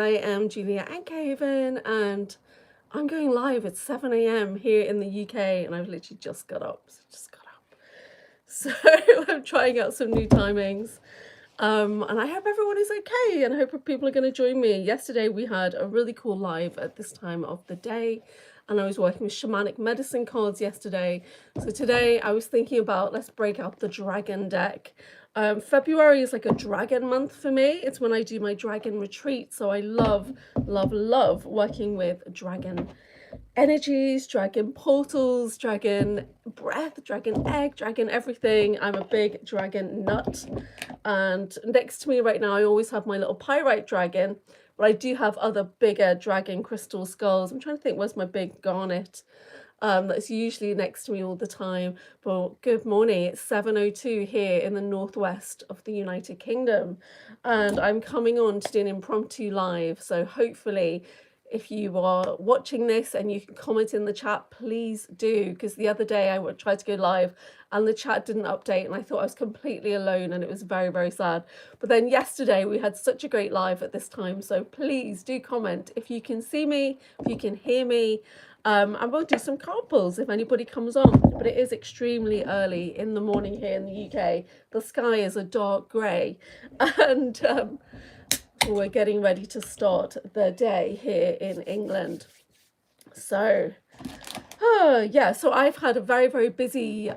I am Julia Anchorhaven, and I'm going live at 7 a.m. here in the UK, and I've literally just got up. So I'm trying out some new timings. And I hope everyone is okay, and I hope people are going to join me. Yesterday we had a really cool live at this time of the day, and I was working with shamanic medicine cards yesterday. So today I was thinking about, let's break out the dragon deck. February is like a dragon month for me. It's when I do my dragon retreat. So I love, love, love working with dragon energies, dragon portals, dragon breath, dragon egg, dragon everything. I'm a big dragon nut. And next to me right now, I always have my little pyrite dragon, but I do have other bigger dragon crystal skulls. I'm trying to think, where's my big garnet? That's usually next to me all the time. But good morning, it's 7:02 here in the northwest of the United Kingdom, and I'm coming on to do an impromptu live. So hopefully, if you are watching this and you can comment in the chat, please do, because the other day I tried to go live and the chat didn't update, and I thought I was completely alone, and it was very, very sad. But then yesterday we had such a great live at this time, so please do comment if you can see me, if you can hear me. And we'll do some card pulls if anybody comes on. But it is extremely early in the morning here in the UK. The sky is a dark grey, and we're getting ready to start the day here in England. So yeah, so I've had a very, very busy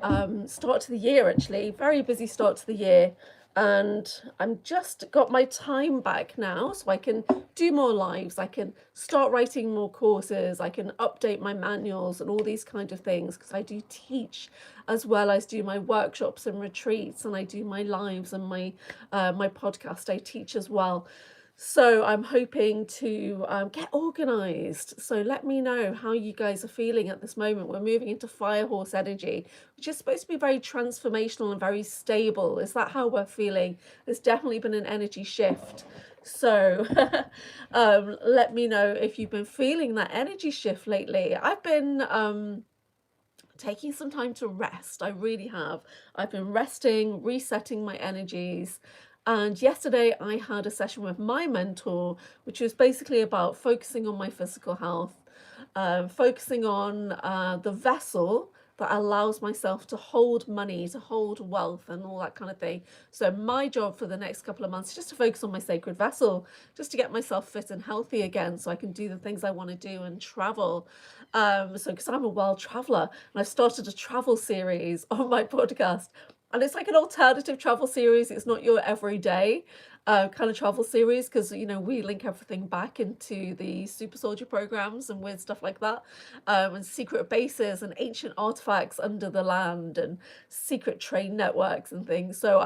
start to the year, actually. Very busy start to the year. And I'm just got my time back now, so I can do more lives. I can start writing more courses. I can update my manuals and all these kind of things, because I do teach as well as do my workshops and retreats, and I do my lives and my podcast. I teach as well. So I'm hoping to get organized. So let me know how you guys are feeling at this moment. We're moving into fire horse energy, which is supposed to be very transformational and very stable. Is that how we're feeling? There's definitely been an energy shift. So let me know if you've been feeling that energy shift lately. I've been taking some time to rest. I really have. I've been resting, resetting my energies. And yesterday I had a session with my mentor, which was basically about focusing on my physical health, focusing on the vessel that allows myself to hold money, to hold wealth, and all that kind of thing. So my job for the next couple of months is just to focus on my sacred vessel, just to get myself fit and healthy again, so I can do the things I want to do and travel. So because I'm a world traveler, and I've started a travel series on my podcast, and it's like an alternative travel series. It's not your everyday kind of travel series, because we link everything back into the super soldier programs and weird stuff like that, and secret bases and ancient artifacts under the land and secret train networks and things. So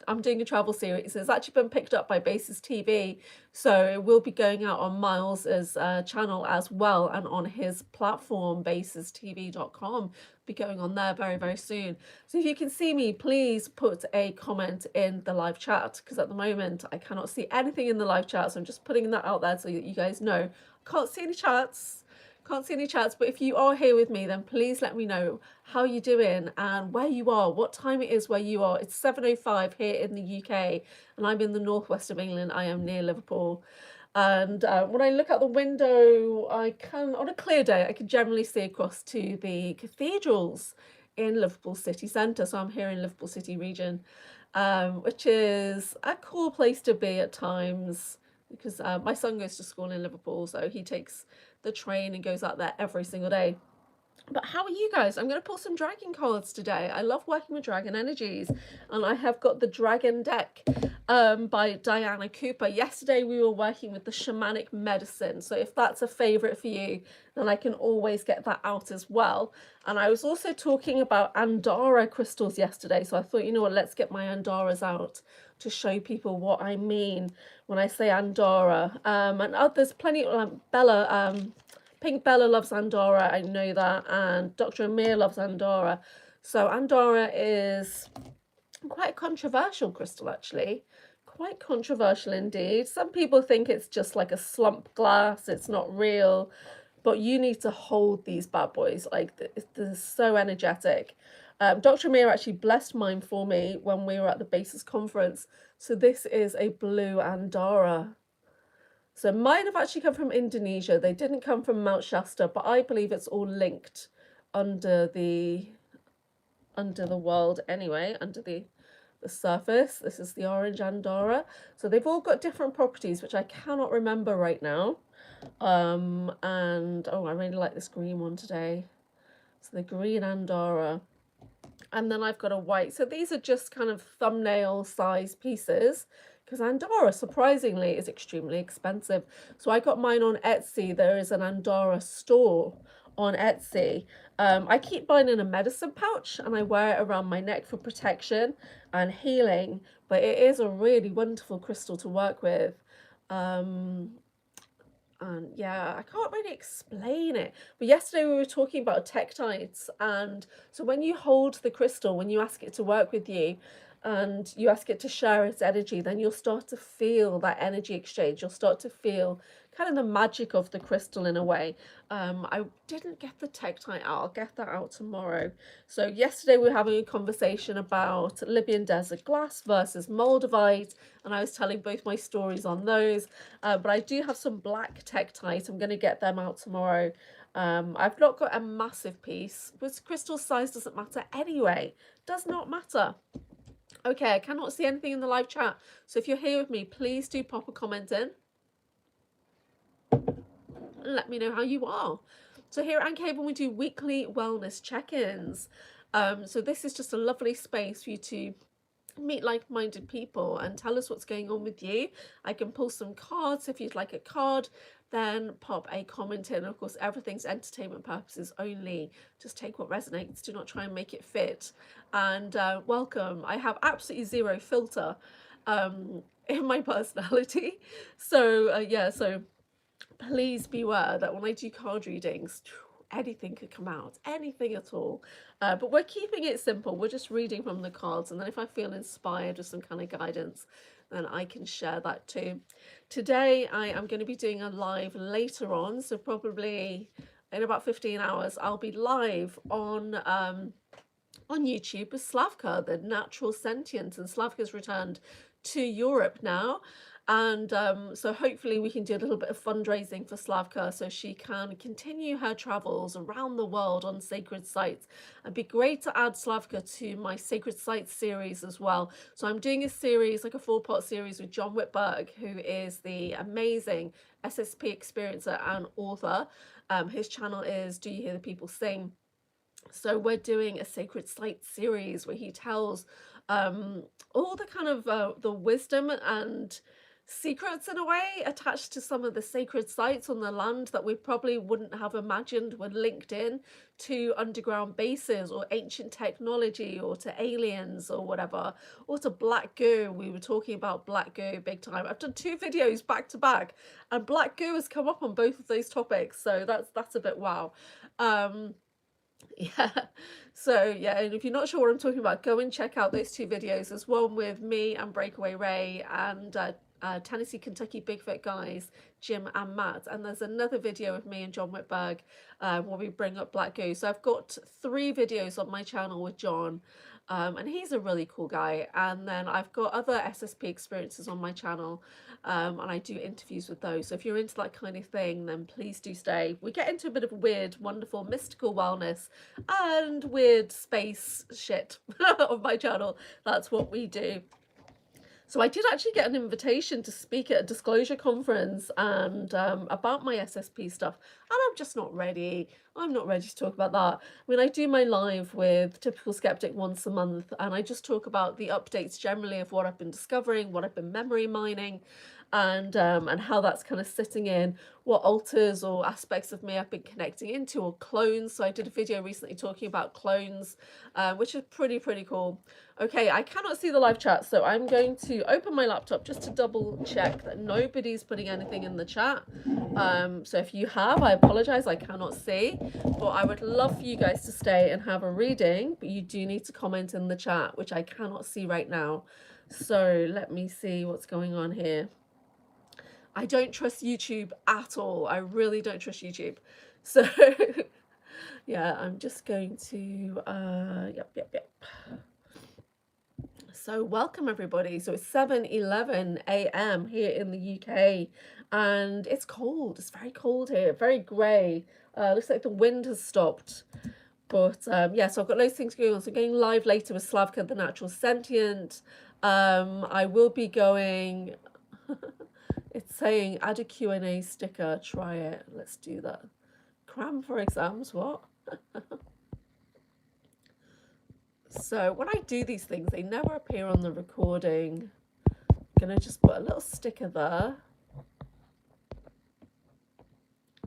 I'm doing a travel series. It's actually been picked up by Bases TV, so it will be going out on Miles's channel as well, and on his platform basestv.com. Be going on there very, very soon. So if you can see me, please put a comment in the live chat, because at the moment I cannot see anything in the live chat. So I'm just putting that out there so that you guys know. Can't see any chats. Can't see any chats. But if you are here with me, then please let me know how you're doing and where you are, what time it is where you are. It's 7:05 here in the UK, and I'm in the northwest of England. I am near Liverpool. And when I look out the window, on a clear day, I can generally see across to the cathedrals in Liverpool city centre. So I'm here in Liverpool city region, which is a cool place to be at times, because my son goes to school in Liverpool, so he takes the train and goes out there every single day. But how are you guys? I'm going to pull some dragon cards today. I love working with dragon energies, and I have got the dragon deck by Diana Cooper. Yesterday we were working with the shamanic medicine, so if that's a favorite for you, then I can always get that out as well. And I was also talking about Andara crystals yesterday, so I thought, you know what, let's get my Andaras out to show people what I mean when I say Andara. And there's plenty of Bella. Pink Bella loves Andorra, I know that, and Dr. Amir loves Andorra. So Andorra is quite a controversial crystal, actually. Quite controversial indeed. Some people think it's just like a slump glass, it's not real, but you need to hold these bad boys. Like, they're so energetic. Dr. Amir actually blessed mine for me when we were at the Basis conference. So this is a blue Andorra. So mine have actually come from Indonesia. They didn't come from Mount Shasta, but I believe it's all linked under the world anyway, under the surface. This is the orange Andorra. So they've all got different properties, which I cannot remember right now. And oh, I really like this green one today. So the green Andorra. And then I've got a white. So these are just kind of thumbnail size pieces, because Andorra, surprisingly, is extremely expensive. So I got mine on Etsy. There is an Andorra store on Etsy. I keep mine in a medicine pouch and I wear it around my neck for protection and healing, but it is a really wonderful crystal to work with. And yeah, I can't really explain it. But yesterday we were talking about tektites. And so when you hold the crystal, when you ask it to work with you and you ask it to share its energy, then you'll start to feel that energy exchange. You'll start to feel kind of the magic of the crystal in a way. I didn't get the tektite out. I'll get that out tomorrow. So yesterday we were having a conversation about Libyan desert glass versus moldavite, and I was telling both my stories on those. But I do have some black tektite. I'm going to get them out tomorrow. I've not got a massive piece, but crystal size doesn't matter anyway. Does not matter. Okay, I cannot see anything in the live chat. So if you're here with me, please do pop a comment in. And let me know how you are. So here at Anchorhaven, we do weekly wellness check-ins. So this is just a lovely space for you to meet like-minded people and tell us what's going on with you. I can pull some cards. If you'd like a card, then pop a comment in. Of course, everything's entertainment purposes only. Just take what resonates. Do not try and make it fit. And welcome. I have absolutely zero filter in my personality. So yeah, so please beware that when I do card readings, anything could come out, anything at all. But we're keeping it simple. We're just reading from the cards. And then if I feel inspired with some kind of guidance, then I can share that too. Today, I am going to be doing a live later on. So probably in about 15 hours, I'll be live on YouTube with Slavka, the natural sentient. And Slavka's returned to Europe now. And so hopefully we can do a little bit of fundraising for Slavka so she can continue her travels around the world on sacred sites. It'd be great to add Slavka to my sacred sites series as well. So I'm doing a series, like a 4-part series with John Whitberg, who is the amazing SSP experiencer and author. His channel is Do You Hear the People Sing? So we're doing a sacred site series where he tells all the kind of the wisdom and secrets in a way attached to some of the sacred sites on the land that we probably wouldn't have imagined were linked in to underground bases or ancient technology or to aliens or whatever, or to black goo. We were talking about black goo big time. I've done 2 videos back to back and black goo has come up on both of those topics, so that's a bit wow. Yeah, so yeah, and if you're not sure what I'm talking about, go and check out those 2 videos. There's one with me and Breakaway Ray and Tennessee, Kentucky Bigfoot guys, Jim and Matt. And there's another video of me and John Whitberg where we bring up Black Goo. So I've got 3 videos on my channel with John. And he's a really cool guy. And then I've got other SSP experiences on my channel, and I do interviews with those. So if you're into that kind of thing, then please do stay. We get into a bit of weird, wonderful, mystical wellness and weird space shit on my channel. That's what we do. So I did actually get an invitation to speak at a disclosure conference and about my SSP stuff, and I'm just not ready. I'm not ready to talk about that. I mean, I do my live with Typical Skeptic once a month, and I just talk about the updates generally of what I've been discovering, what I've been memory mining, and how that's kind of sitting in, what alters or aspects of me I've been connecting into, or clones. So I did a video recently talking about clones, which is pretty cool. Okay, I cannot see the live chat, so I'm going to open my laptop just to double check that nobody's putting anything in the chat. So if you have, I apologize, I cannot see, but I would love for you guys to stay and have a reading, but you do need to comment in the chat, which I cannot see right now. So let me see what's going on here. I don't trust YouTube at all. I really don't trust YouTube. So yeah, I'm just going to, yep. So welcome everybody. So it's 7:11 a.m. here in the UK. and it's cold. It's very cold here, very grey. Looks like the wind has stopped. But yeah, so I've got loads of things going on. So I'm going live later with Slavka, the Natural Sentient. I will be going... It's saying add a Q&A sticker. Try it. Let's do that. Cram for exams, what? So when I do these things, they never appear on the recording. I'm going to just put a little sticker there.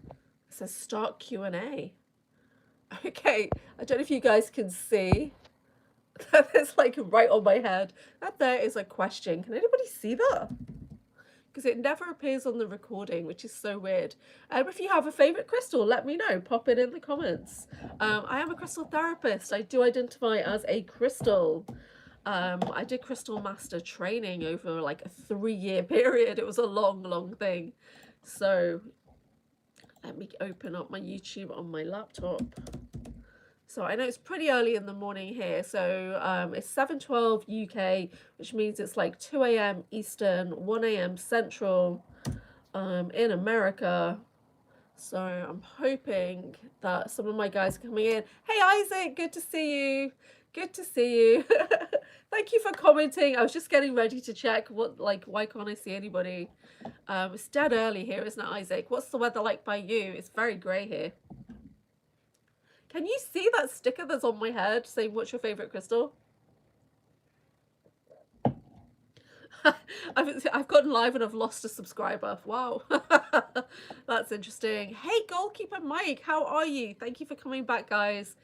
It says start Q&A. Okay, I don't know if you guys can see. That's like right on my head. That there is a question. Can anybody see that? Because it never appears on the recording, which is so weird. If you have a favourite crystal, let me know. Pop it in the comments. I am a crystal therapist. I do identify as a crystal. I did crystal master training over like a 3-year period. It was a long thing. So let me open up my YouTube on my laptop. So I know it's pretty early in the morning here. So it's 7:12 UK, which means it's like 2 a.m. Eastern, 1 a.m. Central in America. So I'm hoping that some of my guys are coming in. Hey, Isaac, good to see you. Good to see you. Thank you for commenting. I was just getting ready to check why can't I see anybody? It's dead early here, isn't it, Isaac? What's the weather like by you? It's very grey here. Can you see that sticker that's on my head saying, what's your favourite crystal? I've gotten live and I've lost a subscriber. Wow. That's interesting. Hey, Goalkeeper Mike, how are you? Thank you for coming back, guys.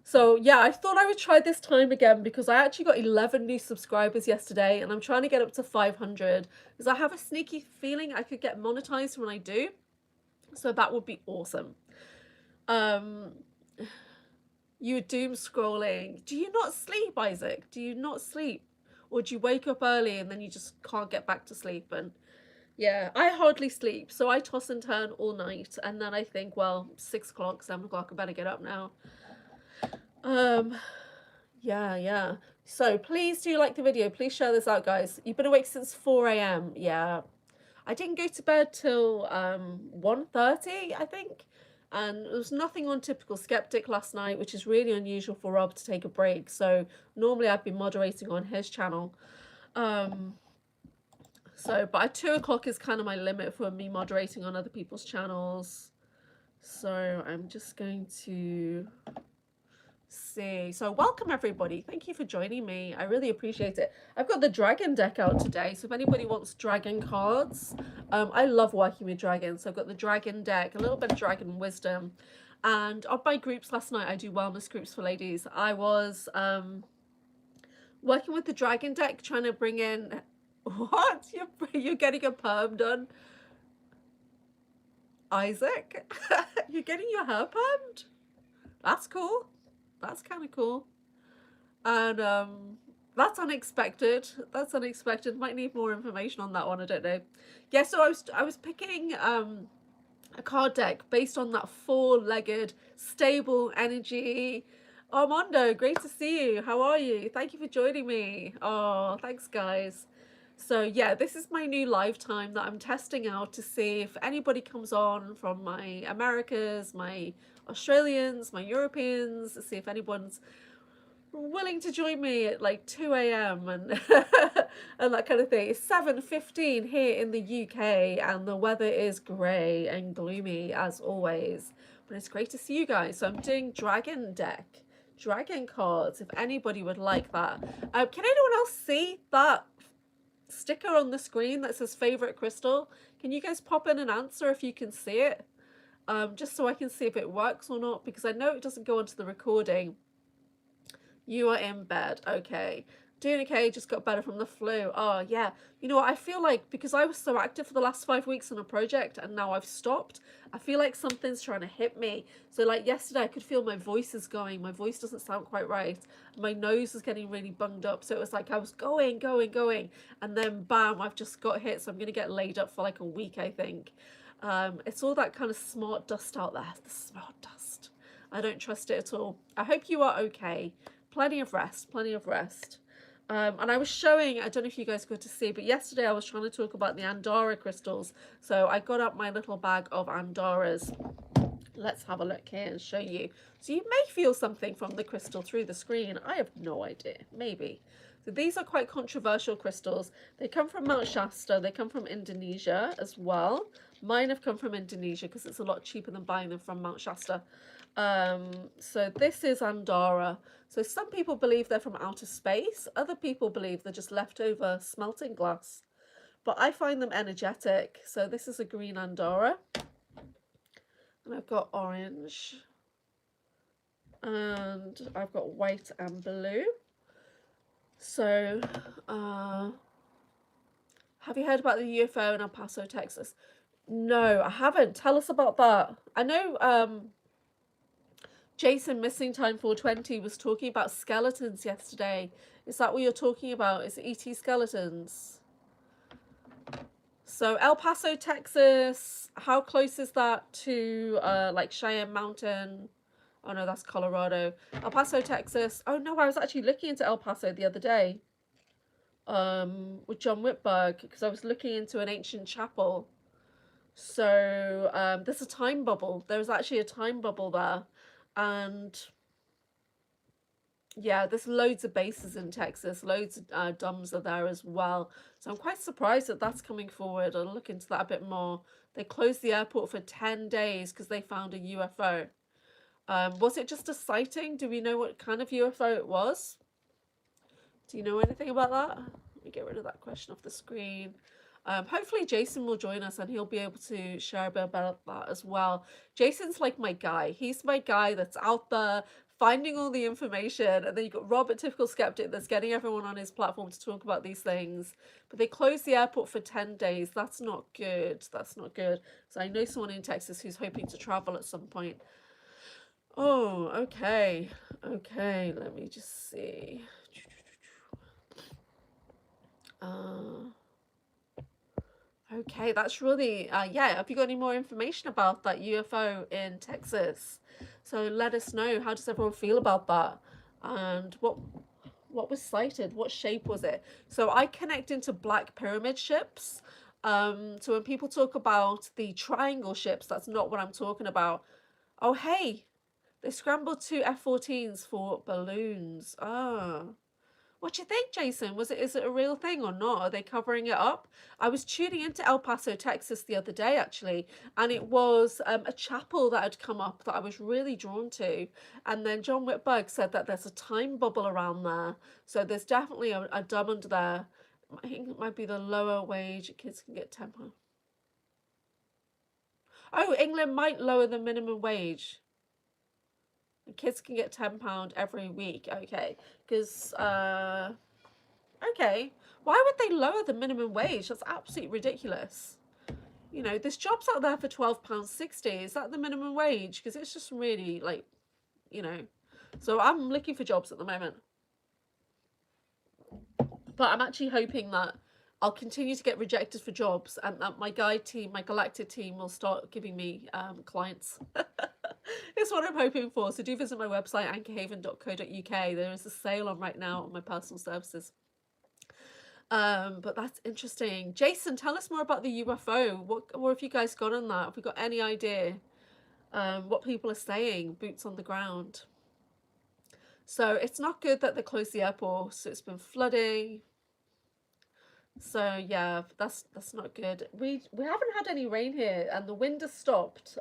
So yeah, I thought I would try this time again because I actually got 11 new subscribers yesterday and I'm trying to get up to 500 because I have a sneaky feeling I could get monetized when I do. So that would be awesome. You're doom scrolling. Do you not sleep, Isaac? Do you not sleep? Or do you wake up early and then you just can't get back to sleep? And yeah, I hardly sleep. So I toss and turn all night. And then I think, well, 6 o'clock, 7 o'clock, I better get up now. Yeah. So please do like the video. Please share this out, guys. You've been awake since 4 a.m. Yeah. I didn't go to bed till 1:30, I think. And there was nothing on Typical Skeptic last night, which is really unusual for Rob to take a break. So normally I'd be moderating on his channel. But at 2 o'clock is kind of my limit for me moderating on other people's channels. So I'm just going to see. So welcome everybody. Thank you for joining me. I really appreciate it. I've got the dragon deck out today. So if anybody wants dragon cards, I love working with dragons. So I've got the dragon deck, a little bit of dragon wisdom. And on my groups last night, I do wellness groups for ladies. I was working with the dragon deck, trying to bring in... What? You're getting a perm done? Isaac? You're getting your hair permed? That's cool. That's kind of cool. And that's unexpected. That's unexpected. Might need more information on that one. I don't know. Yeah, so I was picking a card deck based on that 4-legged stable energy. Armando, great to see you. How are you? Thank you for joining me. Oh, thanks, guys. So yeah, this is my new lifetime that I'm testing out to see if anybody comes on from my Americas, my Australians, my Europeans, see if anyone's willing to join me at like 2 a.m. and and that kind of thing. It's 7:15 here in the UK and the weather is grey and gloomy as always. But it's great to see you guys. So I'm doing dragon deck, dragon cards, if anybody would like that. Can anyone else see that sticker on the screen that says favorite crystal? Can you guys pop in an answer if you can see it? Just so I can see if it works or not, because I know it doesn't go onto the recording. You are in bed. Okay. Doing okay, just got better from the flu. Oh, yeah. You know what? I feel like because I was so active for the last 5 weeks on a project and now I've stopped, I feel like something's trying to hit me. So like yesterday, I could feel my voice is going. My voice doesn't sound quite right. My nose is getting really bunged up. So it was like I was going. And then bam, I've just got hit. So I'm going to get laid up for like a week, I think. It's all that kind of smart dust out there. The smart dust. I don't trust it at all. I hope you are okay. Plenty of rest. And I was showing, I don't know if you guys got to see, but yesterday I was trying to talk about the Andorra crystals. So I got up my little bag of Andorras. Let's have a look here and show you. So you may feel something from the crystal through the screen. I have no idea, maybe. So these are quite controversial crystals. They come from Mount Shasta. They come from Indonesia as well. Mine have come from Indonesia because it's a lot cheaper than buying them from Mount Shasta. So this is Andorra. So some people believe they're from outer space. Other people believe they're just leftover smelting glass. But I find them energetic. So this is a green Andorra. And I've got orange. And I've got white and blue. So, have you heard about the UFO in El Paso, Texas? No, I haven't. Tell us about that. I know Jason Missing Time 420 was talking about skeletons yesterday. Is that what you're talking about? Is it ET skeletons? So El Paso, Texas, how close is that to like Cheyenne Mountain? Oh no, that's Colorado. El Paso, Texas. Oh no, I was actually looking into El Paso the other day with John Whitberg because I was looking into an ancient chapel. So there's a time bubble. There's actually a time bubble there. And yeah, there's loads of bases in Texas. Loads of DUMs are there as well. So I'm quite surprised that that's coming forward. I'll look into that a bit more. They closed the airport for 10 days because they found a UFO. Was it just a sighting? Do we know what kind of UFO it was? Do you know anything about that? Let me get rid of that question off the screen. Hopefully Jason will join us and he'll be able to share a bit about that as well. Jason's like my guy. He's my guy that's out there finding all the information. And then you've got Robert, typical skeptic, that's getting everyone on his platform to talk about these things. But they closed the airport for 10 days. That's not good. That's not good. So I know someone in Texas who's hoping to travel at some point. Oh, okay. Okay, let me just see. Okay, that's really, yeah, have you got any more information about that UFO in Texas? So let us know, how does everyone feel about that? And what was sighted? What shape was it? So I connect into black pyramid ships. So when people talk about the triangle ships, that's not what I'm talking about. Oh, hey, they scrambled 2 F-14s for balloons. Ah. What do you think, Jason? Is it a real thing or not? Are they covering it up? I was tuning into El Paso, Texas the other day, actually, and it was a chapel that had come up that I was really drawn to. And then John Whitberg said that there's a time bubble around there. So there's definitely a dum under there. I think it might be the lower wage. Kids can get £10. Oh, England might lower the minimum wage. Kids can get £10 every week. Okay, because okay, why would they lower the minimum wage? That's absolutely ridiculous. You know, there's jobs out there for £12.60. Is that the minimum wage? Because it's just really like, you know. So I'm looking for jobs at the moment, but I'm actually hoping that I'll continue to get rejected for jobs and that my guide team, my galactic team, will start giving me clients. It's what I'm hoping for. So do visit my website, anchorhaven.co.uk. There is a sale on right now on my personal services. But that's interesting. Jason, tell us more about the UFO. What have you guys got on that? Have we got any idea what people are saying? Boots on the ground. So it's not good that they closed the airport. So it's been flooding. So yeah, that's not good. We haven't had any rain here, and the wind has stopped.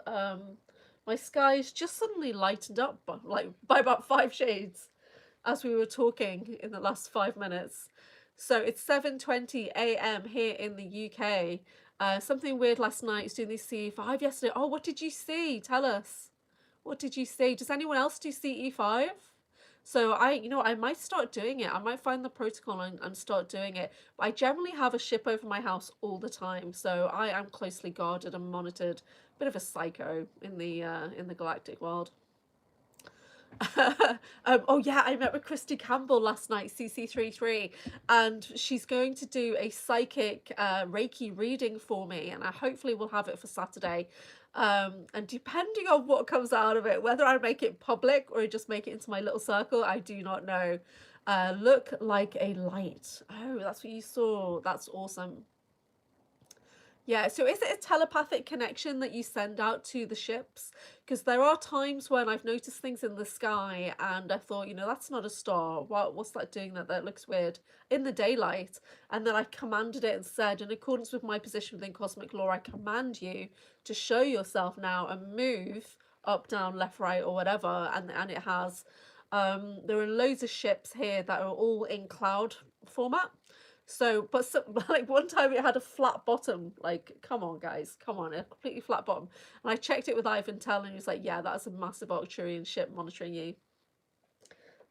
My skies just suddenly lightened up by about 5 shades as we were talking in the last 5 minutes. So it's 7:20 a.m. here in the UK. Something weird last night. I was doing the CE5 yesterday. Oh, what did you see? Tell us. What did you see? Does anyone else do CE5? So I might start doing it. I might find the protocol and start doing it. But I generally have a ship over my house all the time. So I am closely guarded and monitored. Bit of a psycho in the galactic world. Oh yeah, I met with Christy Campbell last night, CC33, and she's going to do a psychic Reiki reading for me, and I hopefully will have it for Saturday. And depending on what comes out of it, whether I make it public or just make it into my little circle, I do not know. Look like a light. Oh, that's what you saw. That's awesome. Yeah, so is it a telepathic connection that you send out to the ships? Because there are times when I've noticed things in the sky and I thought, that's not a star. What's that doing that? That looks weird in the daylight. And then I commanded it and said, in accordance with my position within cosmic law, I command you to show yourself now and move up, down, left, right, or whatever. And it has. There are loads of ships here that are all in cloud format. So, but like one time it had a flat bottom. Like, come on, guys, come on, a completely flat bottom. And I checked it with Ivan Tell, and he was like, "Yeah, that's a massive Arcturian ship monitoring you."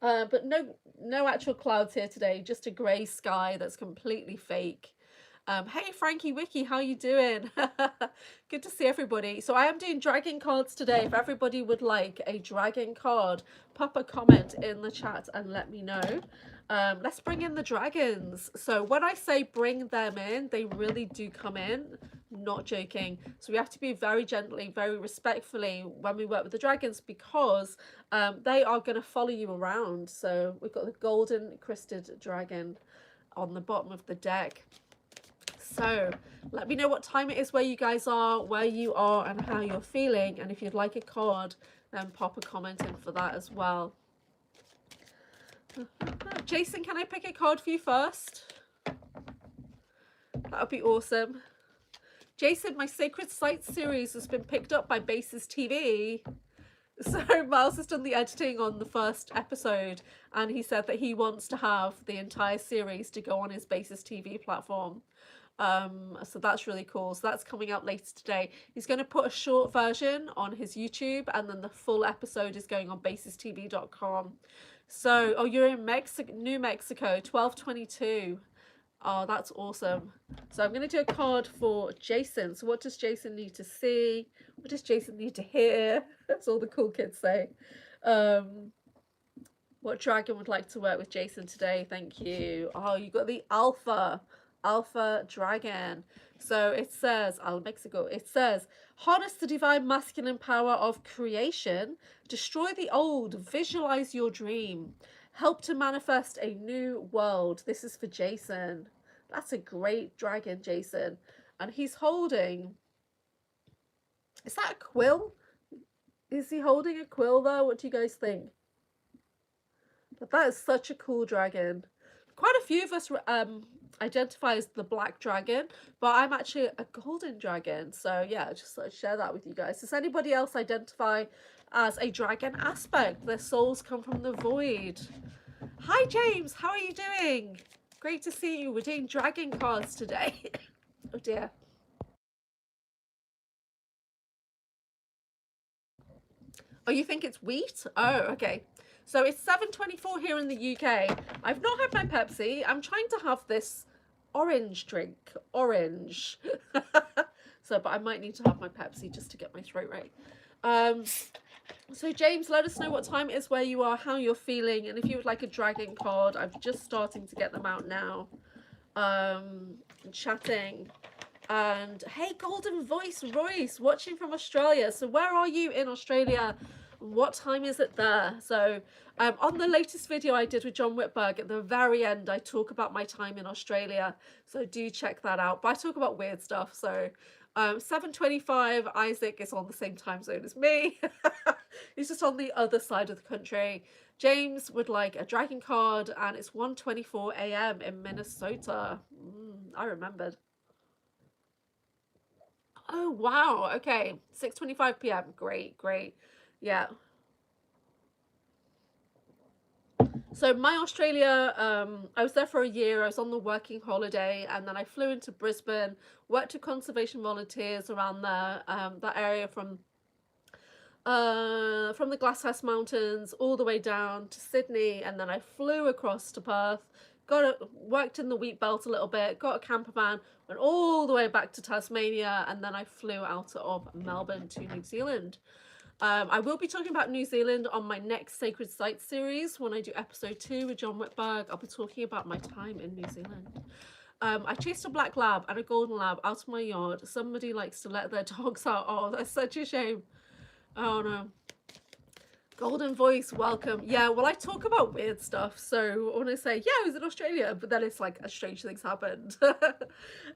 But no actual clouds here today. Just a grey sky that's completely fake. Hey Frankie Wiki, how you doing? Good to see everybody. So I am doing dragon cards today. If everybody would like a dragon card, pop a comment in the chat and let me know. Let's bring in the dragons. So when I say bring them in, they really do come in, not joking. So we have to be very gently, very respectfully when we work with the dragons, because they are going to follow you around. So we've got the golden crested dragon on the bottom of the deck. So let me know what time it is where you guys are, where you are, and how you're feeling. And if you'd like a card, then pop a comment in for that as well. Jason, can I pick a card for you first? That would be awesome. Jason, my Sacred Sites series has been picked up by Bases TV. So Miles has done the editing on the first episode, and he said that he wants to have the entire series to go on his Bases TV platform. So that's really cool. So that's coming out later today. He's going to put a short version on his YouTube, and then the full episode is going on basistv.com. So, oh, you're in New Mexico, 12/22. Oh, that's awesome. So I'm going to do a card for Jason. So what does Jason need to see? What does Jason need to hear? That's all the cool kids say. What dragon would like to work with Jason today? Thank you. Oh, you got the Alpha dragon. So it says, Mexico, it says, harness the divine masculine power of creation, destroy the old, visualize your dream, help to manifest a new world. This is for Jason. That's a great dragon, Jason. And he's holding, is that a quill? Is he holding a quill there? What do you guys think? But that is such a cool dragon. Quite a few of us identify as the black dragon, but I'm actually a golden dragon. So yeah, just share that with you guys. Does anybody else identify as a dragon aspect? Their souls come from the void. Hi James, how are you doing? Great to see you. We're doing dragon cards today. Oh dear. Oh, you think it's wheat? Oh, okay. So it's 7:24 here in the UK. I've not had my Pepsi. I'm trying to have this orange drink. Orange. But I might need to have my Pepsi just to get my throat right. So James, let us know what time it is where you are, how you're feeling, and if you would like a dragon card. I'm just starting to get them out now. Chatting. And hey, Golden Voice Royce, watching from Australia. So where are you in Australia? What time is it there? So on the latest video I did with John Whitberg, at the very end I talk about my time in Australia, so do check that out. But I talk about weird stuff. So 7:25, Isaac is on the same time zone as me. He's just on the other side of the country. James would like a dragon card, and it's 1:24 a.m. in Minnesota. I remembered. Oh wow, okay, 6:25 p.m. Great. Yeah. So my Australia, I was there for a year. I was on the working holiday, and then I flew into Brisbane, worked with conservation volunteers around there, that area from the Glasshouse Mountains all the way down to Sydney, and then I flew across to Perth, worked in the wheat belt a little bit, got a camper van, went all the way back to Tasmania, and then I flew out of Melbourne to New Zealand. I will be talking about New Zealand on my next Sacred Sites series. When I do episode 2 with John Whitberg, I'll be talking about my time in New Zealand. I chased a black lab and a golden lab out of my yard. Somebody likes to let their dogs out. Oh, that's such a shame. Oh no. Golden voice, welcome. Yeah, well, I talk about weird stuff. So when I say, yeah, I was in Australia, but then it's like a strange thing's happened.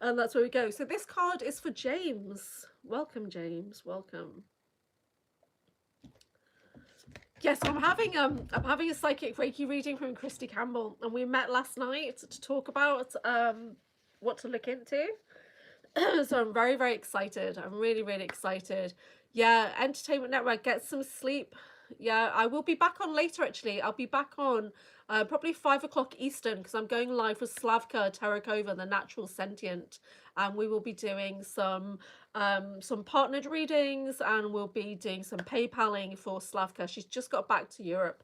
And that's where we go. So this card is for James. Welcome, James. Welcome. Yes, I'm having a psychic Reiki reading from Christy Campbell, and we met last night to talk about what to look into. So I'm very, very excited. I'm really, really excited. Yeah, Entertainment Network, get some sleep. Yeah, I will be back on later actually. I'll be back on probably 5 o'clock Eastern, because I'm going live with Slavka Terakova, the natural sentient, and we will be doing some partnered readings, and we'll be doing some PayPaling for Slavka. She's just got back to Europe.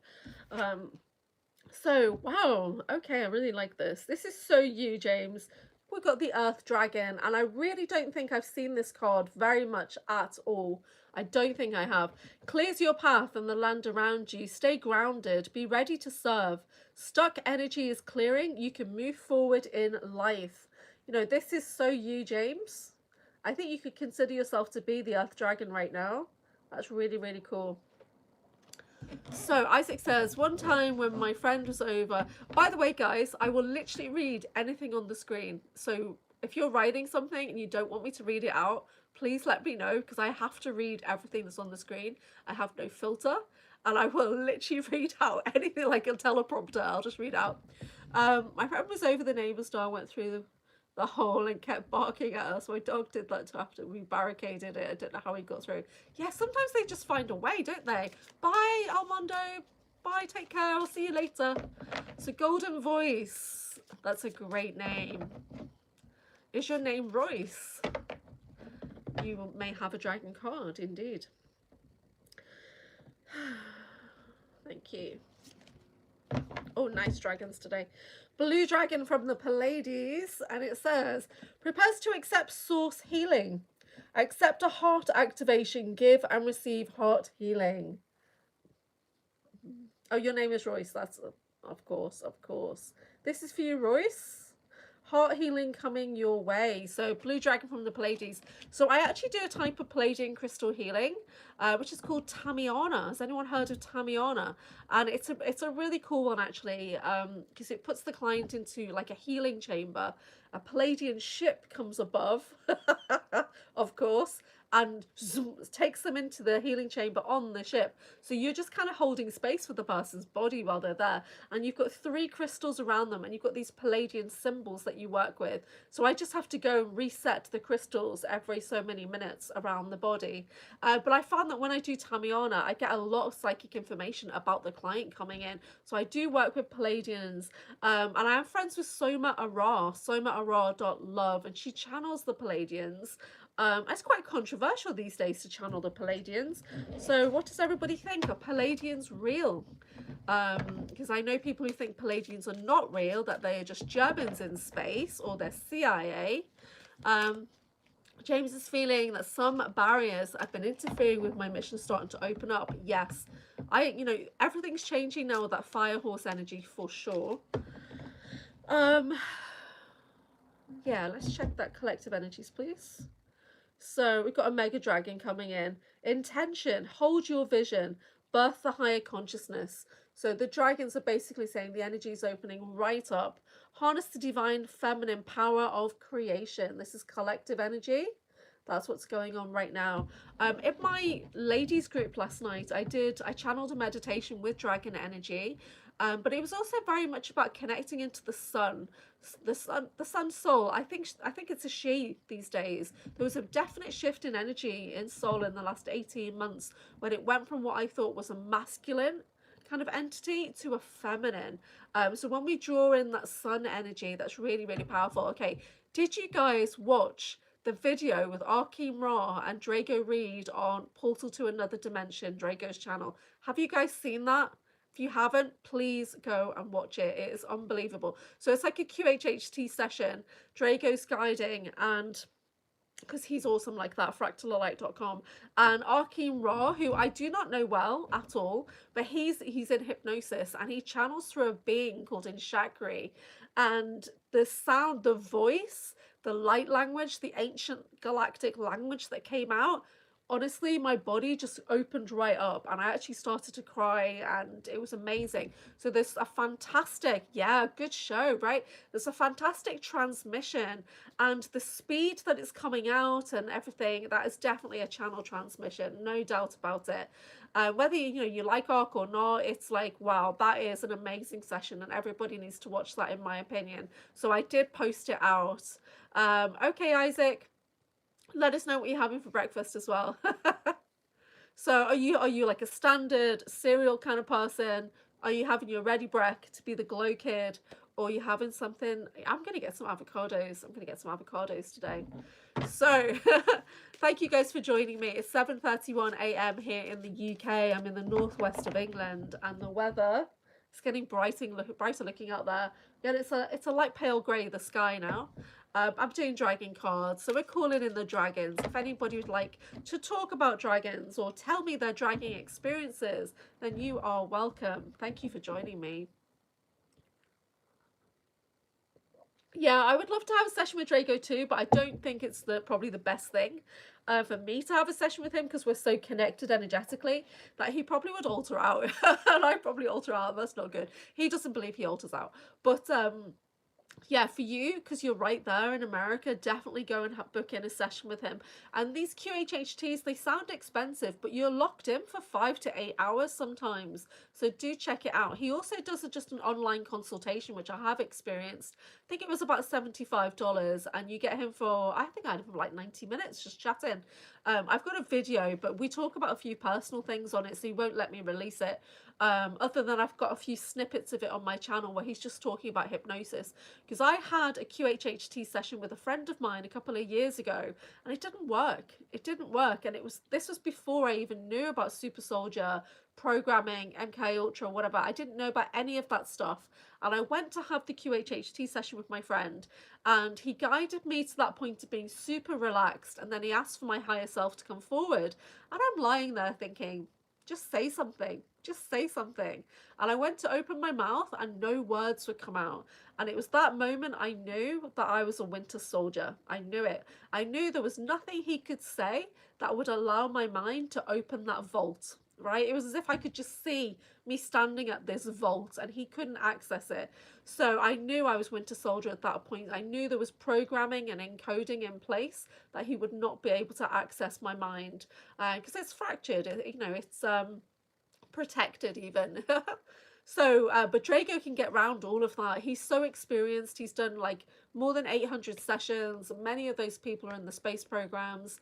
So wow, okay, I really like this. This is so you, James. We've got the Earth Dragon, and I really don't think I've seen this card very much at all. I don't think I have. Clears your path and the land around you. Stay grounded. Be ready to serve. Stuck energy is clearing. You can move forward in life. You know, this is so you, James. I think you could consider yourself to be the Earth Dragon right now. That's really, really cool. So Isaac says, one time when my friend was over, by the way, guys, I will literally read anything on the screen. So if you're writing something and you don't want me to read it out, please let me know, because I have to read everything that's on the screen. I have no filter, and I will literally read out anything like a teleprompter. I'll just read out. My friend was over, the neighbour's dog went through the hole and kept barking at us. My dog did that too after we barricaded it. I don't know how he got through. Yeah, sometimes they just find a way, don't they? Bye, Armando. Bye, take care. I'll see you later. So Golden Voice. That's a great name. Is your name Royce? You may have a dragon card, indeed. Thank you. Oh, nice dragons today. Blue dragon from the Pleiades, and it says, prepares to accept source healing. Accept a heart activation. Give and receive heart healing. Oh, your name is Royce. That's, of course, of course. This is for you, Royce. Heart healing coming your way. So blue dragon from the Pleiades. So I actually do a type of Pleiadian crystal healing, which is called Tamiana. Has anyone heard of Tamiana? And it's a really cool one actually, because it puts the client into like a healing chamber. A Pleiadian ship comes above, of course, and zoom, takes them into the healing chamber on the ship. So you're just kind of holding space for the person's body while they're there. And you've got 3 crystals around them, and you've got these Pleiadian symbols that you work with. So I just have to go and reset the crystals every so many minutes around the body. But I found that when I do Tamiana, I get a lot of psychic information about the client coming in. So I do work with Pleiadians. And I am friends with Soma Ara, somaara.love, and she channels the Pleiadians. It's quite controversial these days to channel the Pleiadians. So what does everybody think? Are Pleiadians real? Because I know people who think Pleiadians are not real, that they are just Germans in space, or they're CIA. James is feeling that some barriers have been interfering with my mission starting to open up. Yes, everything's changing now with that fire horse energy for sure. Yeah, let's check that collective energies, please. So we've got a mega dragon coming in. Intention, hold your vision, birth the higher consciousness. So the dragons are basically saying the energy is opening right up. Harness the divine feminine power of creation. This is collective energy. That's what's going on right now. In my ladies group last night, I channeled a meditation with dragon energy. But it was also very much about connecting into the sun soul. I think it's a she these days. There was a definite shift in energy in soul in the last 18 months, when it went from what I thought was a masculine kind of entity to a feminine. So when we draw in that sun energy, that's really, really powerful. Okay, did you guys watch the video with Arkeem Ra and Drago Reed on Portal to Another Dimension, Drago's channel? Have you guys seen that? If you haven't, please go and watch it. It is unbelievable. So it's like a QHHT session. Drago's guiding, and because he's awesome like that, fractalalight.com, and Arkeem Ra, who I do not know well at all, but he's in hypnosis, and he channels through a being called Inshakri, and the sound, the voice, the light language, the ancient galactic language that came out, honestly, my body just opened right up and I actually started to cry and it was amazing. So there's a fantastic, yeah, good show, right? There's a fantastic transmission, and the speed that it's coming out and everything, that is definitely a channel transmission, no doubt about it. Whether you like ARC or not, it's like, wow, that is an amazing session and everybody needs to watch that in my opinion. So I did post it out. Okay, Isaac, let us know what you're having for breakfast as well. So are you like a standard cereal kind of person? Are you having your ready break to be the glow kid? Or are you having something? I'm going to get some avocados. I'm going to get some avocados today. So thank you guys for joining me. It's 7:31 a.m. here in the UK. I'm in the northwest of England and the weather is getting brighter looking out there. Yeah, it's a light pale grey, the sky now. I'm doing dragon cards, so we're calling in the dragons. If anybody would like to talk about dragons or tell me their dragon experiences, then you are welcome. Thank you for joining me. Yeah, I would love to have a session with Draco too, but I don't think it's probably the best thing for me to have a session with him, because we're so connected energetically that he probably would alter out and I probably alter out. That's not good. He doesn't believe he alters out. But yeah, for you, because you're right there in America, definitely go and book in a session with him. And these QHHTs, they sound expensive, but you're locked in for 5 to 8 hours sometimes. So do check it out. He also does just an online consultation, which I have experienced. I think it was about $75, and you get him for, I think I had him for like 90 minutes just chatting. I've got a video, but we talk about a few personal things on it, so he won't let me release it. Other than I've got a few snippets of it on my channel where he's just talking about hypnosis, because I had a QHHT session with a friend of mine a couple of years ago and it didn't work. And this was before I even knew about Super Soldier, programming, MK Ultra, whatever. I didn't know about any of that stuff, and I went to have the QHHT session with my friend and he guided me to that point of being super relaxed, and then he asked for my higher self to come forward, and I'm lying there thinking, just say something, just say something. And I went to open my mouth and no words would come out. And it was that moment I knew that I was a winter soldier. I knew it. I knew there was nothing he could say that would allow my mind to open that vault, right? It was as if I could just see me standing at this vault and he couldn't access it. So I knew I was winter soldier at that point. I knew there was programming and encoding in place that he would not be able to access my mind, because it's fractured. It's protected even. So but Draco can get around all of that. He's so experienced. He's done like more than 800 sessions. Many of those people are in the space programs.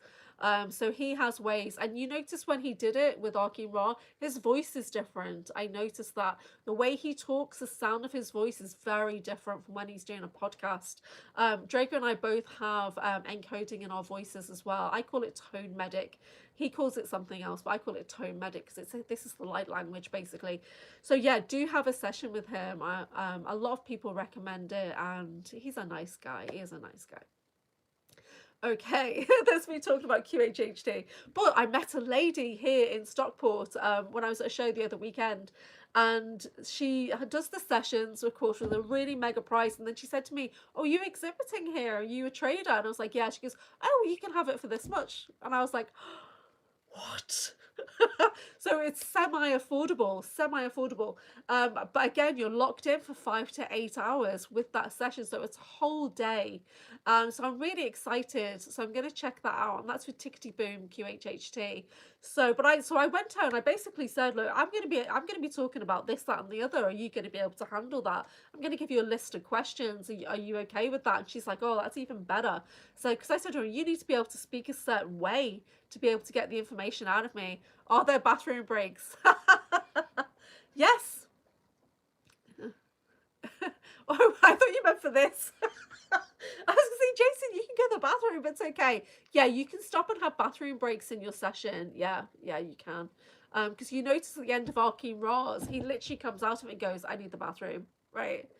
So he has ways, and you notice when he did it with Arkin Ra, his voice is different. I noticed that the way he talks, the sound of his voice is very different from when he's doing a podcast. Draco and I both have encoding in our voices as well. I call it tone medic. He calls it something else, but I call it tone medic because this is the light language basically. So yeah, do have a session with him. A lot of people recommend it, and he's a nice guy. He is a nice guy. Okay, that's me talking about QHHT. But I met a lady here in Stockport when I was at a show the other weekend, and she does the sessions, of course, with a really mega price. And then she said to me, "Oh, you exhibiting here? Are you a trader?" And I was like, "Yeah." She goes, "Oh, you can have it for this much." And I was like, what? So it's semi-affordable. But again, you're locked in for 5 to 8 hours with that session, so it's a whole day. So I'm really excited. So I'm going to check that out, and that's with Tickety Boom QHHT. So I went out and I basically said, look, I'm going to be talking about this, that, and the other. Are you going to be able to handle that? I'm going to give you a list of questions. Are you okay with that? And she's like, oh, that's even better. So because I said to her, you need to be able to speak a certain way to be able to get the information out of me. Are there bathroom breaks? Yes. Oh, I thought you meant for this. I was going to say, Jason, you can go to the bathroom, but it's okay. Yeah, you can stop and have bathroom breaks in your session. Yeah, you can. Because you notice at the end of Arkin Ra's, he literally comes out of it and goes, I need the bathroom, right?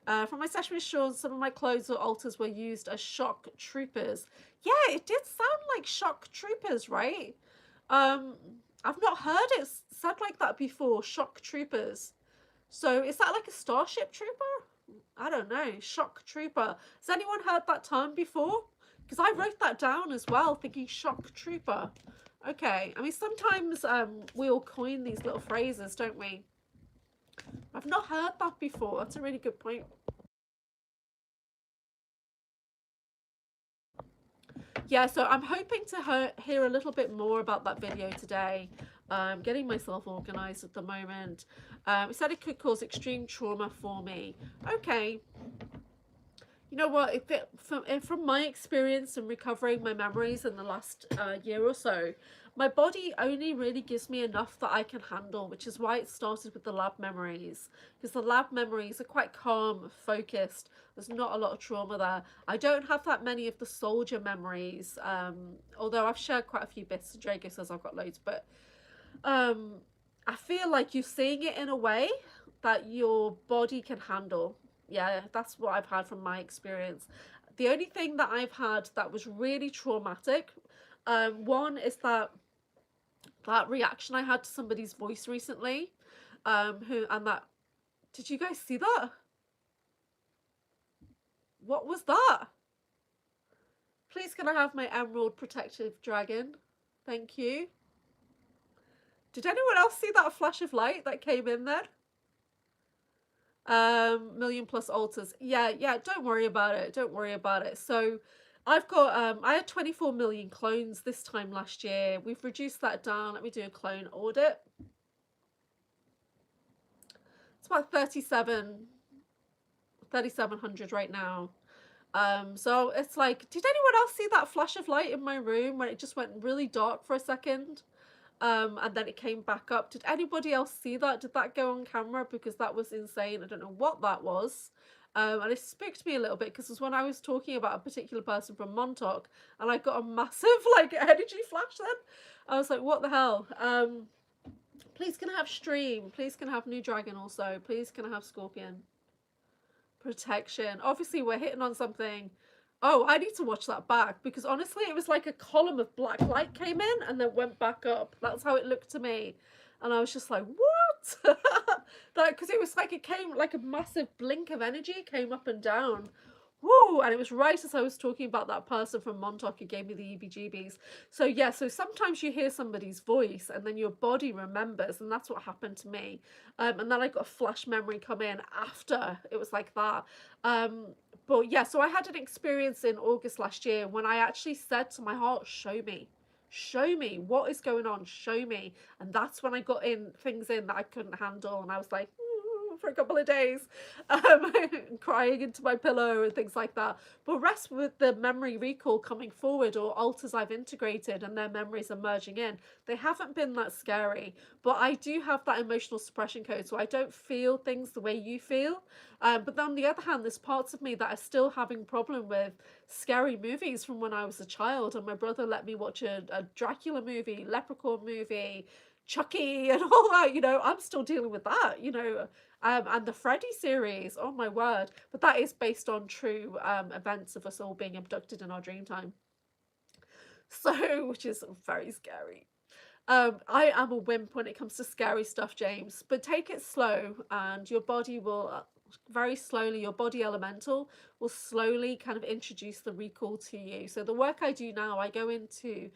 From my session with Sean, some of my clothes or altars were used as shock troopers. Yeah, it did sound like shock troopers, right? I've not heard it said like that before, shock troopers. So is that like a starship trooper? I don't know, shock trooper. Has anyone heard that term before? Because I wrote that down as well, thinking shock trooper. Okay. I mean, sometimes we all coin these little phrases, don't we? I've not heard that before. That's a really good point. Yeah, so I'm hoping to hear a little bit more about that video today. Getting myself organized at the moment. It said it could cause extreme trauma for me. Okay. You know what? From my experience in recovering my memories in the last year or so, my body only really gives me enough that I can handle, which is why it started with the lab memories. Because the lab memories are quite calm, focused. There's not a lot of trauma there. I don't have that many of the soldier memories, although I've shared quite a few bits. Drago says I've got loads, but I feel like you're seeing it in a way that your body can handle. Yeah, that's what I've had from my experience. The only thing that I've had that was really traumatic, one is that reaction I had to somebody's voice recently, did you guys see that? What was that? Please can I have my emerald protective dragon? Thank you. Did anyone else see that flash of light that came in there? Million plus altars. Yeah, don't worry about it. Don't worry about it. So I've got I had 24 million clones this time last year. We've reduced that down. Let me do a clone audit. It's about 3,700 right now. So it's like, did anyone else see that flash of light in my room when it just went really dark for a second? And then it came back up. Did anybody else see that? Did that go on camera? Because that was insane. I don't know what that was. And it spooked me a little bit because it was when I was talking about a particular person from Montauk and I got a massive like energy flash then. I was like, what the hell? Please can I have stream? Please can I have new dragon also? Please can I have scorpion? Protection. Obviously we're hitting on something. Oh, I need to watch that back because honestly it was like a column of black light came in and then went back up. That's how it looked to me. And I was just like, what? Because it was like it came like a massive blink of energy came up and down. Woo! And it was right as I was talking about that person from Montauk who gave me the EBGBs. So yeah, so sometimes you hear somebody's voice and then your body remembers, and that's what happened to me. And then I got a flash memory come in after it was like that. But yeah, so I had an experience in August last year when I actually said to my heart, show me. Show me what is going on, show me. And that's when I got things in that I couldn't handle, and I was like, for a couple of days, crying into my pillow and things like that. But rest with the memory recall coming forward or alters I've integrated and their memories are merging in, they haven't been that scary. But I do have that emotional suppression code, so I don't feel things the way you feel. But then on the other hand, there's parts of me that are still having problem with scary movies from when I was a child, and my brother let me watch a Dracula movie, Leprechaun movie, Chucky and all that, you know, I'm still dealing with that, you know. And the Freddy series, oh my word. But that is based on true events of us all being abducted in our dream time. So, which is very scary. I am a wimp when it comes to scary stuff, James, but take it slow and your body will very slowly, your body elemental will slowly kind of introduce the recall to you. So the work I do now, I go into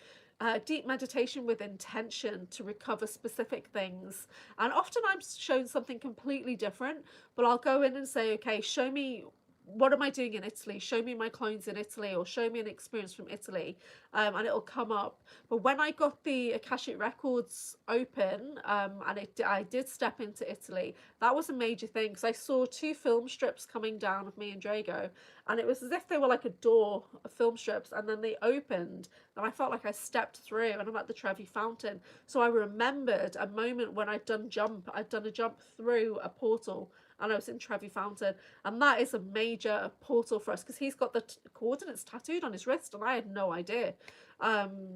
deep meditation with intention to recover specific things. And often I'm shown something completely different, but I'll go in and say, okay, show me what am I doing in Italy? Show me my clones in Italy, or show me an experience from Italy, and it'll come up. But when I got the Akashic Records open, and I did step into Italy, that was a major thing because I saw 2 film strips coming down of me and Drago, and it was as if they were like a door of film strips, and then they opened, and I felt like I stepped through, and I'm at the Trevi Fountain. So I remembered a moment when I'd done a jump through a portal, and I was in Trevi Fountain, and that is a major portal for us because he's got the coordinates tattooed on his wrist, and I had no idea.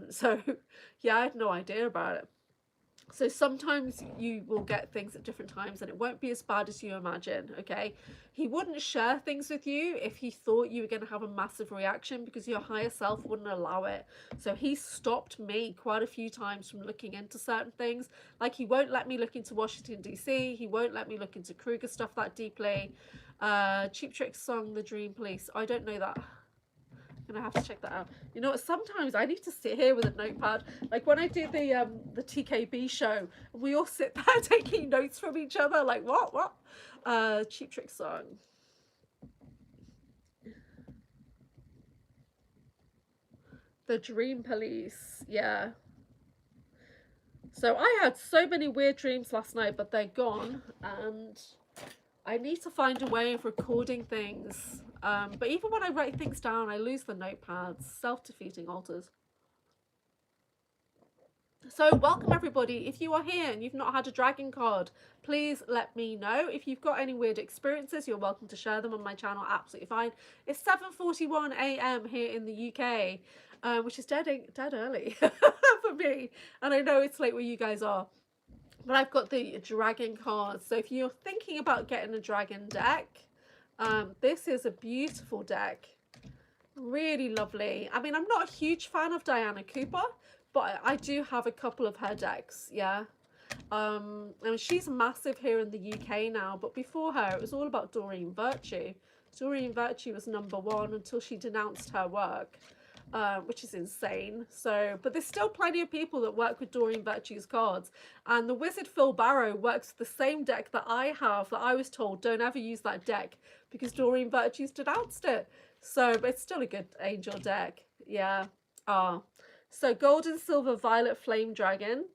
So yeah, I had no idea about it. So sometimes you will get things at different times and it won't be as bad as you imagine, okay? He wouldn't share things with you if he thought you were going to have a massive reaction because your higher self wouldn't allow it. So he stopped me quite a few times from looking into certain things. Like he won't let me look into Washington, D.C. He won't let me look into Kruger stuff that deeply. Cheap Trick's song, The Dream Police. I don't know that. gonna have to check that out. You know what? Sometimes I need to sit here with a notepad. Like when I do the TKB show, we all sit there taking notes from each other. Like what? Cheap Trick song. The Dream Police. Yeah. So I had so many weird dreams last night, but they're gone, and I need to find a way of recording things. But even when I write things down, I lose the notepads. Self-defeating altars. So welcome everybody. If you are here and you've not had a dragon card, please let me know. If you've got any weird experiences, you're welcome to share them on my channel. Absolutely fine. It's 7:41 a.m. here in the UK, which is dead early for me. And I know it's late where you guys are. But I've got the dragon cards. So if you're thinking about getting a dragon deck, this is a beautiful deck. Really lovely. I mean, I'm not a huge fan of Diana Cooper, but I do have a couple of her decks, yeah. And she's massive here in the UK now, but before her, it was all about Doreen Virtue. Doreen Virtue was #1 until she denounced her work. Which is insane. So, but there's still plenty of people that work with Doreen Virtue's cards, and the wizard Phil Barrow works with the same deck that I have, that I was told don't ever use that deck because Doreen Virtue's denounced it. So, but it's still a good angel deck. Yeah. So gold and silver violet flame dragon.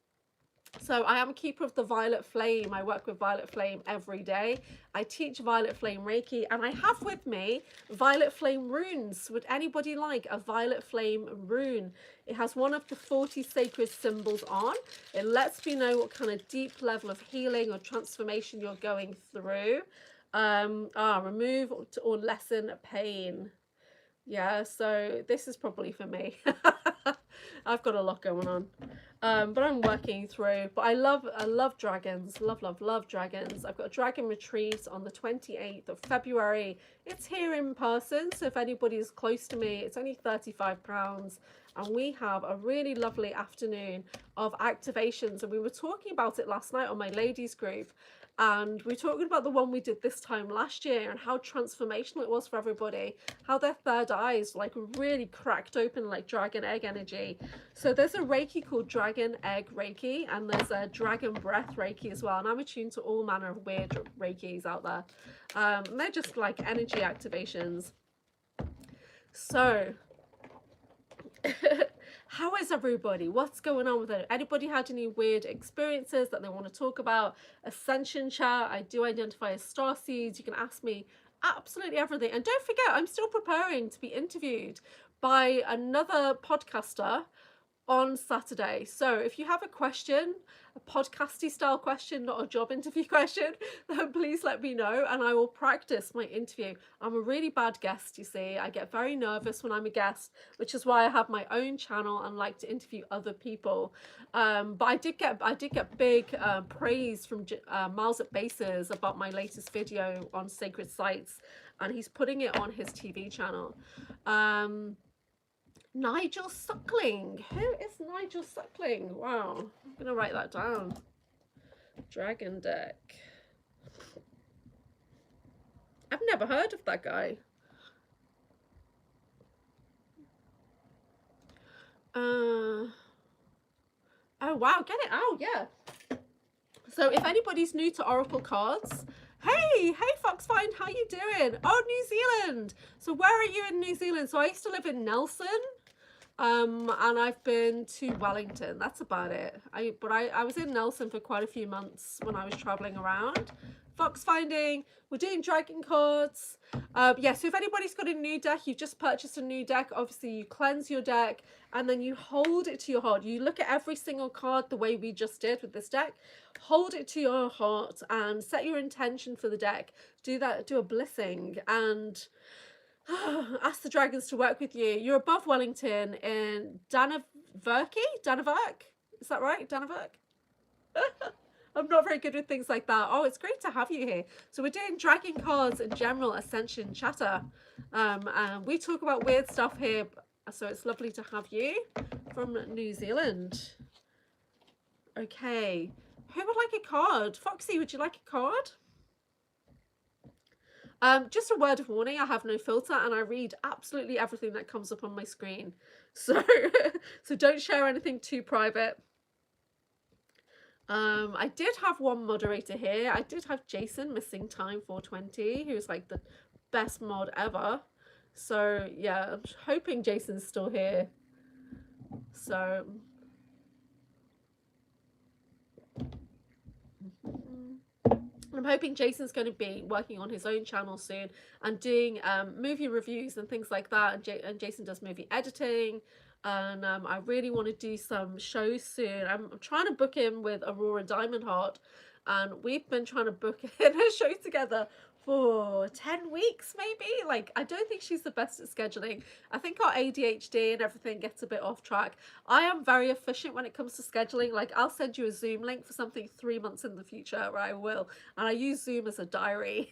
So I am a keeper of the Violet Flame. I work with Violet Flame every day. I teach Violet Flame Reiki, and I have with me Violet Flame runes. Would anybody like a Violet Flame rune? It has one of the 40 sacred symbols on. It lets me know what kind of deep level of healing or transformation you're going through. Remove or lessen pain. Yeah, so this is probably for me. I've got a lot going on. But I'm working through. But I love dragons. Love dragons. I've got a dragon retreat on the 28th of February. It's here in person, so if anybody's close to me, it's only £35. And we have a really lovely afternoon of activations. And we were talking about it last night on my ladies group. And we were talking about the one we did this time last year and how transformational it was for everybody, how their third eyes like really cracked open like dragon egg energy. So there's a Reiki called Dragon Egg Reiki, and there's a Dragon Breath Reiki as well. And I'm attuned to all manner of weird Reikis out there. And they're just like energy activations. So how is everybody? What's going on with it? Anybody had any weird experiences that they want to talk about? Ascension chat. I do identify as star seeds. You can ask me absolutely everything. And don't forget, I'm still preparing to be interviewed by another podcaster on Saturday. So if you have a question, a podcasty style question, not a job interview question, then please let me know and I will practice my interview. I'm a really bad guest, you see. I get very nervous when I'm a guest, which is why I have my own channel and like to interview other people. But I did get big praise from Miles at Bases about my latest video on sacred sites, and he's putting it on his TV channel. Nigel Suckling. Who is Nigel Suckling? Wow, I'm gonna write that down. Dragon deck. I've never heard of that guy. Oh wow, get it out, yeah. So if anybody's new to Oracle cards, hey Foxfind, how you doing? Oh, New Zealand. So where are you in New Zealand? So I used to live in Nelson. And I've been to Wellington. That's about it. I was in Nelson for quite a few months when I was traveling around. Fox finding. We're doing dragon cards. Yeah, so if anybody's got a new deck, you've just purchased a new deck, obviously you cleanse your deck and then you hold it to your heart. You look at every single card the way we just did with this deck. Hold it to your heart and set your intention for the deck. Do that, do a blessing, and ask the dragons to work with you. You're above Wellington in Dannevirke? Is that right? Dannevirke? I'm not very good with things like that. Oh, it's great to have you here. So we're doing dragon cards and general ascension chatter. And we talk about weird stuff here. So it's lovely to have you from New Zealand. Okay. Who would like a card? Foxy, would you like a card? Just a word of warning, I have no filter and I read absolutely everything that comes up on my screen. So, so don't share anything too private. I did have one moderator here. I did have Jason Missing Time 420, who's like the best mod ever. So yeah, I'm hoping Jason's still here. So I'm hoping Jason's going to be working on his own channel soon and doing movie reviews and things like that. And Jason does movie editing. And I really want to do some shows soon. I'm trying to book in with Aurora Diamond Heart. And we've been trying to book in a show together for 10 weeks maybe. Like, I don't think she's the best at scheduling. I think our ADHD and everything gets a bit off track. I am very efficient when it comes to scheduling. Like, I'll send you a Zoom link for something 3 months in the future, right? I will. And I use Zoom as a diary.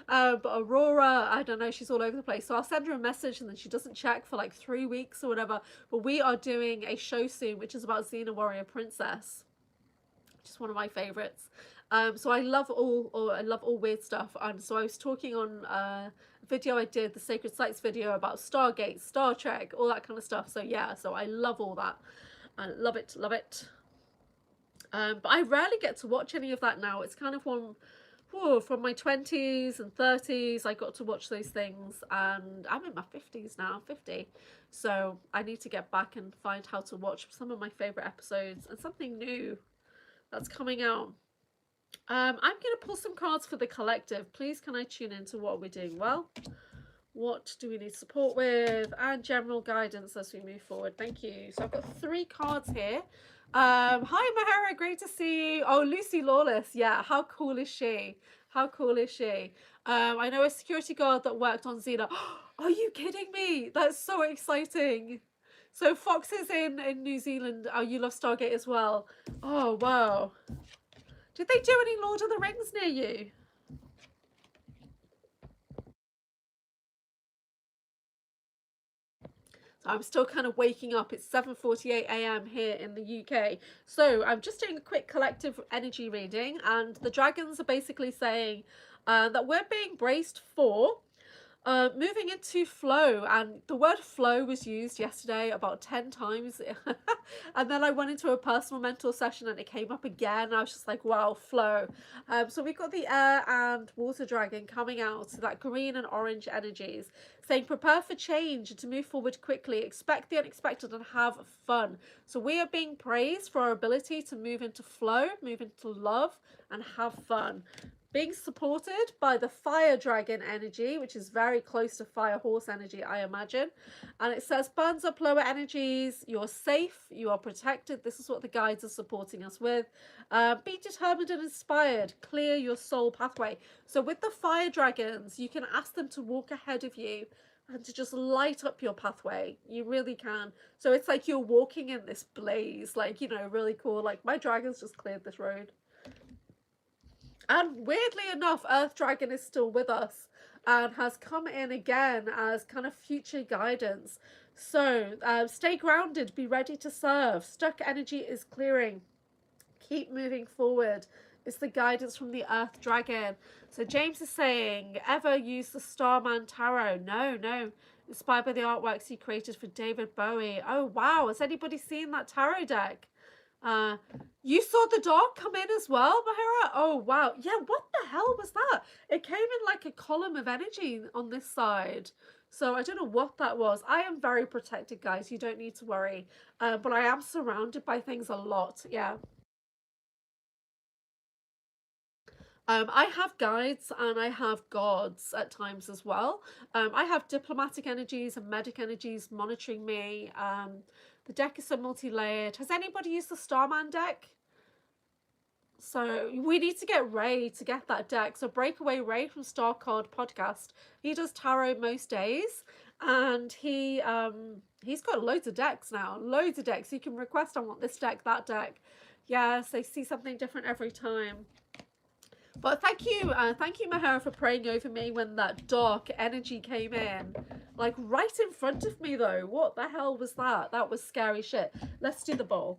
But Aurora, I don't know, she's all over the place. So I'll send her a message and then she doesn't check for like 3 weeks or whatever. But we are doing a show soon, which is about Xena Warrior Princess, which is one of my favorites. So I love all weird stuff. And so I was talking on a video I did, the Sacred Sites video, about Stargate, Star Trek, all that kind of stuff. So yeah, so I love all that. I love it, love it. But I rarely get to watch any of that now. It's kind of one, from my 20s and 30s, I got to watch those things, and I'm in my 50s now, 50. So I need to get back and find how to watch some of my favorite episodes and something new that's coming out. I'm going to pull some cards for the collective. Please, can I tune into what we're doing well? What do we need support with? And general guidance as we move forward. Thank you. So I've got 3 cards here. Hi, Mahara. Great to see you. Oh, Lucy Lawless. Yeah. How cool is she? How cool is she? I know a security guard that worked on Xena. Are you kidding me? That's so exciting. So Fox is in New Zealand. Oh, you love Stargate as well. Oh, wow. Did they do any Lord of the Rings near you? So I'm still kind of waking up. It's 7:48 a.m. here in the UK. So I'm just doing a quick collective energy reading, and the dragons are basically saying that we're being braced for moving into flow, and the word flow was used yesterday about 10 times. And then I went into a personal mental session and it came up again. I was just like, wow, flow. So we've got the air and water dragon coming out, so that green and orange energies, saying prepare for change and to move forward quickly, expect the unexpected and have fun. So we are being praised for our ability to move into flow, move into love and have fun. Being supported by the fire dragon energy, which is very close to fire horse energy, I imagine. And it says, burns up lower energies, you're safe, you are protected. This is what the guides are supporting us with. Be determined and inspired, clear your soul pathway. So with the fire dragons, you can ask them to walk ahead of you and to just light up your pathway. You really can. So it's like you're walking in this blaze, like, you know, really cool. Like, my dragons just cleared this road. And weirdly enough, Earth Dragon is still with us and has come in again as kind of future guidance. So stay grounded, be ready to serve. Stuck energy is clearing. Keep moving forward. It's the guidance from the Earth Dragon. So James is saying, ever use the Starman Tarot? No. Inspired by the artworks he created for David Bowie. Oh, wow. Has anybody seen that tarot deck? You saw the dog come in as well, Mahara? Oh, wow. Yeah, what the hell was that? It came in like a column of energy on this side. So I don't know what that was. I am very protected, guys. You don't need to worry. But I am surrounded by things a lot. Yeah. I have guides and I have gods at times as well. I have diplomatic energies and medic energies monitoring me. The deck is so multi-layered. Has anybody used the Starman deck? So we need to get Ray to get that deck. So Breakaway Ray from Star Card Podcast. He does tarot most days, and he's got loads of decks now. Loads of decks. You can request, I want this deck, that deck. Yes, they see something different every time. But thank you, Mahara, for praying over me when that dark energy came in. Like right in front of me though. What the hell was that? That was scary shit. Let's do the bowl.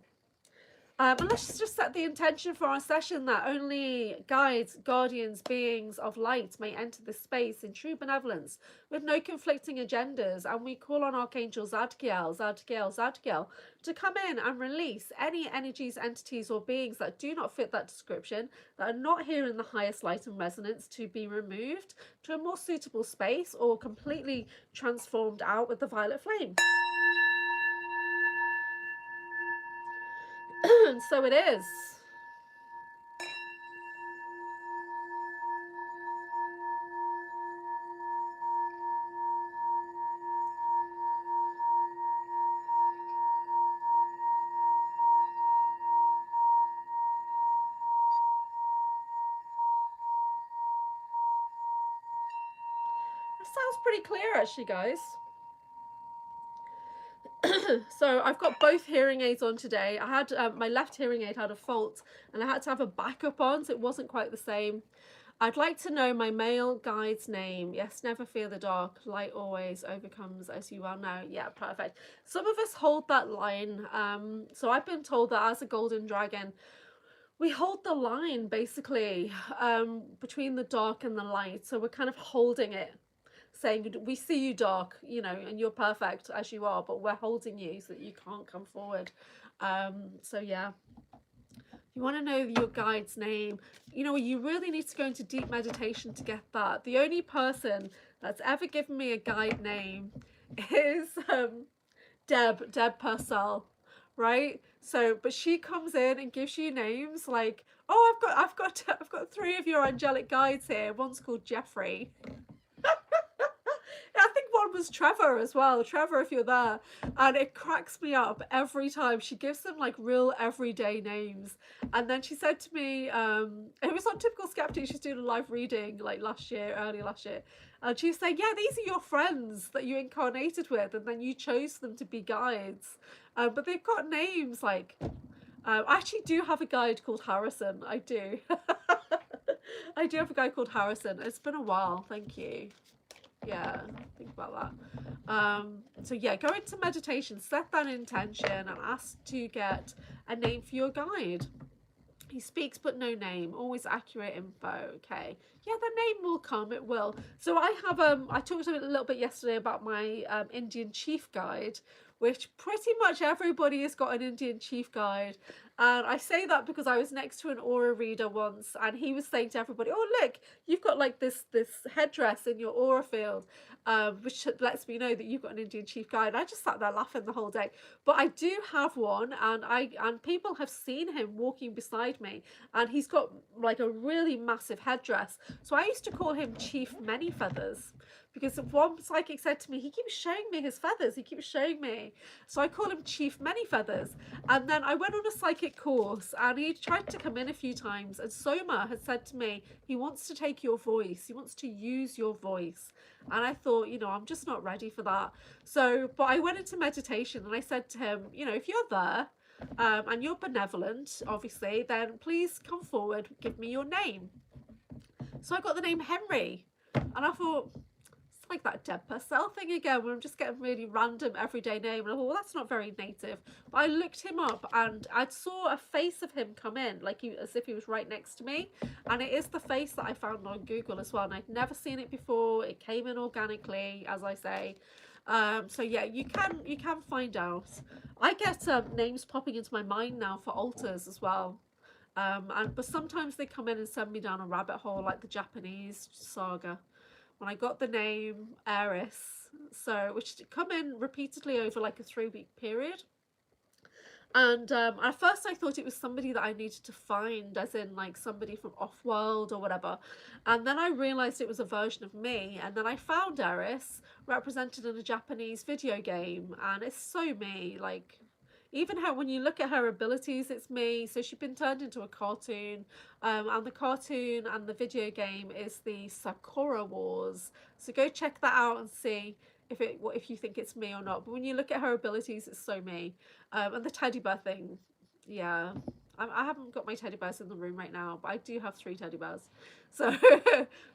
And let's just set the intention for our session that only guides, guardians, beings of light may enter this space in true benevolence with no conflicting agendas. And we call on Archangel Zadkiel, Zadkiel, Zadkiel to come in and release any energies, entities, or beings that do not fit that description, that are not here in the highest light and resonance, to be removed to a more suitable space or completely transformed out with the violet flame. And so it is. That sounds pretty clear, actually, guys. So I've got both hearing aids on today. I had my left hearing aid had a fault, and I had to have a backup on, so it wasn't quite the same. I'd like to know my male guide's name. Yes, never fear the dark. Light always overcomes, as you well know. Yeah, perfect. Some of us hold that line. So I've been told that as a golden dragon, we hold the line basically between the dark and the light. So we're kind of holding it, saying, we see you dark, you know, and you're perfect as you are, but we're holding you so that you can't come forward. So yeah. You want to know your guide's name, you know, you really need to go into deep meditation to get that. The only person that's ever given me a guide name is Deb Purcell, right? So, but she comes in and gives you names like, oh, I've got 3 of your angelic guides here. One's called Jeffrey. I think one was Trevor as well. Trevor, if you're there. And it cracks me up every time. She gives them like real everyday names. And then she said to me, it was on Typical Skeptic, she's doing a live reading like early last year. And she's saying, yeah, these are your friends that you incarnated with, and then you chose them to be guides. But they've got names like, I actually do have a guide called Harrison. I do. I do have a guide called Harrison. It's been a while. Thank you. Yeah, think about that. So yeah, go into meditation, set that intention, and ask to get a name for your guide. He speaks but no name, always accurate info. Okay, yeah, the name will come, it will. So I have I talked a little bit yesterday about my Indian chief guide, which pretty much everybody has got an Indian chief guide. And I say that because I was next to an aura reader once, and he was saying to everybody, oh look, you've got like this headdress in your aura field, which lets me know that you've got an Indian chief guide. And I just sat there laughing the whole day. But I do have one, and people have seen him walking beside me, and he's got like a really massive headdress. So I used to call him Chief Many Feathers, because one psychic said to me, he keeps showing me his feathers, he keeps showing me. So I call him Chief Many Feathers. And then I went on a psychic course, and he tried to come in a few times, and Soma had said to me, he wants to take your voice, he wants to use your voice. And I thought, you know, I'm just not ready for that. So, but I went into meditation, and I said to him, you know, if you're there, and you're benevolent, obviously, then please come forward, give me your name. So I got the name Henry, and I thought, like that Deb Purcell thing again, where I'm just getting really random everyday name, and I thought, well, that's not very native. But I looked him up, and I saw a face of him come in, like as if he was right next to me, and it is the face that I found on Google as well, and I'd never seen it before. It came in organically, as I say. So yeah, you can find out. I get names popping into my mind now for altars as well. But sometimes they come in and send me down a rabbit hole, like the Japanese saga. When I got the name Eris, so which come in repeatedly over like a 3-week period. And at first I thought it was somebody that I needed to find, as in like somebody from off-world or whatever. And then I realised it was a version of me. And then I found Eris represented in a Japanese video game. And it's so me, like... Even how, when you look at her abilities, it's me. So she's been turned into a cartoon, and the cartoon and the video game is the Sakura Wars. So go check that out and see if you think it's me or not. But when you look at her abilities, it's so me. And the teddy bear thing, yeah. I haven't got my teddy bears in the room right now, but I do have 3 teddy bears. So,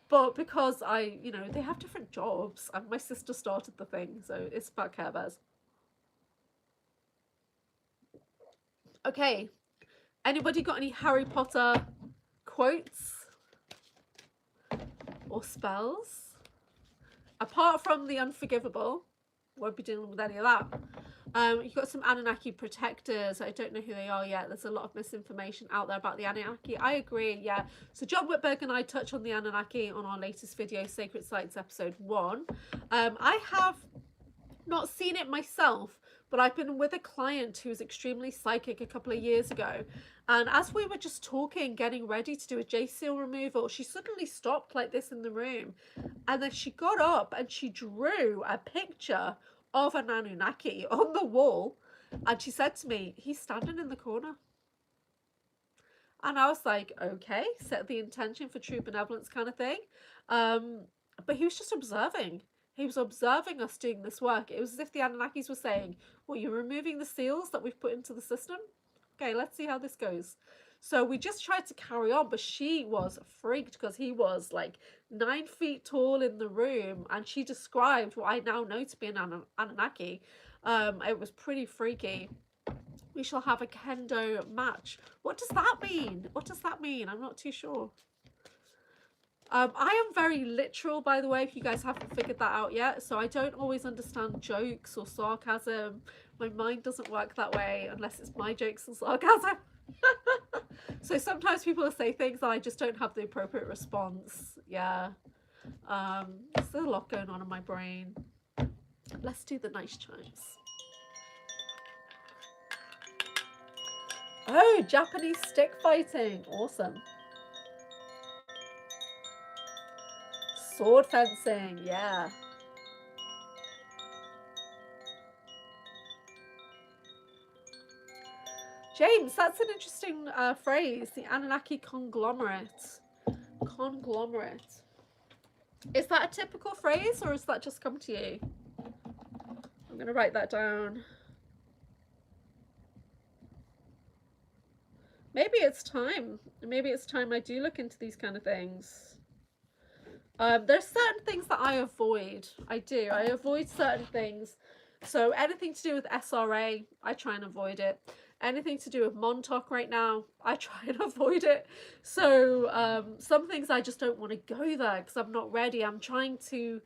but because you know, they have different jobs, and my sister started the thing, so it's about Care Bears. Okay, Anybody got any Harry Potter quotes or spells? Apart from the unforgivable, won't be dealing with any of that. You've got some Anunnaki protectors. I don't know who they are yet. There's a lot of misinformation out there about the Anunnaki. I agree, yeah. So John Whitberg and I touch on the Anunnaki on our latest video, Sacred Sites episode 1. I have not seen it myself, but I've been with a client who was extremely psychic a couple of years ago. And as we were just talking, getting ready to do a J-seal removal, she suddenly stopped like this in the room. And then she got up and she drew a picture of an Anunnaki on the wall. And she said to me, he's standing in the corner. And I was like, okay, set the intention for true benevolence kind of thing. But he was just observing. He was observing us doing this work. It was as if the Anunnakis were saying, well, you're removing the seals that we've put into the system. Okay, let's see how this goes. So we just tried to carry on, but she was freaked because he was like 9 feet tall in the room, and she described what I now know to be an Anunnaki. It was pretty freaky. We shall have a kendo match. What does that mean? What does that mean? I'm not too sure. I am very literal, by the way, if you guys haven't figured that out yet. So I don't always understand jokes or sarcasm. My mind doesn't work that way unless it's my jokes and sarcasm. So sometimes people will say things and I just don't have the appropriate response. Yeah. There's a lot going on in my brain. Let's do the nice chimes. Oh, Japanese stick fighting. Awesome. Sword fencing. Yeah. James, that's an interesting phrase. The Anunnaki conglomerate. Conglomerate. Is that a typical phrase or has that just come to you? I'm going to write that down. Maybe it's time. Maybe it's time I do look into these kind of things. There's certain things that I avoid. I do. I avoid certain things. So anything to do with SRA, I try and avoid it. Anything to do with Montauk right now, I try and avoid it. So some things I just don't want to go there because I'm not ready. I'm still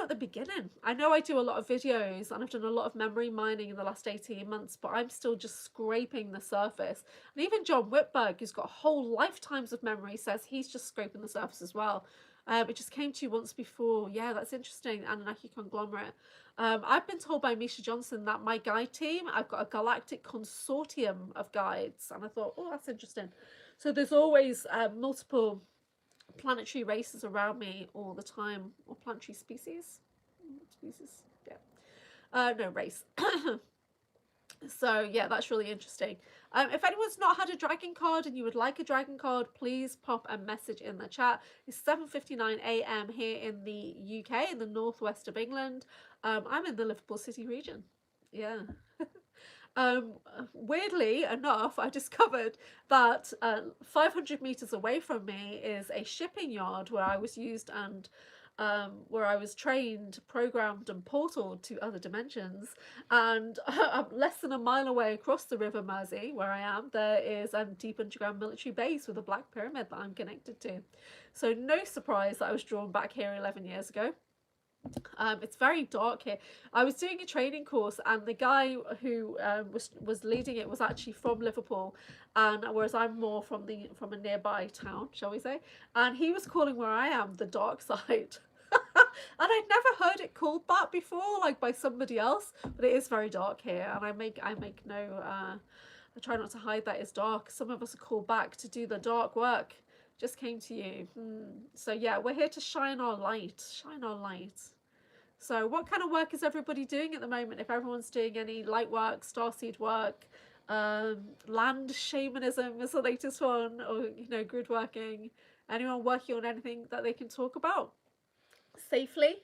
at the beginning. I know I do a lot of videos and I've done a lot of memory mining in the last 18 months, but I'm still just scraping the surface. And even John Whitberg, who's got whole lifetimes of memory, says he's just scraping the surface as well. It just came to you once before. Yeah, that's interesting. Anunnaki conglomerate. I've been told by Misha Johnson that my guide team, I've got a galactic consortium of guides. And I thought, oh, that's interesting. So there's always multiple planetary races around me all the time, or planetary species. Yeah. No, race. So yeah, that's really interesting. If anyone's not had a dragon card and you would like a dragon card, please pop a message in the chat. It's 7:59 a.m. here in the UK, in the northwest of England. I'm in the Liverpool City region. Yeah. Weirdly enough, I discovered that 500 meters away from me is a shipping yard where I was used and where I was trained, programmed and portaled to other dimensions. And less than a mile away across the River Mersey, where I am, there is a deep underground military base with a black pyramid that I'm connected to. So no surprise that I was drawn back here 11 years ago. It's very dark here. I was doing a training course and the guy who was leading it was actually from Liverpool, and whereas I'm more from a nearby town, shall we say, and he was calling where I am the dark side. And I'd never heard it called that before, like by somebody else, but it is very dark here, and I make no I try not to hide that it's dark. Some of us are called back to do the dark work. Just came to you. So yeah, we're here to shine our light. Shine our light. So what kind of work is everybody doing at the moment? If everyone's doing any light work, starseed work, land shamanism is the latest one, or grid working. Anyone working on anything that they can talk about safely?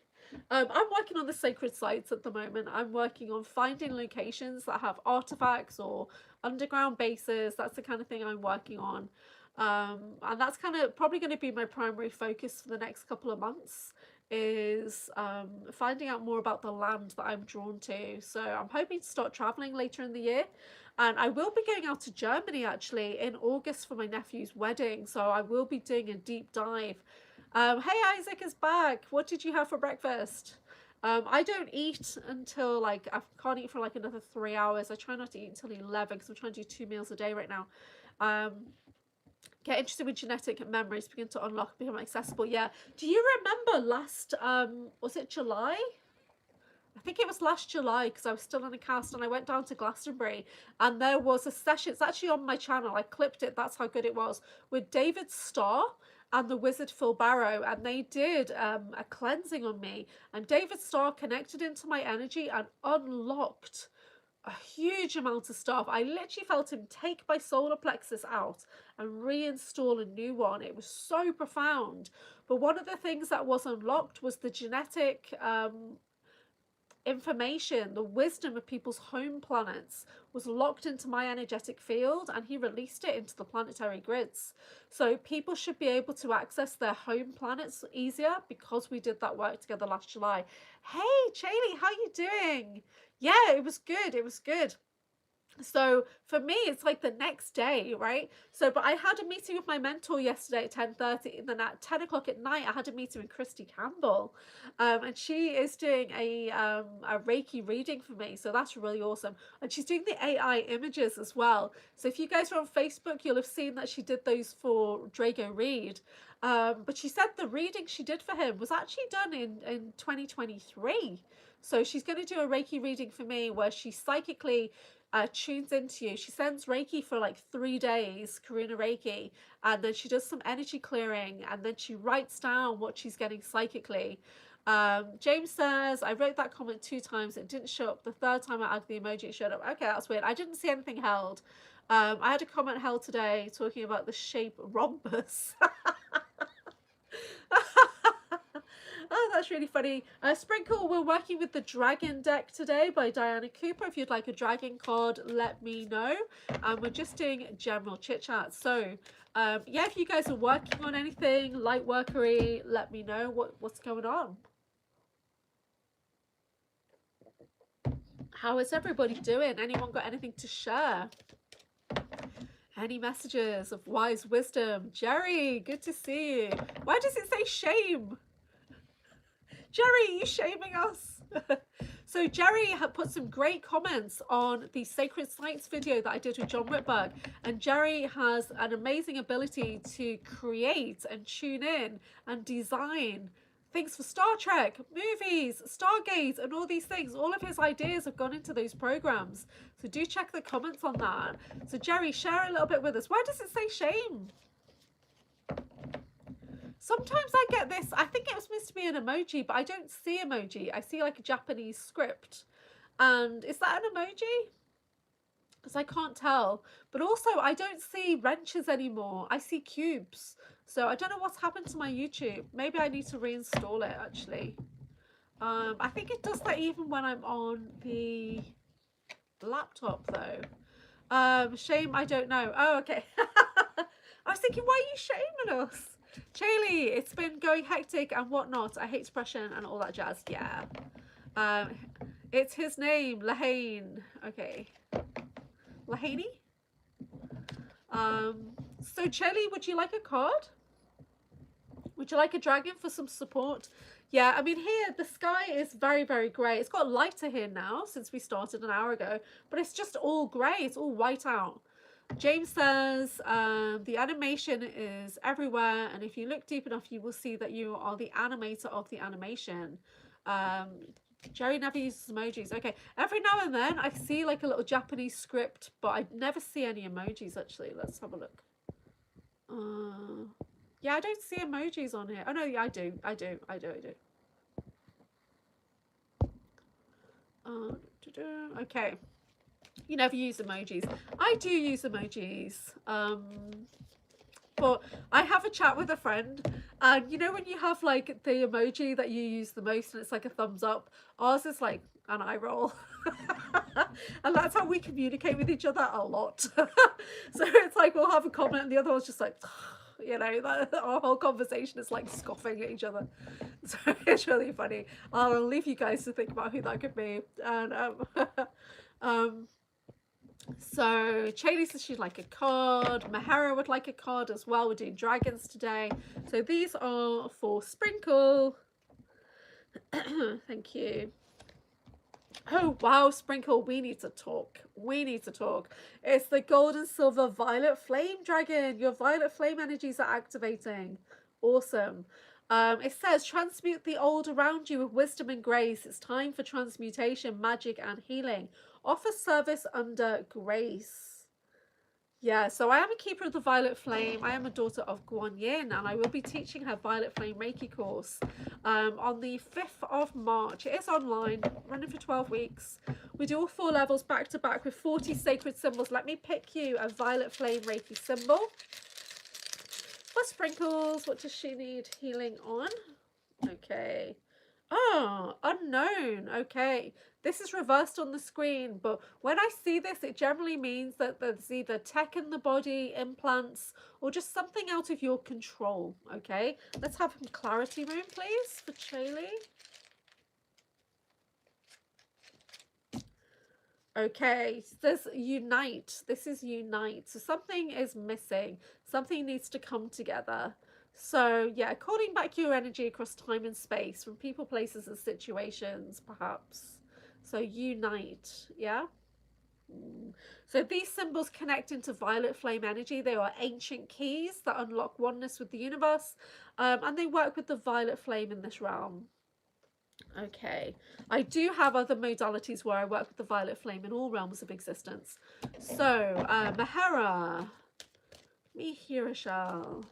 I'm working on the sacred sites at the moment. I'm working on finding locations that have artifacts or underground bases. That's the kind of thing I'm working on. And that's kind of probably going to be my primary focus for the next couple of months, is finding out more about the land that I'm drawn to. So I'm hoping to start traveling later in the year. And I will be going out to Germany actually in August for my nephew's wedding. So I will be doing a deep dive. Hey, Isaac is back. What did you have for breakfast? I don't eat until like, I can't eat for like another 3 hours. I try not to eat until 11 because I'm trying to do 2 meals a day right now. Get interested with genetic memories, begin to unlock, become accessible. Yeah. Do you remember last, was it July? I think it was last July because I was still on a cast and I went down to Glastonbury and there was a session, it's actually on my channel, I clipped it, that's how good it was, with David Starr and the wizard Phil Barrow, and they did a cleansing on me, and David Starr connected into my energy and unlocked a huge amount of stuff. I literally felt him take my solar plexus out and reinstall a new one. It was so profound. But one of the things that was unlocked was the genetic information, the wisdom of people's home planets was locked into my energetic field, and he released it into the planetary grids. So people should be able to access their home planets easier because we did that work together last July. Hey, Chaley, how you doing? Yeah, it was good. It was good. So for me, it's like the next day, right? So, but I had a meeting with my mentor yesterday at 10:30, and then at 10 o'clock at night, I had a meeting with Christy Campbell, and she is doing a Reiki reading for me. So that's really awesome. And she's doing the AI images as well. So if you guys are on Facebook, you'll have seen that she did those for Drago Reed. But she said the reading she did for him was actually done in 2023. So she's going to do a Reiki reading for me where she psychically tunes into you. She sends Reiki for like 3 days, Karuna Reiki, and then she does some energy clearing, and then she writes down what she's getting psychically. James says, I wrote that comment 2 times. It didn't show up. The 3rd time I added the emoji, it showed up. Okay, that's weird. I didn't see anything held. I had a comment held today talking about the shape rhombus. Oh, that's really funny. Sprinkle, we're working with the Dragon deck today by Diana Cooper. If you'd like a dragon card, let me know. And we're just doing general chit chat. So, yeah, if you guys are working on anything light workery, let me know what's going on. How is everybody doing? Anyone got anything to share? Any messages of wise wisdom? Jerry, good to see you. Why does it say shame? Jerry, you shaming us? So Jerry had put some great comments on the Sacred Sites video that I did with John Whitberg, and Jerry has an amazing ability to create and tune in and design things for Star Trek, movies, Stargate, and all these things. All of his ideas have gone into those programs. So do check the comments on that. So Jerry, share a little bit with us. Why does it say shame? Sometimes I get this, I think it was supposed to be an emoji, but I don't see emoji. I see like a Japanese script. And is that an emoji? Because I can't tell. But also I don't see wrenches anymore. I see cubes. So I don't know what's happened to my YouTube. Maybe I need to reinstall it actually. I think it does that even when I'm on the laptop though. Shame, I don't know. Oh, okay. I was thinking, why are you shaming us? Chaley, it's been going hectic and whatnot. I hate depression and all that jazz. Yeah. It's his name, Lahane. Okay. Lahaney? So Chaley, would you like a card? Would you like a dragon for some support? Yeah, I mean, here the sky is very, very grey. It's got lighter here now since we started an hour ago, but it's just all grey. It's all white out. James says the animation is everywhere, and if you look deep enough, you will see that you are the animator of the animation. Jerry never uses emojis. Okay, every now and then I see like a little Japanese script, but I never see any emojis actually. Let's have a look. Yeah, I don't see emojis on here. Oh no, yeah, I do. Okay. You never use emojis. I do use emojis. But I have a chat with a friend, and you know when you have like the emoji that you use the most and it's like a thumbs up, ours is like an eye roll. And that's how we communicate with each other a lot. So it's like we'll have a comment and the other one's just like, you know, our whole conversation is like scoffing at each other. So it's really funny. I'll leave you guys to think about who that could be. And So Chaley says she'd like a card. Mahara would like a card as well. We're doing dragons today. So these are for Sprinkle. Thank you. Oh, wow, Sprinkle, we need to talk. We need to talk. It's the gold and silver violet flame dragon. Your violet flame energies are activating. Awesome. It says, transmute the old around you with wisdom and grace. It's time for transmutation, magic, and healing. Offer service under grace. Yeah, so I am a keeper of the Violet Flame. I am a daughter of Guan Yin, and I will be teaching her Violet Flame Reiki course on the 5th of March. It is online, running for 12 weeks. We do all 4 levels back to back with 40 sacred symbols. Let me pick you a Violet Flame Reiki symbol. For Sprinkles, what does she need healing on? Okay. Oh, unknown. Okay. This is reversed on the screen, but when I see this, it generally means that there's either tech in the body, implants, or just something out of your control. Okay. Let's have some clarity room, please, for Chaley. Okay, there's unite. This is unite. So something is missing. Something needs to come together. So yeah, calling back your energy across time and space from people, places, and situations, perhaps. So unite, yeah. So these symbols connect into violet flame energy. They are ancient keys that unlock oneness with the universe, and they work with the violet flame in this realm. Okay, I do have other modalities where I work with the violet flame in all realms of existence. So, Mahara, Mihirashal.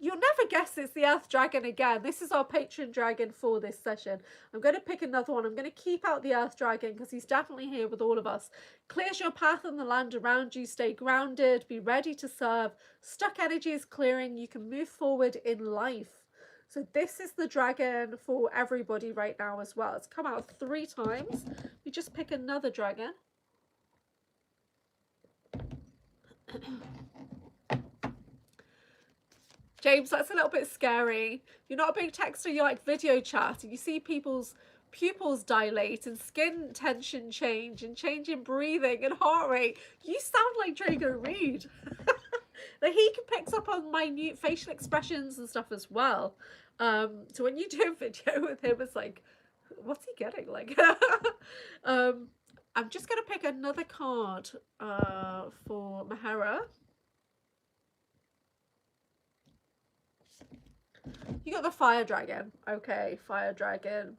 You'll never guess it's the Earth Dragon again. This is our patron dragon for this session. I'm going to pick another one. I'm going to keep out the Earth Dragon because he's definitely here with all of us. Clears your path on the land around you. Stay grounded. Be ready to serve. Stuck energy is clearing. You can move forward in life. So this is the dragon for everybody right now as well. It's come out 3 times. We just pick another dragon. James, that's a little bit scary. You're not a big texter, you like video chat, and you see people's pupils dilate and skin tension change and change in breathing and heart rate. You sound like Drago Reed. That he picks up on minute facial expressions and stuff as well. So when you do a video with him, it's like, what's he getting? Like, I'm just gonna pick another card for Mahara. You got the fire dragon. Okay, fire dragon.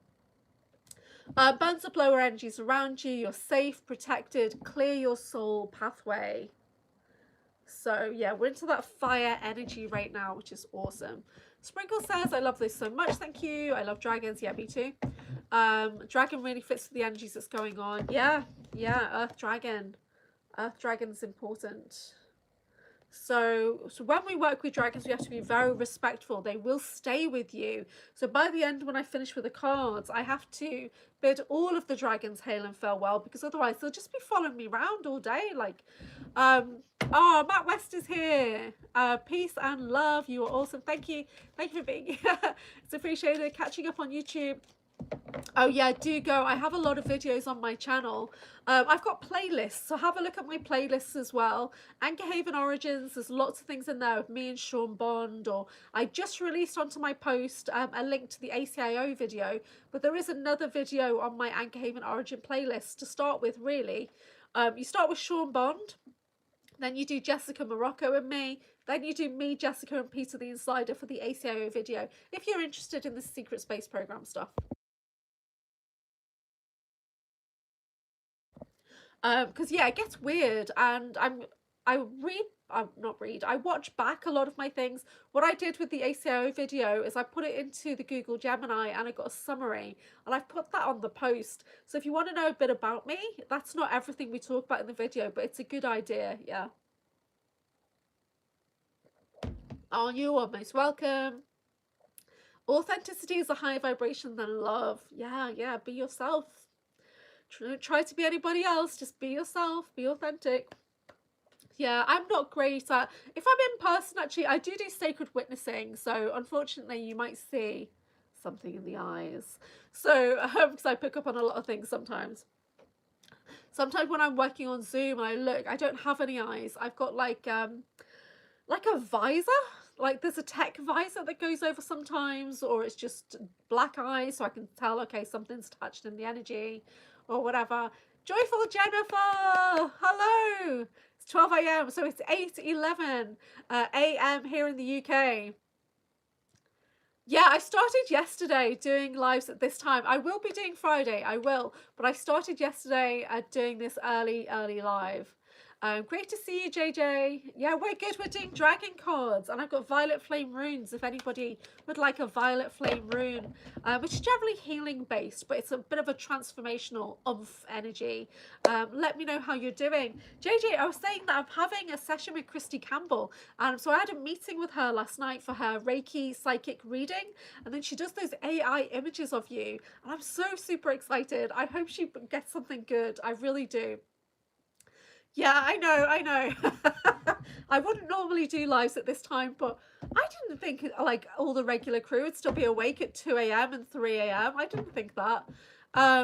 Burns up lower energies around you. You're safe, protected. Clear your soul pathway. So yeah, we're into that fire energy right now, which is awesome. Sprinkle says, I love this so much. Thank you. I love dragons. Yeah, me too. Dragon really fits with the energies that's going on. Yeah, Earth Dragon. Earth Dragon's important. So when we work with dragons, we have to be very respectful. They will stay with you. So by the end, when I finish with the cards, I have to bid all of the dragons hail and farewell, because otherwise they'll just be following me around all day. Like, oh, Matt West is here. Peace and love. You are awesome. Thank you. Thank you for being here. It's appreciated. Catching up on YouTube. Oh yeah, do go. I have a lot of videos on my channel. I've got playlists, so have a look at my playlists as well. Anchorhaven Origins, there's lots of things in there of me and Sean Bond, or I just released onto my post a link to the ACIO video, but there is another video on my Anchorhaven Origin playlist to start with, really. You start with Sean Bond, then you do Jessica Morocco and me, then you do me, Jessica, and Peter the Insider for the ACIO video, if you're interested in the Secret Space Program stuff. Because yeah, it gets weird, and I watch back a lot of my things. What I did with the ACO video is I put it into the Google Gemini and I got a summary, and I've put that on the post. So if you want to know a bit about me, that's not everything we talk about in the video, but it's a good idea. Yeah. Oh, you are most welcome. Authenticity is a higher vibration than love. Yeah, be yourself. Don't try to be anybody else. Just be yourself. Be authentic. Yeah, I'm not great at, if I'm in person, actually, I do sacred witnessing. So unfortunately, you might see something in the eyes. So, because I pick up on a lot of things sometimes. Sometimes when I'm working on Zoom and I look, I don't have any eyes. I've got like a visor. Like there's a tech visor that goes over sometimes, or it's just black eyes, so I can tell, okay, something's touched in the energy or whatever. Joyful Jennifer, hello. It's 12 a.m. so it's 8:11 a.m. here in the UK. Yeah, I started yesterday doing lives at this time. I will be doing Friday, I will, but I started yesterday doing this early live. Great to see you, JJ. Yeah, we're good. We're doing dragon cards, and I've got violet flame runes. If anybody would like a violet flame rune, which is generally healing based, but it's a bit of a transformational oomph energy. Let me know how you're doing. JJ, I was saying that I'm having a session with Christy Campbell, and so I had a meeting with her last night for her Reiki psychic reading, and then she does those AI images of you, and I'm so super excited. I hope she gets something good. I really do. Yeah, I know. I wouldn't normally do lives at this time, but I didn't think like all the regular crew would still be awake at 2 a.m. and 3 a.m. I didn't think that.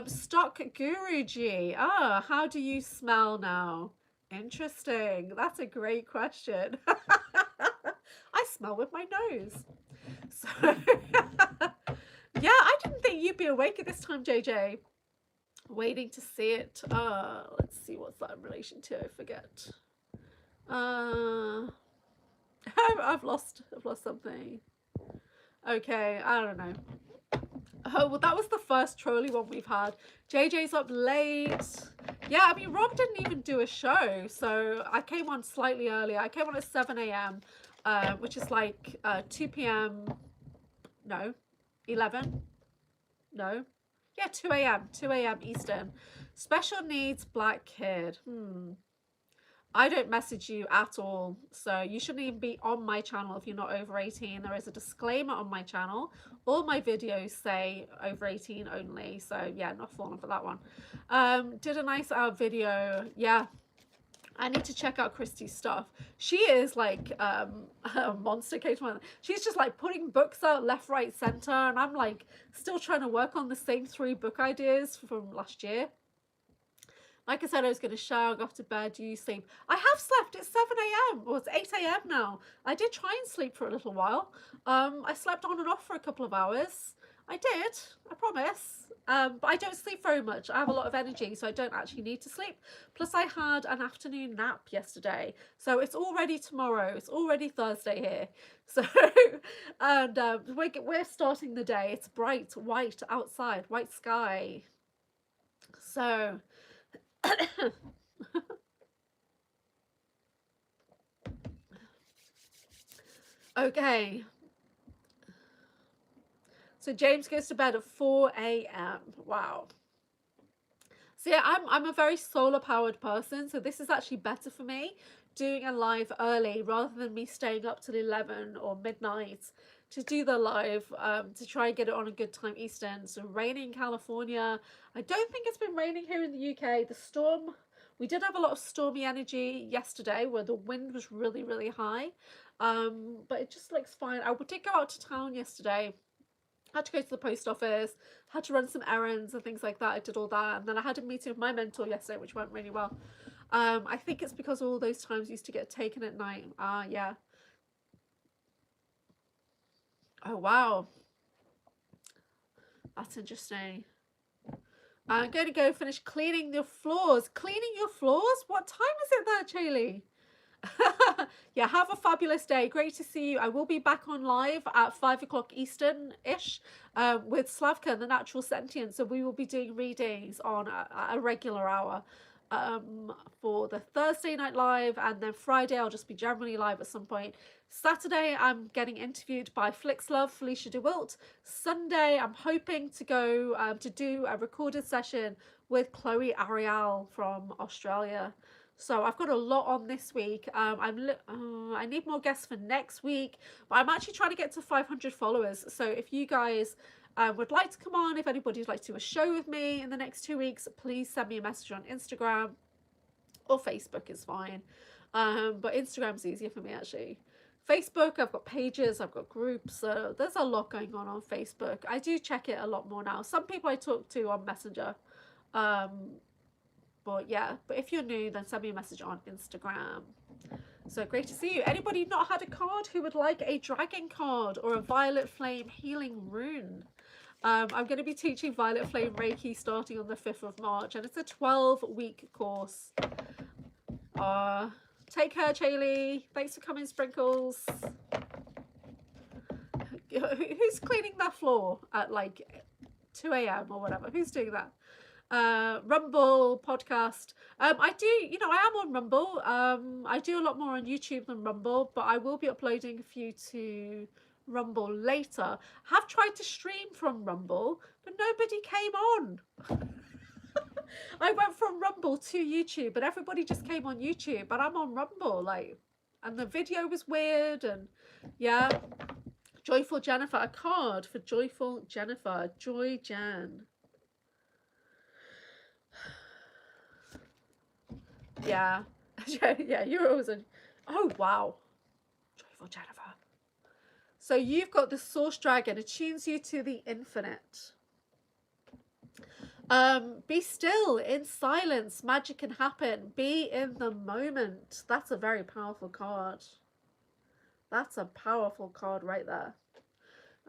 Stock Guruji. Ah, how do you smell now? Interesting. That's a great question. I smell with my nose. So yeah, I didn't think you'd be awake at this time, JJ. Waiting to see it. Let's see, what's that in relation to? I forget. I've lost something. Okay, I don't know. Oh, well, that was the first trolley one we've had. JJ's up late. Yeah, I mean, Rob didn't even do a show, so I came on slightly earlier. I came on at 7 a.m., which is like 2 p.m. No, 11. No. Yeah, 2 a.m. 2 a.m. Eastern. Special needs black kid. I don't message you at all, so you shouldn't even be on my channel if you're not over 18. There is a disclaimer on my channel. All my videos say over 18 only, so yeah, not falling for that one. Did a nice video. Yeah, I need to check out Christy's stuff. She is like a monster case. She's just like putting books out left, right, center, and I'm like still trying to work on the same 3 book ideas from last year. Like I said, I was going to shower, go off to bed, do you sleep? I have slept. It's 7 a.m. Well, it's 8 a.m. now. I did try and sleep for a little while. I slept on and off for a couple of hours. I did, I promise. But I don't sleep very much. I have a lot of energy, so I don't actually need to sleep. Plus, I had an afternoon nap yesterday. So it's already tomorrow. It's already Thursday here. So, and we're starting the day. It's bright, white outside, white sky. So... Okay. So James goes to bed at 4 a.m. Wow. So yeah, I'm a very solar powered person, so this is actually better for me, doing a live early rather than me staying up till 11 or midnight to do the live, to try and get it on a good time Eastern. So raining in California. I don't think it's been raining here in the UK. The storm, we did have a lot of stormy energy yesterday where the wind was really, really high. But it just looks fine. I did go out to town yesterday. Had to go to the post office, had to run some errands and things like that. I did all that, and then I had a meeting with my mentor yesterday, which went really well. I think it's because all those times used to get taken at night. Yeah. Oh wow, that's interesting. I'm going to go finish cleaning your floors. Cleaning your floors? What time is it there, Chaley? Yeah, have a fabulous day. Great to see you. I will be back on live at 5 o'clock Eastern-ish with Slavka and the Natural Sentient. So we will be doing readings on a regular hour for the Thursday night live, and then Friday I'll just be generally live at some point. Saturday I'm getting interviewed by Flixlove, Felicia DeWilt. Sunday I'm hoping to go to do a recorded session with Chloe Ariel from Australia. So I've got a lot on this week. I need more guests for next week, but I'm actually trying to get to 500 followers. So if you guys would like to come on, if anybody would like to do a show with me in the next 2 weeks, please send me a message on Instagram or Facebook is fine. But Instagram's easier for me, actually. Facebook, I've got pages, I've got groups, so there's a lot going on Facebook. I do check it a lot more now. Some people I talk to on Messenger. But yeah, but if you're new, then send me a message on Instagram. So great to see you. Anybody not had a card who would like a dragon card or a violet flame healing rune? I'm going to be teaching Violet Flame Reiki starting on the 5th of March, and it's a 12-week course. Take care, Chaley. Thanks for coming, Sprinkles. Who's cleaning that floor at like 2 a.m. or whatever? Who's doing that? Rumble podcast. I do, I am on Rumble. I do a lot more on YouTube than Rumble, but I will be uploading a few to Rumble later. Have tried to stream from Rumble, but nobody came on. I went from Rumble to YouTube, but everybody just came on YouTube, but I'm on Rumble, and the video was weird, and yeah. Joyful Jennifer, a card for Joyful Jennifer, Joy Jan. Yeah, yeah, you're always a, oh wow, Joyful Jennifer. So you've got the Source Dragon, attunes you to the infinite. Be still, in silence, magic can happen. Be in the moment. That's a very powerful card. That's a powerful card right there.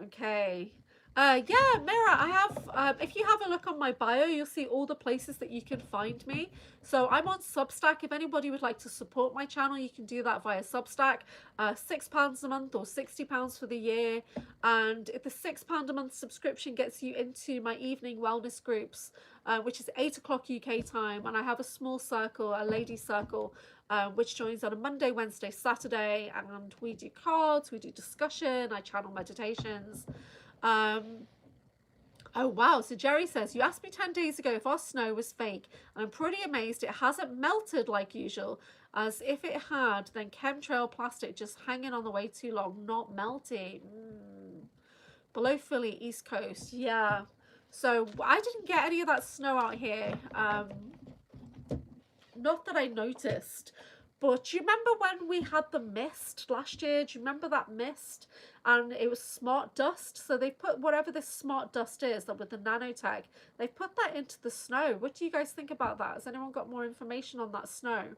Okay. Yeah, Mira, I have, if you have a look on my bio, you'll see all the places that you can find me. So I'm on Substack. If anybody would like to support my channel, you can do that via Substack. £6 a month or £60 for the year. And if the £6 a month subscription gets you into my evening wellness groups, which is 8 o'clock UK time. And I have a small circle, a ladies circle, which joins on a Monday, Wednesday, Saturday. And we do cards, we do discussion, I channel meditations. Oh wow, so Jerry says, you asked me 10 days ago if our snow was fake, and I'm pretty amazed it hasn't melted like usual, as if it had, then chemtrail plastic just hanging on the way too long, not melting. Below Philly, East Coast, yeah. So I didn't get any of that snow out here, not that I noticed. But do you remember when we had the mist last year? Do you remember that mist? And it was smart dust. So they put whatever this smart dust is, that with the nanotech, they put that into the snow. What do you guys think about that? Has anyone got more information on that snow?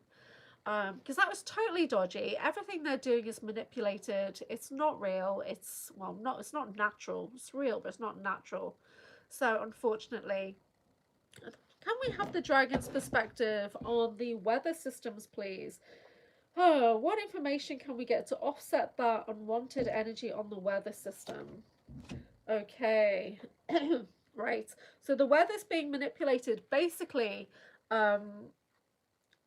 Because that was totally dodgy. Everything they're doing is manipulated. It's not real. It's, well, it's not natural. It's real, but it's not natural. So unfortunately, can we have the dragon's perspective on the weather systems, please? Oh, what information can we get to offset that unwanted energy on the weather system? Okay. Right. So the weather's being manipulated. Basically,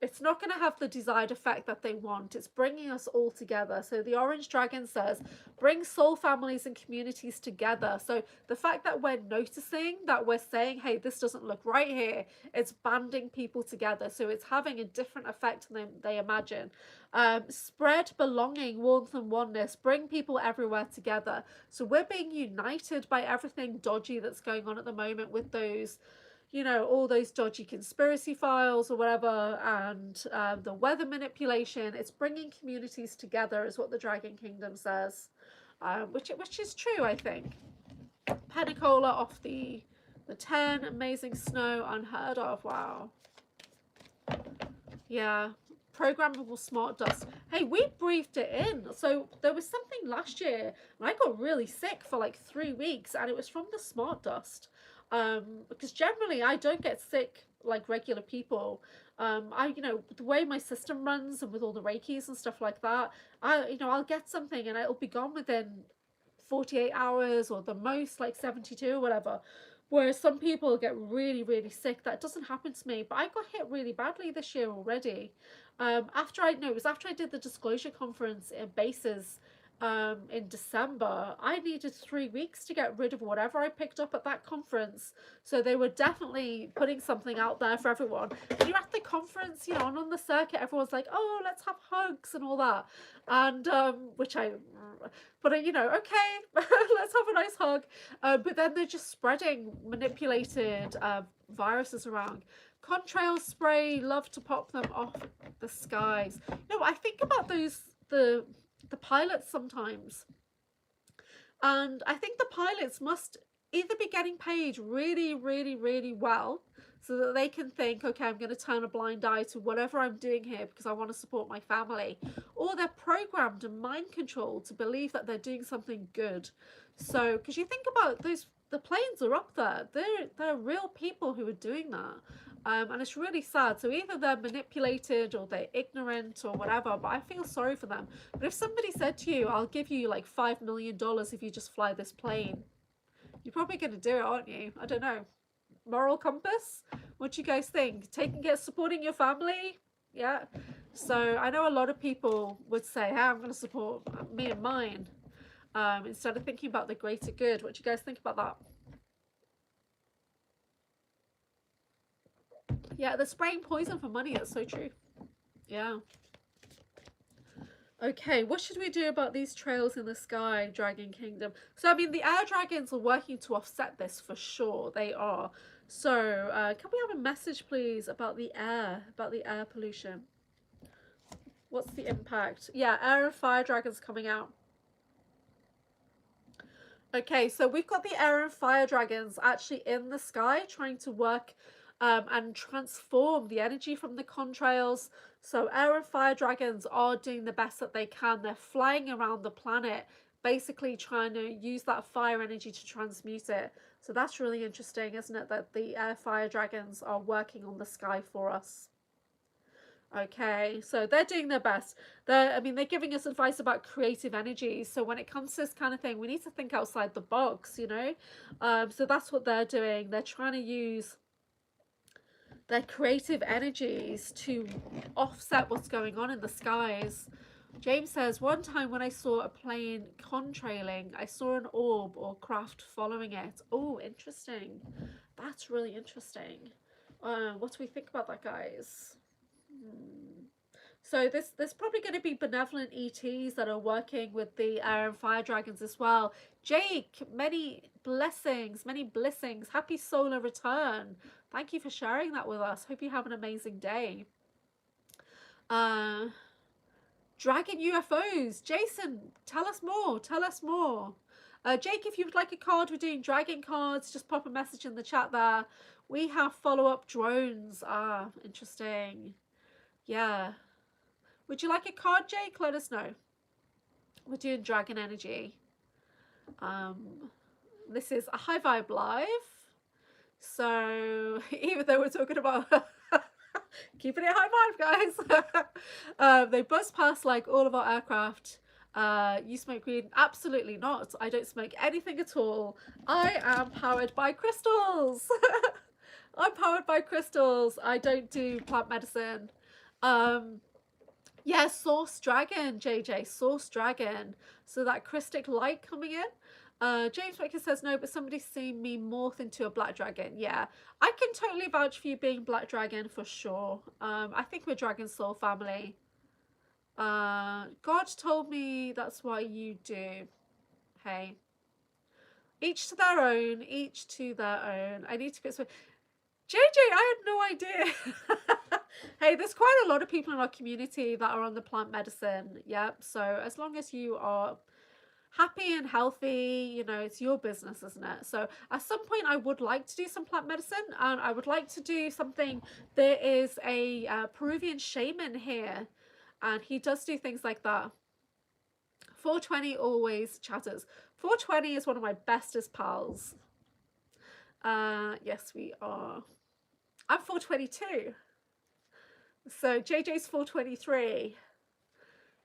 it's not going to have the desired effect that they want. It's bringing us all together. So the orange dragon says, bring soul families and communities together. So the fact that we're noticing, that we're saying, hey, this doesn't look right here, it's banding people together. So it's having a different effect than they imagine. Spread belonging, warmth and oneness, bring people everywhere together. So we're being united by everything dodgy that's going on at the moment with those, all those dodgy conspiracy files or whatever, and the weather manipulation. It's bringing communities together is what the Dragon Kingdom says, which is true, I think. Penicola off the 10, amazing snow, unheard of. Wow. Yeah. Programmable smart dust. Hey, we breathed it in. So there was something last year and I got really sick for like 3 weeks, and it was from the smart dust. Because generally I don't get sick like regular people. The way my system runs and with all the Reikis and stuff like that, I'll get something and it'll be gone within 48 hours or the most like 72 or whatever. Whereas some people get really, really sick. That doesn't happen to me, but I got hit really badly this year already. After I did the disclosure conference in Bases in December, I needed 3 weeks to get rid of whatever I picked up at that conference. So they were definitely putting something out there for everyone. And you're at the conference, you know, and on the circuit, everyone's like, oh, let's have hugs and all that. And but you know, okay, let's have a nice hug. But then they're just spreading manipulated viruses around. Contrail spray, love to pop them off the skies. You know, I think about the pilots sometimes, and I think the pilots must either be getting paid really, really, really well so that they can think, okay, I'm going to turn a blind eye to whatever I'm doing here because I want to support my family, or they're programmed and mind controlled to believe that they're doing something good. So because you think about those, the planes are up there, they're real people who are doing that. And it's really sad. So either they're manipulated or they're ignorant or whatever, but I feel sorry for them. But if somebody said to you, I'll give you like $5 million if you just fly this plane, you're probably going to do it, aren't you? I don't know. Moral compass? What do you guys think? Taking it, supporting your family? Yeah. So I know a lot of people would say, hey, I'm going to support me and mine, instead of thinking about the greater good. What do you guys think about that? Yeah, they're spraying poison for money. That's so true. Yeah. Okay, what should we do about these trails in the sky, Dragon Kingdom? So, I mean, the air dragons are working to offset this for sure. They are. So, can we have a message, please, about the air pollution? What's the impact? Yeah, air and fire dragons coming out. Okay, so we've got the air and fire dragons actually in the sky trying to work and transform the energy from the contrails. So air and fire dragons are doing the best that they can. They're flying around the planet, basically trying to use that fire energy to transmute it. So that's really interesting, isn't it? That the air fire dragons are working on the sky for us. Okay, so they're doing their best. I mean, they're giving us advice about creative energy. So when it comes to this kind of thing, we need to think outside the box, you know? So that's what they're doing. They're trying to use their creative energies to offset what's going on in the skies. James says, one time when I saw a plane contrailing, I saw an orb or craft following it. Oh, interesting. That's really interesting. What do we think about that, guys? So there's probably going to be benevolent ETs that are working with the air and fire dragons as well. Jake, many blessings, many blessings. Happy solar return. Thank you for sharing that with us. Hope you have an amazing day. Dragon UFOs. Jason, tell us more. Tell us more. Jake, if you would like a card, we're doing dragon cards. Just pop a message in the chat there. We have follow-up drones. Ah, interesting. Yeah. Would you like a card, Jake? Let us know. We're doing dragon energy. This is a high vibe live. So even though we're talking about keeping it high vibe, guys, they buzz past like all of our aircraft. You smoke weed? Absolutely not. I don't smoke anything at all. I am powered by crystals. I'm powered by crystals. I don't do plant medicine. Yeah, Source Dragon, JJ, Source Dragon. So that Christic light coming in. James Wicker says no, but somebody's seen me morph into a black dragon. Yeah, I can totally vouch for you being black dragon for sure. I think we're Dragon Soul family. God told me that's what you do. Hey. Each to their own, each to their own. I need to get some... JJ, I had no idea. Hey, there's quite a lot of people in our community that are on the plant medicine. Yep. So as long as you are happy and healthy, you know, it's your business, isn't it? So at some point I would like to do some plant medicine, and I would like to do something. There is a Peruvian shaman here, and he does do things like that. 420 always chatters. 420 is one of my bestest pals. Yes, we are. I'm 422. So JJ's 423.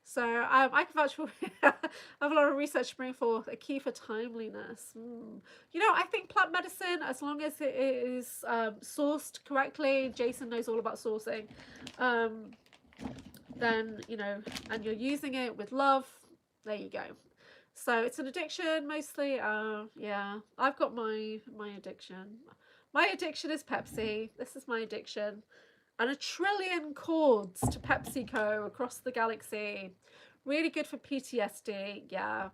So I can vouch for I have a lot of research to bring forth. A key for timeliness. You know, I think plant medicine, as long as it is sourced correctly, Jason knows all about sourcing, then, you know, and you're using it with love, There you go. So it's an addiction mostly. Yeah, I've got my addiction. My addiction is Pepsi. This is my addiction. And 1,000,000,000,000 cords to PepsiCo across the galaxy. Really good for PTSD. Yeah.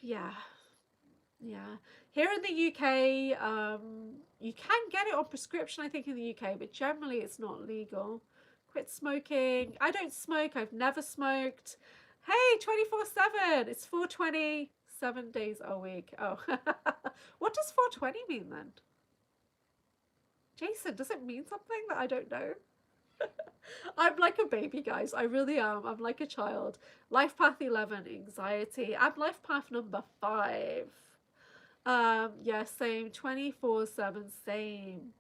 Yeah. Yeah. Here in the UK, you can get it on prescription, I think, in the UK, but generally it's not legal. Quit smoking. I don't smoke. I've never smoked. Hey, 24/7. It's 420, 7 days a week. Oh, what does 420 mean then? Jason, does it mean something that I don't know? I'm like a baby, guys. I really am. I'm like a child. Life path 11, anxiety. I'm life path number 5. Yeah, same. 24/7, same.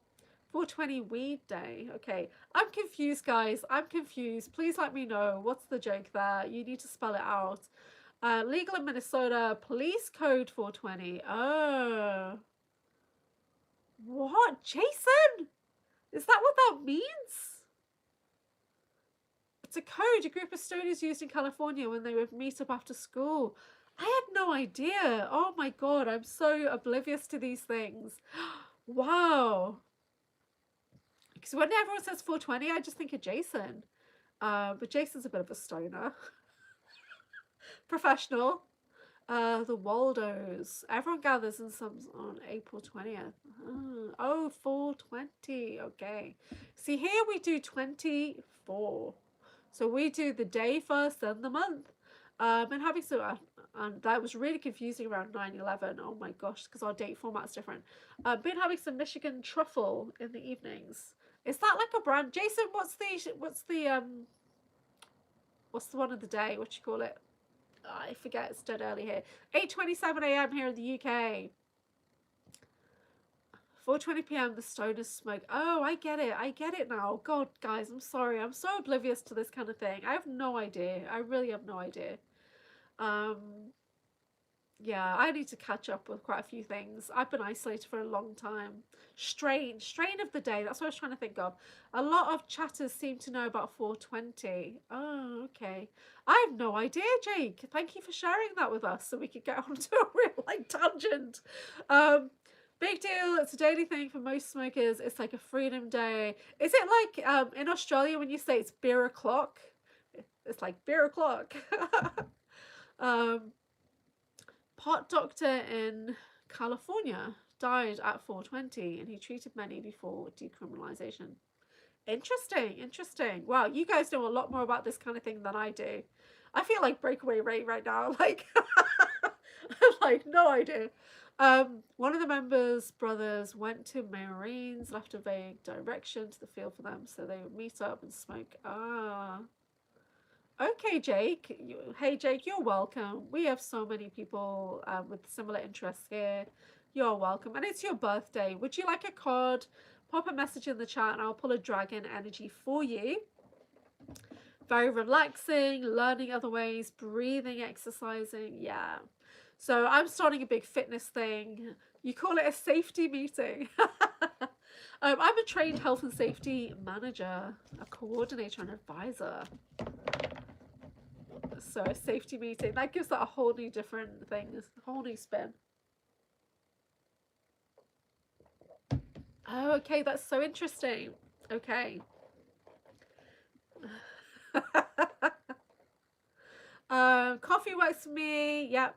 420 weed day. Okay. I'm confused, guys. I'm confused. Please let me know. What's the joke there? You need to spell it out. Legal in Minnesota. Police code 420. Oh. What? Jason? Is that what that means? It's a code a group of stoners used in California when they would meet up after school. I had no idea. Oh my God, I'm so oblivious to these things. Wow. Because when everyone says 420, I just think of Jason. But Jason's a bit of a stoner. Professional. The Waldos. Everyone gathers in some on April 20th. Oh, 420. Okay. See, here we do 24. So we do the day first, then the month. And having some, and that was really confusing around 9/11. Oh my gosh, because our date format's different. Been having some Michigan truffle in the evenings. Is that like a brand? Jason, what's the one of the day? What you call it? I forget. It's dead early here. 8:27 a.m. here in the UK. 4:20 p.m. the stoners smoke. Oh, I get it. I get it now. God, guys, I'm sorry. I'm so oblivious to this kind of thing. I have no idea. I really have no idea. Yeah, I need to catch up with quite a few things. I've been isolated for a long time. Strain of the day. That's what I was trying to think of. A lot of chatters seem to know about 420. Oh, okay. I have no idea, Jake. Thank you for sharing that with us so we could get onto a real tangent. Big deal. It's a daily thing for most smokers. It's like a freedom day. Is it like in Australia when you say it's beer o'clock? It's like beer o'clock. Pot doctor in California died at 420 and he treated many before decriminalization. Interesting. Wow, you guys know a lot more about this kind of thing than I do. I feel like breakaway Ray right now. Like, I'm like, no idea. One of the members' brothers went to Marines, left a vague direction to the field for them so they would meet up and smoke. Okay, Jake. Hey, Jake, you're welcome. We have so many people with similar interests here. You're welcome. And it's your birthday. Would you like a card? Pop a message in the chat and I'll pull a dragon energy for you. Very relaxing, learning other ways, breathing, exercising. Yeah. So I'm starting a big fitness thing. You call it a safety meeting. I'm a trained health and safety manager, a coordinator and advisor. So a safety meeting, that gives that a whole new different thing, a whole new spin. Oh, okay, that's so interesting. Okay. Coffee works for me. Yep.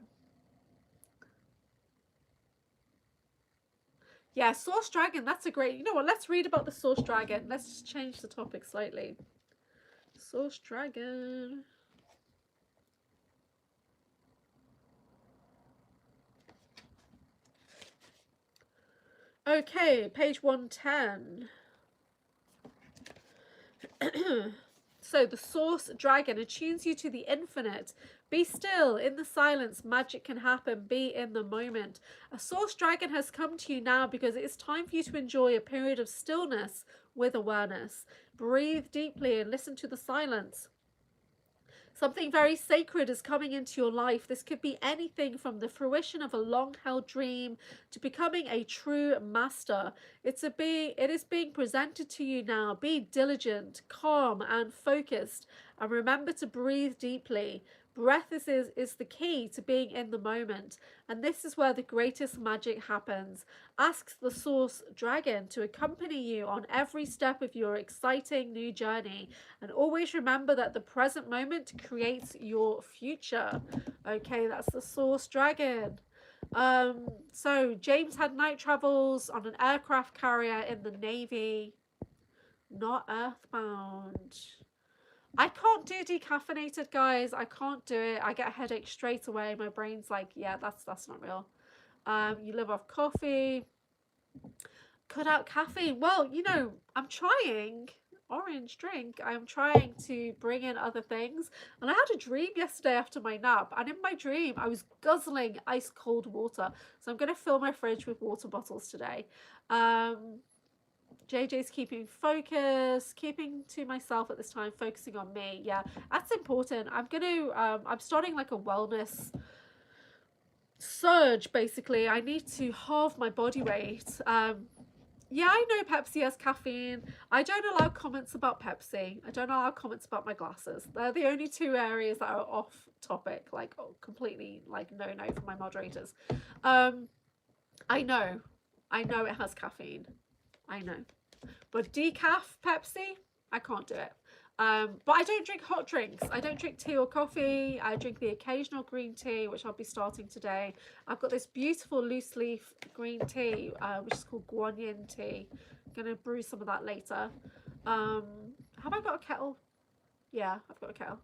Yeah, Source Dragon, that's a great, you know what, let's read about the Source Dragon. Let's just change the topic slightly. Source Dragon. Okay, page 110. So the Source Dragon attunes you to the infinite. Be still. In the silence, magic can happen. Be in the moment. A Source Dragon has come to you now because it is time for you to enjoy a period of stillness with awareness. Breathe deeply and listen to the silence. Something very sacred is coming into your life. This could be anything from the fruition of a long-held dream to becoming a true master. It is being presented to you now. Be diligent, calm, and focused. And remember to breathe deeply. Breath is the key to being in the moment, and this is where the greatest magic happens. Ask the source dragon to accompany you on every step of your exciting new journey, and always remember that the present moment creates your future. Okay, that's the source dragon. So James had night travels on an aircraft carrier in the Navy, not earthbound. I can't do decaffeinated, guys. I can't do it. I get a headache straight away. My brain's like, yeah, that's not real. You live off coffee. Cut out caffeine. Well, you know, I'm trying. Orange drink. I'm trying to bring in other things. And I had a dream yesterday after my nap. And in my dream, I was guzzling ice cold water. So I'm going to fill my fridge with water bottles today. JJ's keeping focus, keeping to myself at this time, focusing on me. Yeah, that's important. I'm starting like a wellness surge, basically. I need to halve my body weight. Yeah, I know Pepsi has caffeine. I don't allow comments about Pepsi. I don't allow comments about my glasses. They're the only two areas that are off topic, like completely like no for my moderators. I know it has caffeine. I know. But decaf Pepsi, I can't do it. But I don't drink hot drinks. I don't drink tea or coffee. I drink the occasional green tea, which I'll be starting today. I've got this beautiful loose leaf green tea, which is called guanyin tea. I'm going to brew some of that later. Have I got a kettle? Yeah, I've got a kettle.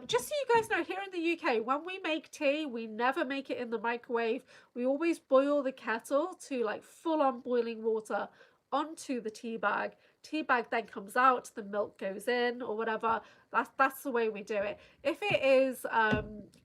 Just so you guys know, here in the UK, when we make tea, we never make it in the microwave. We always boil the kettle to like full on boiling water onto the tea bag. Tea bag then comes out, the milk goes in or whatever. That's the way we do it. If it is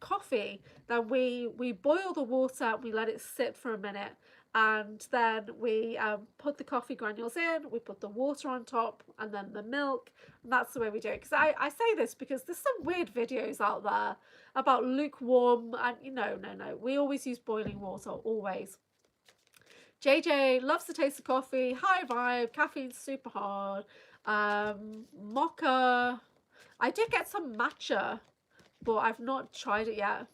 coffee, then we boil the water, we let it sit for a minute, and then we put the coffee granules in, we put the water on top, and then the milk, and that's the way we do it. Because I say this because there's some weird videos out there about lukewarm, and no, we always use boiling water, always. JJ loves the taste of coffee, high vibe, caffeine's super hard. Mocha. I did get some matcha, but I've not tried it yet.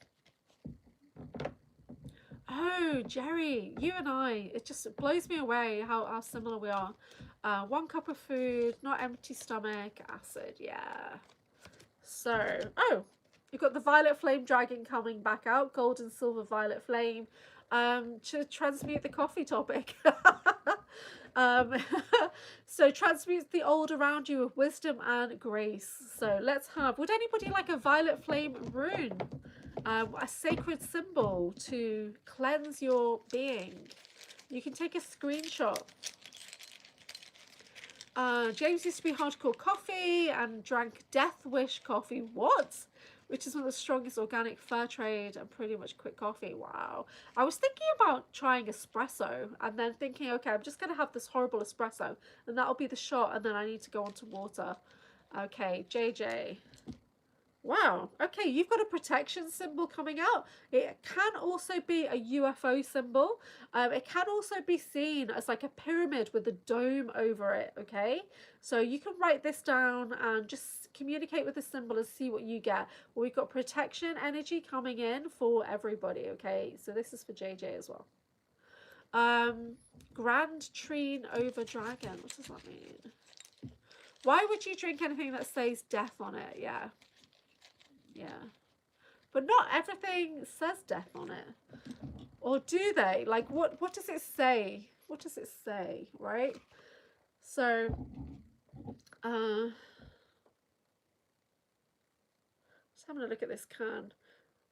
Oh, Jerry, you and I, it just blows me away how similar we are. 1 cup of food, not empty stomach, acid, yeah. So, oh, you've got the violet flame dragon coming back out, gold and silver violet flame. To transmute the coffee topic. So transmute the old around you with wisdom and grace. So let's have, would anybody like a violet flame rune? A sacred symbol to cleanse your being. You can take a screenshot. James used to be hardcore coffee and drank Death Wish coffee. What? Which is one of the strongest organic fair trade and pretty much quick coffee. Wow. I was thinking about trying espresso and then thinking, okay, I'm just going to have this horrible espresso and that'll be the shot, and then I need to go on to water. Okay, JJ. Wow. Okay, you've got a protection symbol coming out. It can also be a UFO symbol. It can also be seen as like a pyramid with a dome over it, okay? So you can write this down and just communicate with the symbol and see what you get. Well, we've got protection energy coming in for everybody, okay? So this is for JJ as well. Grand Trine over Dragon. What does that mean? Why would you drink anything that says death on it? Yeah. Yeah, but not everything says death on it, or do they? Like, what does it say? What does it say, right? So just having a look at this can.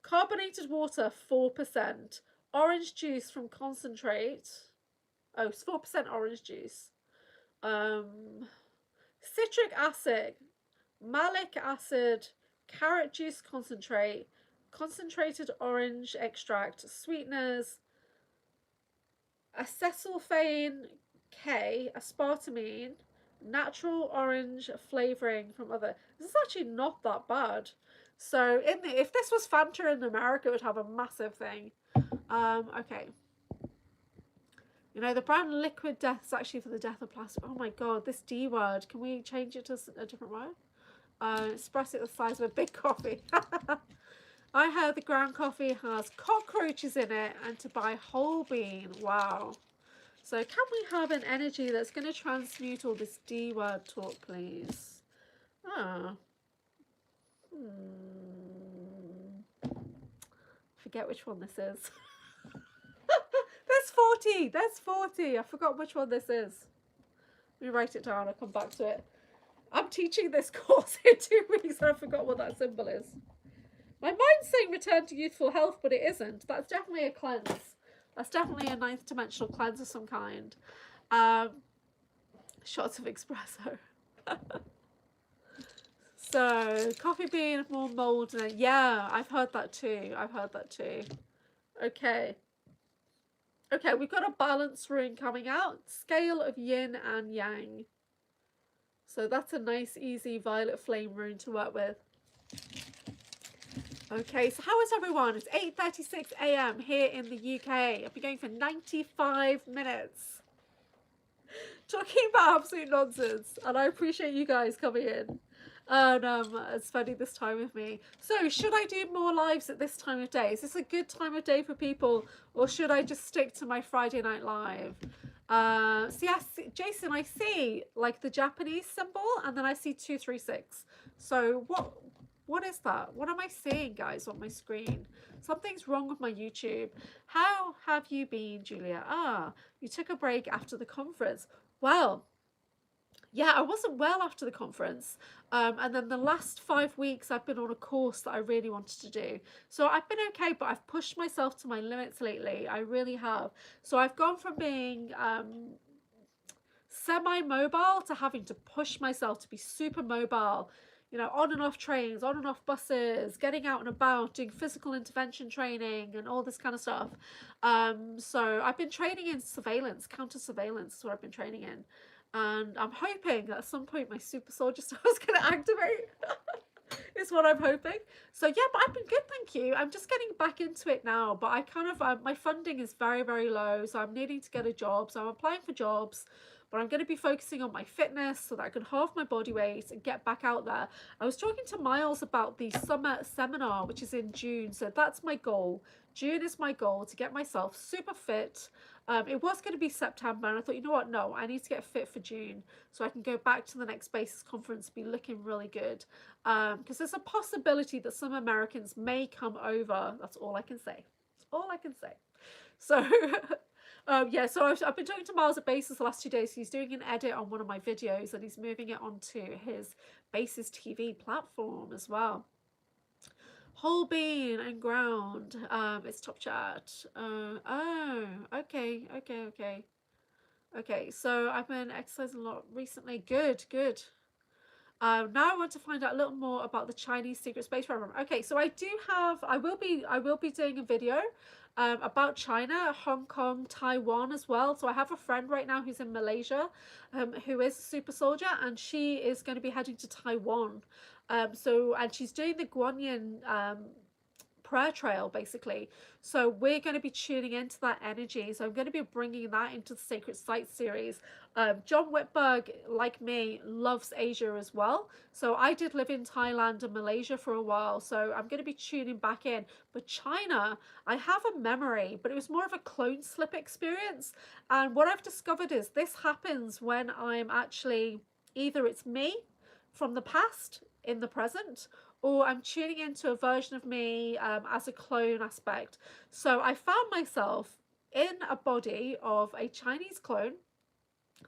Carbonated water 4%, orange juice from concentrate. Oh, it's 4% orange juice. Citric acid, malic acid, carrot juice concentrate, concentrated orange extract, sweeteners, acesulfame K, aspartame, natural orange flavoring from other. This is actually not that bad. So if this was Fanta in America, it would have a massive thing. Okay. You know, the brand Liquid Death is actually for the death of plastic. Oh my god, this D word. Can we change it to a different word? Espresso the size of a big coffee. I heard the ground coffee has cockroaches in it and to buy whole bean. Wow. So can we have an energy that's going to transmute all this D word talk, please? Ah. Forget which one this is. There's 40. There's 40. I forgot which one this is. Let me write it down. I'll come back to it. I'm teaching this course in 2 weeks and I forgot what that symbol is. My mind's saying return to youthful health, but it isn't. That's definitely a cleanse. That's definitely a ninth dimensional cleanse of some kind. Shots of espresso. So, coffee bean, more mold. Yeah, I've heard that too. I've heard that too. Okay. Okay, we've got a balance rune coming out. Scale of yin and yang. So that's a nice, easy violet flame rune to work with. Okay, so how is everyone? It's 8:36 a.m. here in the UK. I've been going for 95 minutes. Talking about absolute nonsense. And I appreciate you guys coming in and spending this time with me. So should I do more lives at this time of day? Is this a good time of day for people, or should I just stick to my Friday night live? So yes, Jason, I see like the Japanese symbol and then I see 236. So what is that? What am I seeing, guys, on my screen? Something's wrong with my YouTube. How have you been, Julia? Ah, you took a break after the conference. Well, yeah, I wasn't well after the conference. And then the last 5 weeks I've been on a course that I really wanted to do. So I've been okay, but I've pushed myself to my limits lately. I really have. So I've gone from being semi-mobile to having to push myself to be super mobile. You know, on and off trains, on and off buses, getting out and about, doing physical intervention training and all this kind of stuff. So I've been training in surveillance, counter surveillance is what I've been training in. And I'm hoping that at some point my super soldier star is going to activate. Is what I'm hoping. So yeah, but I've been good, thank you. I'm just getting back into it now, but I kind of my funding is very, very low, so I'm needing to get a job. So I'm applying for jobs, but I'm going to be focusing on my fitness so that I can halve my body weight and get back out there. I was talking to Miles about the summer seminar, which is in June. So that's my goal. June is my goal, to get myself super fit. It was going to be September, and I thought, you know what, no, I need to get fit for June so I can go back to the next Basis conference, be looking really good. Because there's a possibility that some Americans may come over. That's all I can say. That's all I can say. So yeah, so I've been talking to Miles at Basis the last 2 days. He's doing an edit on one of my videos and he's moving it onto his Basis TV platform as well. Whole bean and ground. It's top chat. Oh, okay. Okay, so I've been exercising a lot recently. Good. Now I want to find out a little more about the Chinese secret space program. Okay, so I will be doing a video about China, Hong Kong, Taiwan as well. So I have a friend right now who's in Malaysia, who is a super soldier, and she is going to be heading to Taiwan. And she's doing the Guanyin prayer trail basically. So we're going to be tuning into that energy. So I'm going to be bringing that into the Sacred Sites series. John Whitberg, like me, loves Asia as well. So I did live in Thailand and Malaysia for a while. So I'm going to be tuning back in. But China, I have a memory, but it was more of a clone slip experience. And what I've discovered is this happens when I'm actually, either it's me from the past in the present, or I'm tuning into a version of me as a clone aspect. So I found myself in a body of a Chinese clone.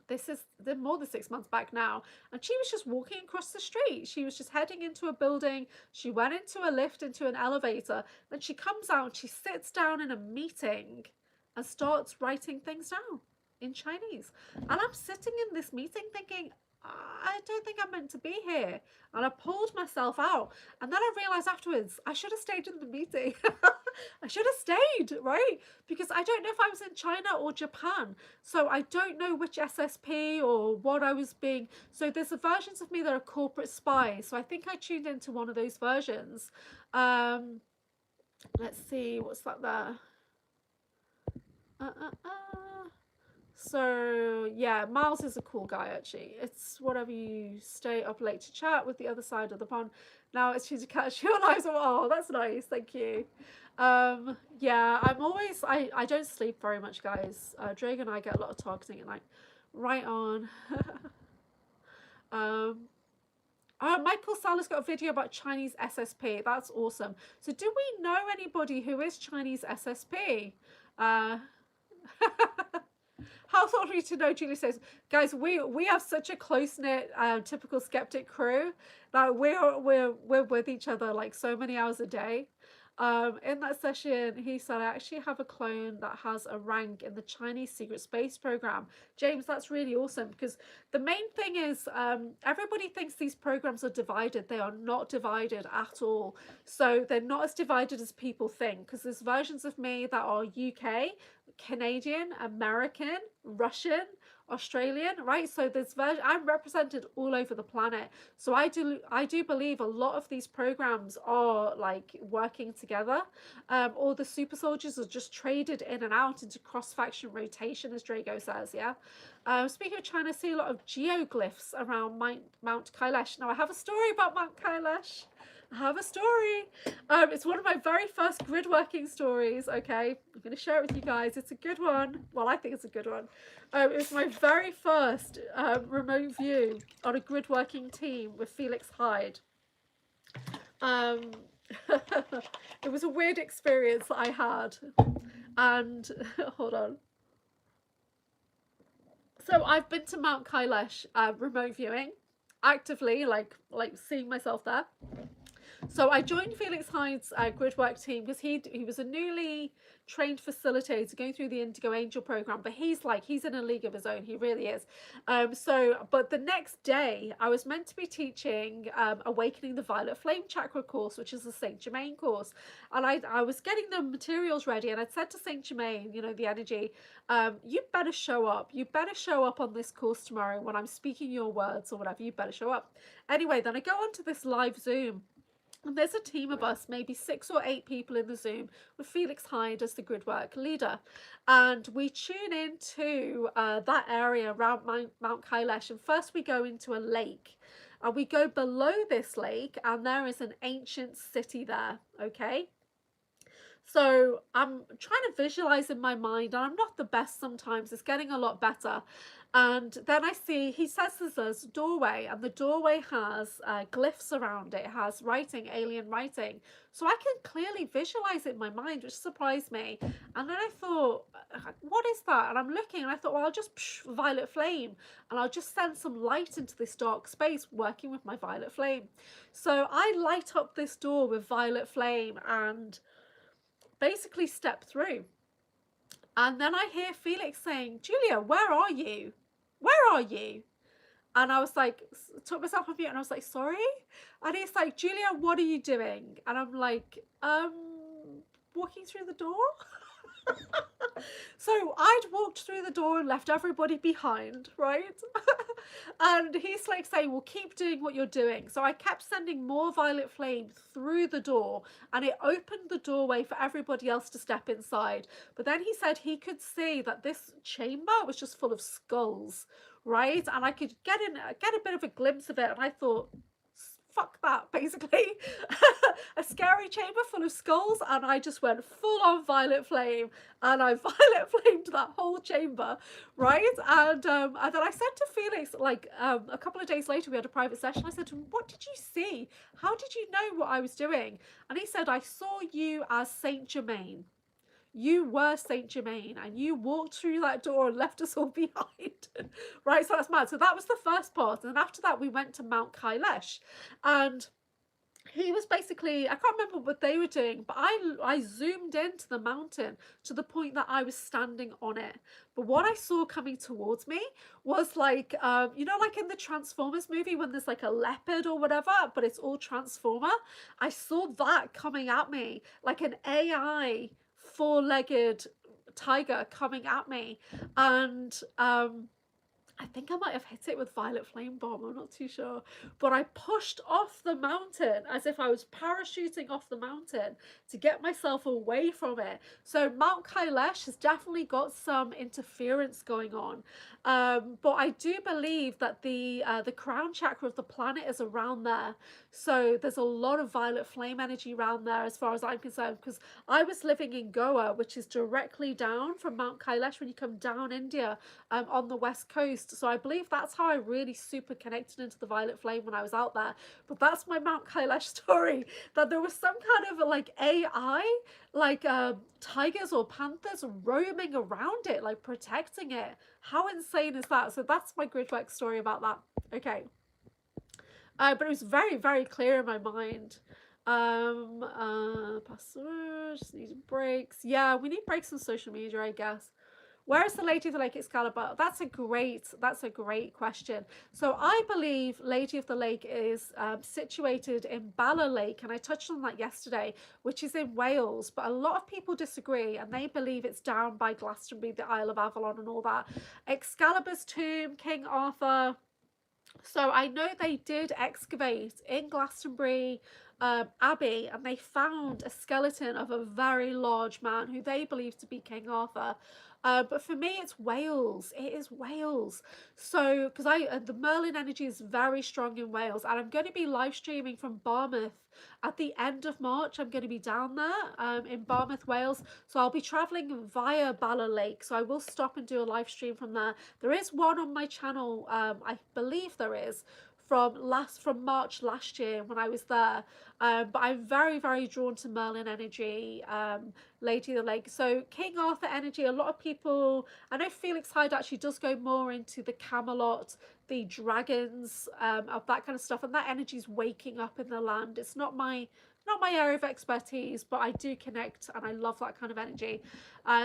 This is more than 6 months back now. And she was just walking across the street. She was just heading into a building. She went into a lift, into an elevator. Then she comes out, she sits down in a meeting and starts writing things down in Chinese. And I'm sitting in this meeting thinking, I don't think I'm meant to be here. And I pulled myself out. And then I realized afterwards, I should have stayed in the meeting. I should have stayed, right? Because I don't know if I was in China or Japan. So I don't know which SSP or what I was being. So there's the versions of me that are corporate spies. So I think I tuned into one of those versions. Let's see, what's that there? So yeah, Miles is a cool guy actually. It's whatever you stay up late to chat with the other side of the pond. Now it's to catch your lives. Oh, that's nice. Thank you. Yeah, I don't sleep very much, guys. Drake and I get a lot of targeting at night. Right on. Michael Salah's got a video about Chinese SSP. That's awesome. So do we know anybody who is Chinese SSP? How thoughtful to know, Julie says. Guys, we have such a close-knit, typical skeptic crew that we're with each other like so many hours a day. In that session, he said, I actually have a clone that has a rank in the Chinese secret space program. James, that's really awesome, because the main thing is everybody thinks these programs are divided. They are not divided at all. So they're not as divided as people think, because there's versions of me that are UK, Canadian, American, Russian, Australian, right? So there's I'm represented all over the planet. So I do believe a lot of these programs are like working together. Or the super soldiers are just traded in and out into cross-faction rotation, as Drago says. Yeah. Speaking of China, I see a lot of geoglyphs around Mount Kailash. Now I have a story about Mount Kailash. I have a story. It's one of my very first grid working stories. Okay, I'm going to share it with you guys. It's a good one. Well, I think it's a good one. It was my very first remote view on a grid working team with Felix Hyde. It was a weird experience that I had. And hold on. So I've been to Mount Kailash remote viewing, actively, like seeing myself there. So I joined Felix Hyde's grid work team because he was a newly trained facilitator going through the Indigo Angel program, but he's in a league of his own. He really is. But the next day I was meant to be teaching Awakening the Violet Flame Chakra course, which is the Saint Germain course, and I was getting the materials ready, and I'd said to Saint Germain, you know, the energy, you better show up. You better show up on this course tomorrow when I'm speaking your words or whatever. You better show up. Anyway, then I go onto this live Zoom. And there's a team of us, maybe 6 or 8 people in the Zoom, with Felix Hyde as the grid work leader. And we tune into that area around Mount Kailash. And first we go into a lake. And we go below this lake, and there is an ancient city there, okay? So I'm trying to visualize in my mind, and I'm not the best sometimes. It's getting a lot better. And then I see, he says there's a doorway, and the doorway has glyphs around it. It has writing, alien writing. So I can clearly visualize it in my mind, which surprised me. And then I thought, what is that? And I'm looking, and I thought, well, I'll just violet flame, and I'll just send some light into this dark space, working with my violet flame. So I light up this door with violet flame and basically step through. And then I hear Felix saying, Julia, where are you? Where are you? And I was like, took myself on mute, and I was like, sorry? And he's like, Julia, what are you doing? And I'm like, walking through the door. So I'd walked through the door and left everybody behind, right? And he's like saying, well, keep doing what you're doing. So I kept sending more violet flame through the door, and it opened the doorway for everybody else to step inside. But then he said he could see that this chamber was just full of skulls, right? And I could get a bit of a glimpse of it, and I thought, fuck that, basically. A scary chamber full of skulls, and I just went full on violet flame, and I violet flamed that whole chamber, right? And then I said to Felix, like a couple of days later, we had a private session. I said to him, what did you see? How did you know what I was doing? And he said, I saw you as Saint Germain. You were Saint Germain, and you walked through that door and left us all behind. Right, so that's mad. So that was the first part, and then after that we went to Mount Kailash, and he was basically, I can't remember what they were doing, but I zoomed into the mountain to the point that I was standing on it. But what I saw coming towards me was like, you know, like in the Transformers movie when there's like a leopard or whatever, but it's all Transformer. I saw that coming at me, like an AI 4-legged tiger coming at me. And I think I might have hit it with violet flame bomb, I'm not too sure. But I pushed off the mountain as if I was parachuting off the mountain to get myself away from it. So Mount Kailash has definitely got some interference going on. But I do believe that the crown chakra of the planet is around there. So there's a lot of violet flame energy around there as far as I'm concerned, because I was living in Goa, which is directly down from Mount Kailash when you come down India, on the west coast. So I believe that's how I really super connected into the violet flame when I was out there. But that's my Mount Kailash story, that there was some kind of like AI, like tigers or panthers roaming around it, like protecting it. How insane is that? So that's my gridwork story about that. Okay. But it was very, very clear in my mind. Password, just needing breaks. Yeah, we need breaks on social media, I guess. Where is the Lady of the Lake Excalibur? That's a great question. So I believe Lady of the Lake is situated in Bala Lake, and I touched on that yesterday, which is in Wales. But a lot of people disagree, and they believe it's down by Glastonbury, the Isle of Avalon, and all that. Excalibur's tomb, King Arthur. So I know they did excavate in Glastonbury Abbey, and they found a skeleton of a very large man who they believe to be King Arthur. But for me, it's Wales. It is Wales. So, because the Merlin energy is very strong in Wales, and I'm going to be live streaming from Barmouth at the end of March. I'm going to be down there in Barmouth, Wales. So I'll be traveling via Bala Lake. So I will stop and do a live stream from there. There is one on my channel, I believe there is, from March last year when I was there. But I'm very, very drawn to Merlin energy, Lady of the Lake. So King Arthur energy, a lot of people, I know Felix Hyde actually does go more into the Camelot, the dragons, of that kind of stuff, and that energy is waking up in the land. It's not my area of expertise, but I do connect and I love that kind of energy.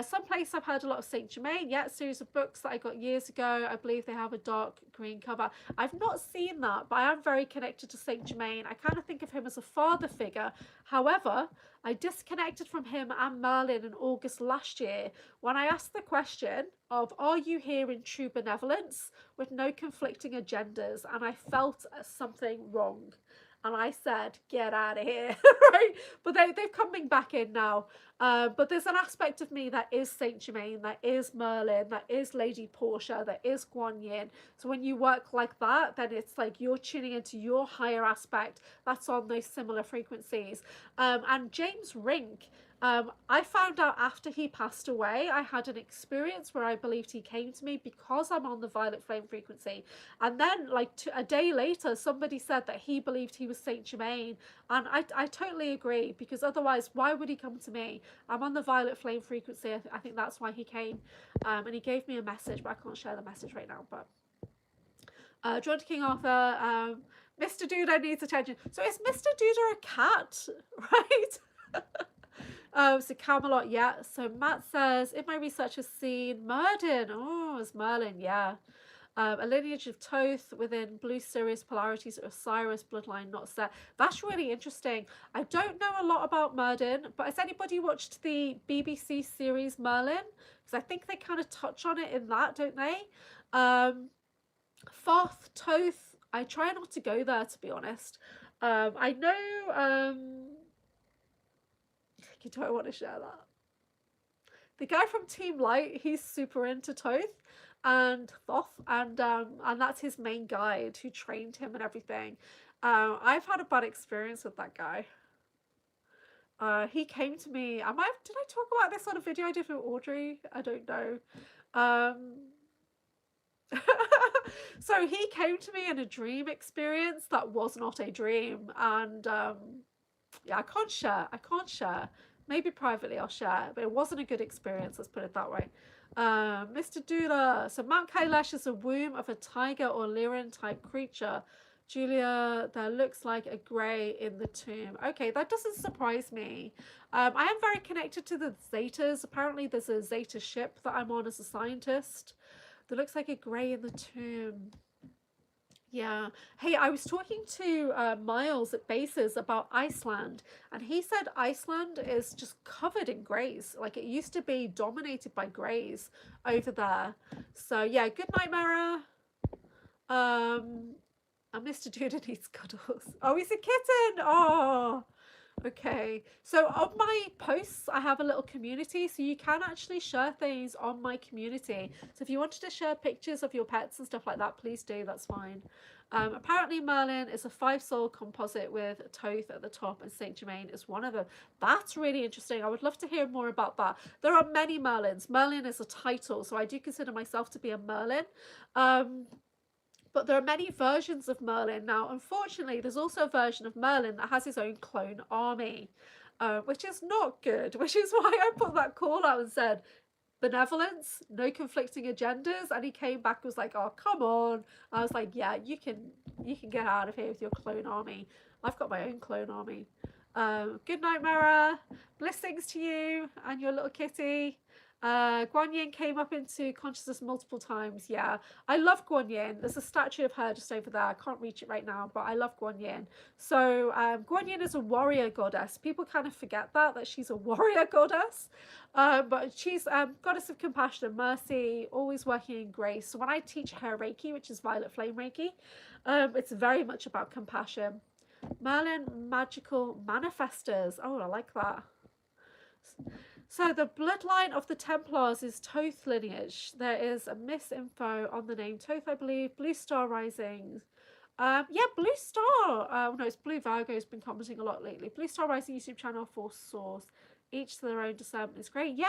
Someplace I've heard a lot of Saint Germain. Yeah, a series of books that I got years ago. I believe they have a dark green cover. I've not seen that, but I am very connected to Saint Germain. I kind of think of him as a father figure. However, I disconnected from him and Merlin in August last year when I asked the question of, are you here in true benevolence with no conflicting agendas? And I felt something wrong. And I said, get out of here, right? But they've coming back in now. But there's an aspect of me that is Saint Germain, that is Merlin, that is Lady Portia, that is Guan Yin. So when you work like that, then it's like you're tuning into your higher aspect that's on those similar frequencies. And James Rink, I found out after he passed away, I had an experience where I believed he came to me because I'm on the violet flame frequency. And then like a day later, somebody said that he believed he was Saint Germain. And I totally agree, because otherwise, why would he come to me? I'm on the violet flame frequency. I think that's why he came. And he gave me a message, but I can't share the message right now. But drawn to King Arthur, Mr. Duda needs attention. So is Mr. Duda a cat, right? So Camelot, yeah. So Matt says, in my research has seen Murden. Oh, it's Merlin, yeah. A lineage of Thoth within Blue Sirius polarities of Osiris bloodline not set. That's really interesting. I don't know a lot about Murden, but has anybody watched the BBC series Merlin? Because I think they kind of touch on it in that, don't they? Thoth, Thoth, I try not to go there, to be honest. I know... you don't want to share that. The guy from Team Light, he's super into Thoth and Thoth, and that's his main guide who trained him and everything. I've had a bad experience with that guy. He came to me. Did I talk about this on a video I did with Audrey? I don't know. So he came to me in a dream experience that was not a dream, and yeah, I can't share. Maybe privately I'll share, but it wasn't a good experience, let's put it that way. Mr. Dula, so Mount Kailash is a womb of a tiger or Lyran type creature. Julia, there looks like a grey in the tomb. Okay, that doesn't surprise me. I am very connected to the Zetas. Apparently there's a Zeta ship that I'm on as a scientist. There looks like a grey in the tomb. Yeah. Hey, I was talking to Miles at Bases about Iceland, and he said Iceland is just covered in greys. Like, it used to be dominated by greys over there. So yeah, good night, Mara. And Mr. Duda needs cuddles. Oh, he's a kitten. Oh, okay. So on my posts, I have a little community, so you can actually share things on my community. So if you wanted to share pictures of your pets and stuff like that, please do. That's fine. Apparently Merlin is a 5-soul composite with Thoth at the top, and Saint Germain is one of them. That's really interesting. I would love to hear more about that. There are many Merlins. Merlin is a title, so I do consider myself to be a Merlin. But there are many versions of Merlin. Now, unfortunately, there's also a version of Merlin that has his own clone army, which is not good, which is why I put that call out and said, benevolence, no conflicting agendas. And he came back and was like, oh, come on. I was like, yeah, you can get out of here with your clone army. I've got my own clone army. Good night, Mara. Blessings to you and your little kitty. Guan Yin came up into consciousness multiple times. Yeah, I love Guan Yin. There's a statue of her just over there. I can't reach it right now, but I love Guan Yin. So Guan Yin is a warrior goddess. People kind of forget that she's a warrior goddess, but she's goddess of compassion and mercy, always working in grace. So when I teach her Reiki, which is violet flame Reiki, it's very much about compassion. Merlin, magical manifestors. Oh, I like that. So the bloodline of the Templars is Thoth lineage. There is a misinfo on the name Thoth, I believe. Blue Star Rising. Yeah, Blue Star. No, it's Blue Virgo's been commenting a lot lately. Blue Star Rising YouTube channel for Source. Each to their own discernment is great. Yeah,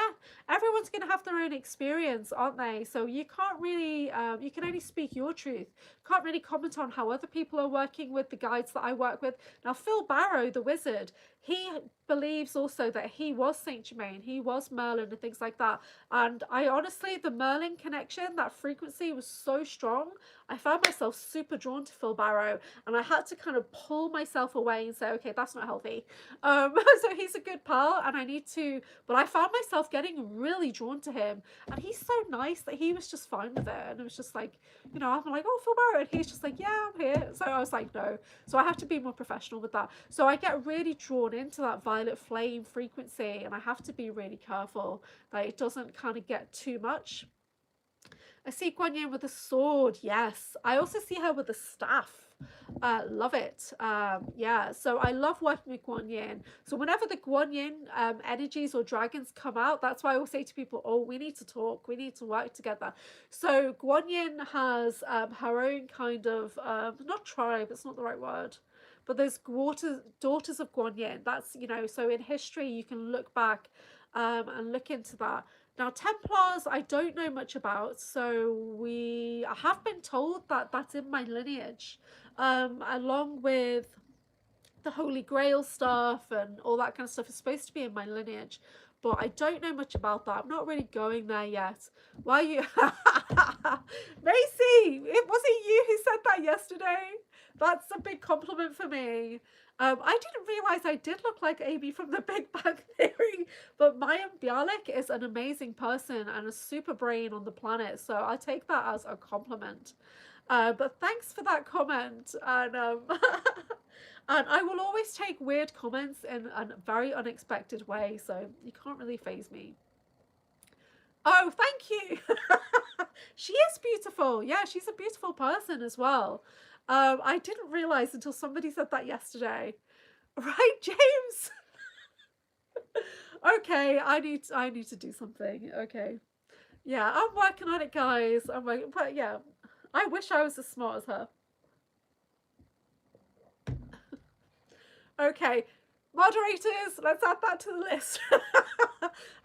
everyone's going to have their own experience, aren't they? So you can't really, you can only speak your truth. Can't really comment on how other people are working with the guides that I work with. Now, Phil Barrow, the wizard, he believes also that he was Saint Germain, he was Merlin and things like that. And I honestly, the Merlin connection, that frequency was so strong. I found myself super drawn to Phil Barrow, and I had to kind of pull myself away and say, okay, that's not healthy. So he's a good pal, and I need to, but I found myself getting really drawn to him, and he's so nice that he was just fine with it. And it was just like, you know, I'm like, oh, Phil Barrow, and he's just like, yeah, I'm here. So I was like, no. So I have to be more professional with that. So I get really drawn into that violet flame frequency, and I have to be really careful that it doesn't kind of get too much. I see Guan Yin with a sword. Yes. I also see her with a staff. Love it. Yeah, so I love working with Guan Yin. So whenever the Guan Yin energies or dragons come out, that's why I always say to people, oh, we need to talk, we need to work together. So Guan Yin has her own kind of, not tribe, it's not the right word, but there's daughters of Guan Yin. That's, you know, so in history you can look back and look into that. Now, Templars, I don't know much about, so I have been told that that's in my lineage, along with the Holy Grail stuff and all that kind of stuff is supposed to be in my lineage, but I don't know much about that. I'm not really going there yet. Why are you... Macy, was it you who said that yesterday? That's a big compliment for me. I didn't realise I did look like Amy from the Big Bang Theory, but Mayim Bialik is an amazing person and a super brain on the planet, so I take that as a compliment. But thanks for that comment, and and I will always take weird comments in a very unexpected way, so you can't really faze me. Oh, thank you. She is beautiful. Yeah, she's a beautiful person as well. I didn't realise until somebody said that yesterday. Right, James? Okay, I need to do something. Okay. Yeah, I'm working on it, guys. But yeah, I wish I was as smart as her. Okay, moderators, let's add that to the list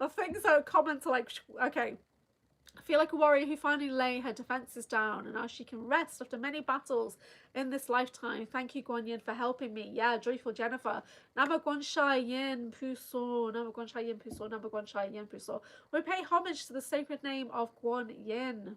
of things that comments are like, okay. I feel like a warrior who finally lay her defences down, and now she can rest after many battles in this lifetime. Thank you, Guan Yin, for helping me. Yeah, joyful Jennifer. Nama Guan Shai Yin Puso, Nama Guan Shai Yin Puso, Nama Guan Shai Yin Puso. We pay homage to the sacred name of Guan Yin.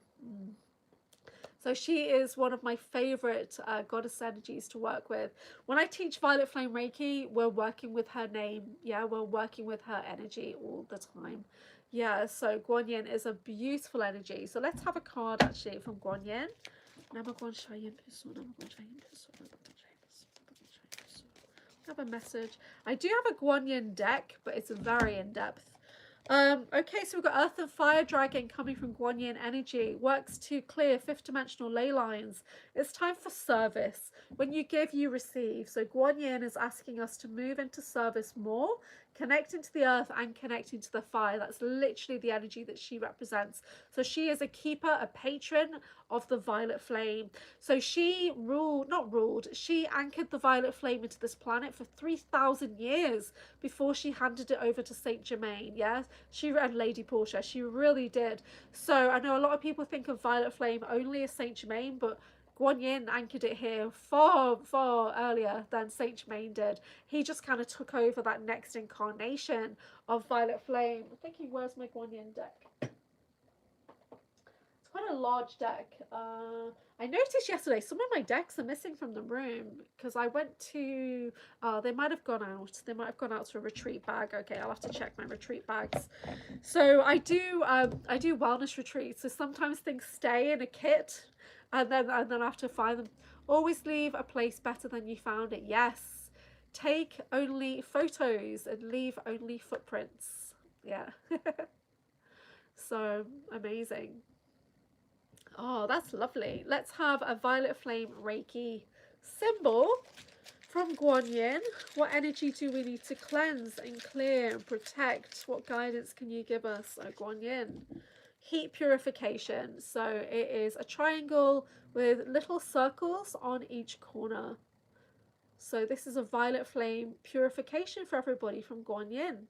So she is one of my favourite goddess energies to work with. When I teach Violet Flame Reiki, we're working with her name. Yeah, we're working with her energy all the time. Yeah, so Guan Yin is a beautiful energy. So let's have a card actually from Guan Yin. Have a message. I do have a Guan Yin deck, but it's very in-depth. Okay, so we've got Earth and Fire Dragon coming from Guan Yin energy. Works to clear fifth dimensional ley lines. It's time for service. When you give, you receive. So Guan Yin is asking us to move into service more, connecting to the earth and connecting to the fire. That's literally the energy that she represents. So she is a keeper, a patron of the violet flame. So she she anchored the violet flame into this planet for 3,000 years before she handed it over to Saint Germain. Yeah, she and Lady Portia, she really did. So I know a lot of people think of violet flame only as Saint Germain, but Guan Yin anchored it here far, far earlier than Saint Germain did. He just kind of took over that next incarnation of violet flame. I'm thinking, where's my Guan Yin deck? It's quite a large deck. I noticed yesterday some of my decks are missing from the room because I went to, they might have gone out. They might have gone out to a retreat bag. Okay, I'll have to check my retreat bags. So I do wellness retreats. So sometimes things stay in a kit, and then I have to find them. Always leave a place better than you found it. Yes. Take only photos and leave only footprints. Yeah. So amazing. Oh, that's lovely. Let's have a violet flame Reiki symbol from Guan Yin. What energy do we need to cleanse and clear and protect? What guidance can you give us, Guan Yin? Heat purification. So it is a triangle with little circles on each corner. So this is a violet flame purification for everybody from Guan Yin.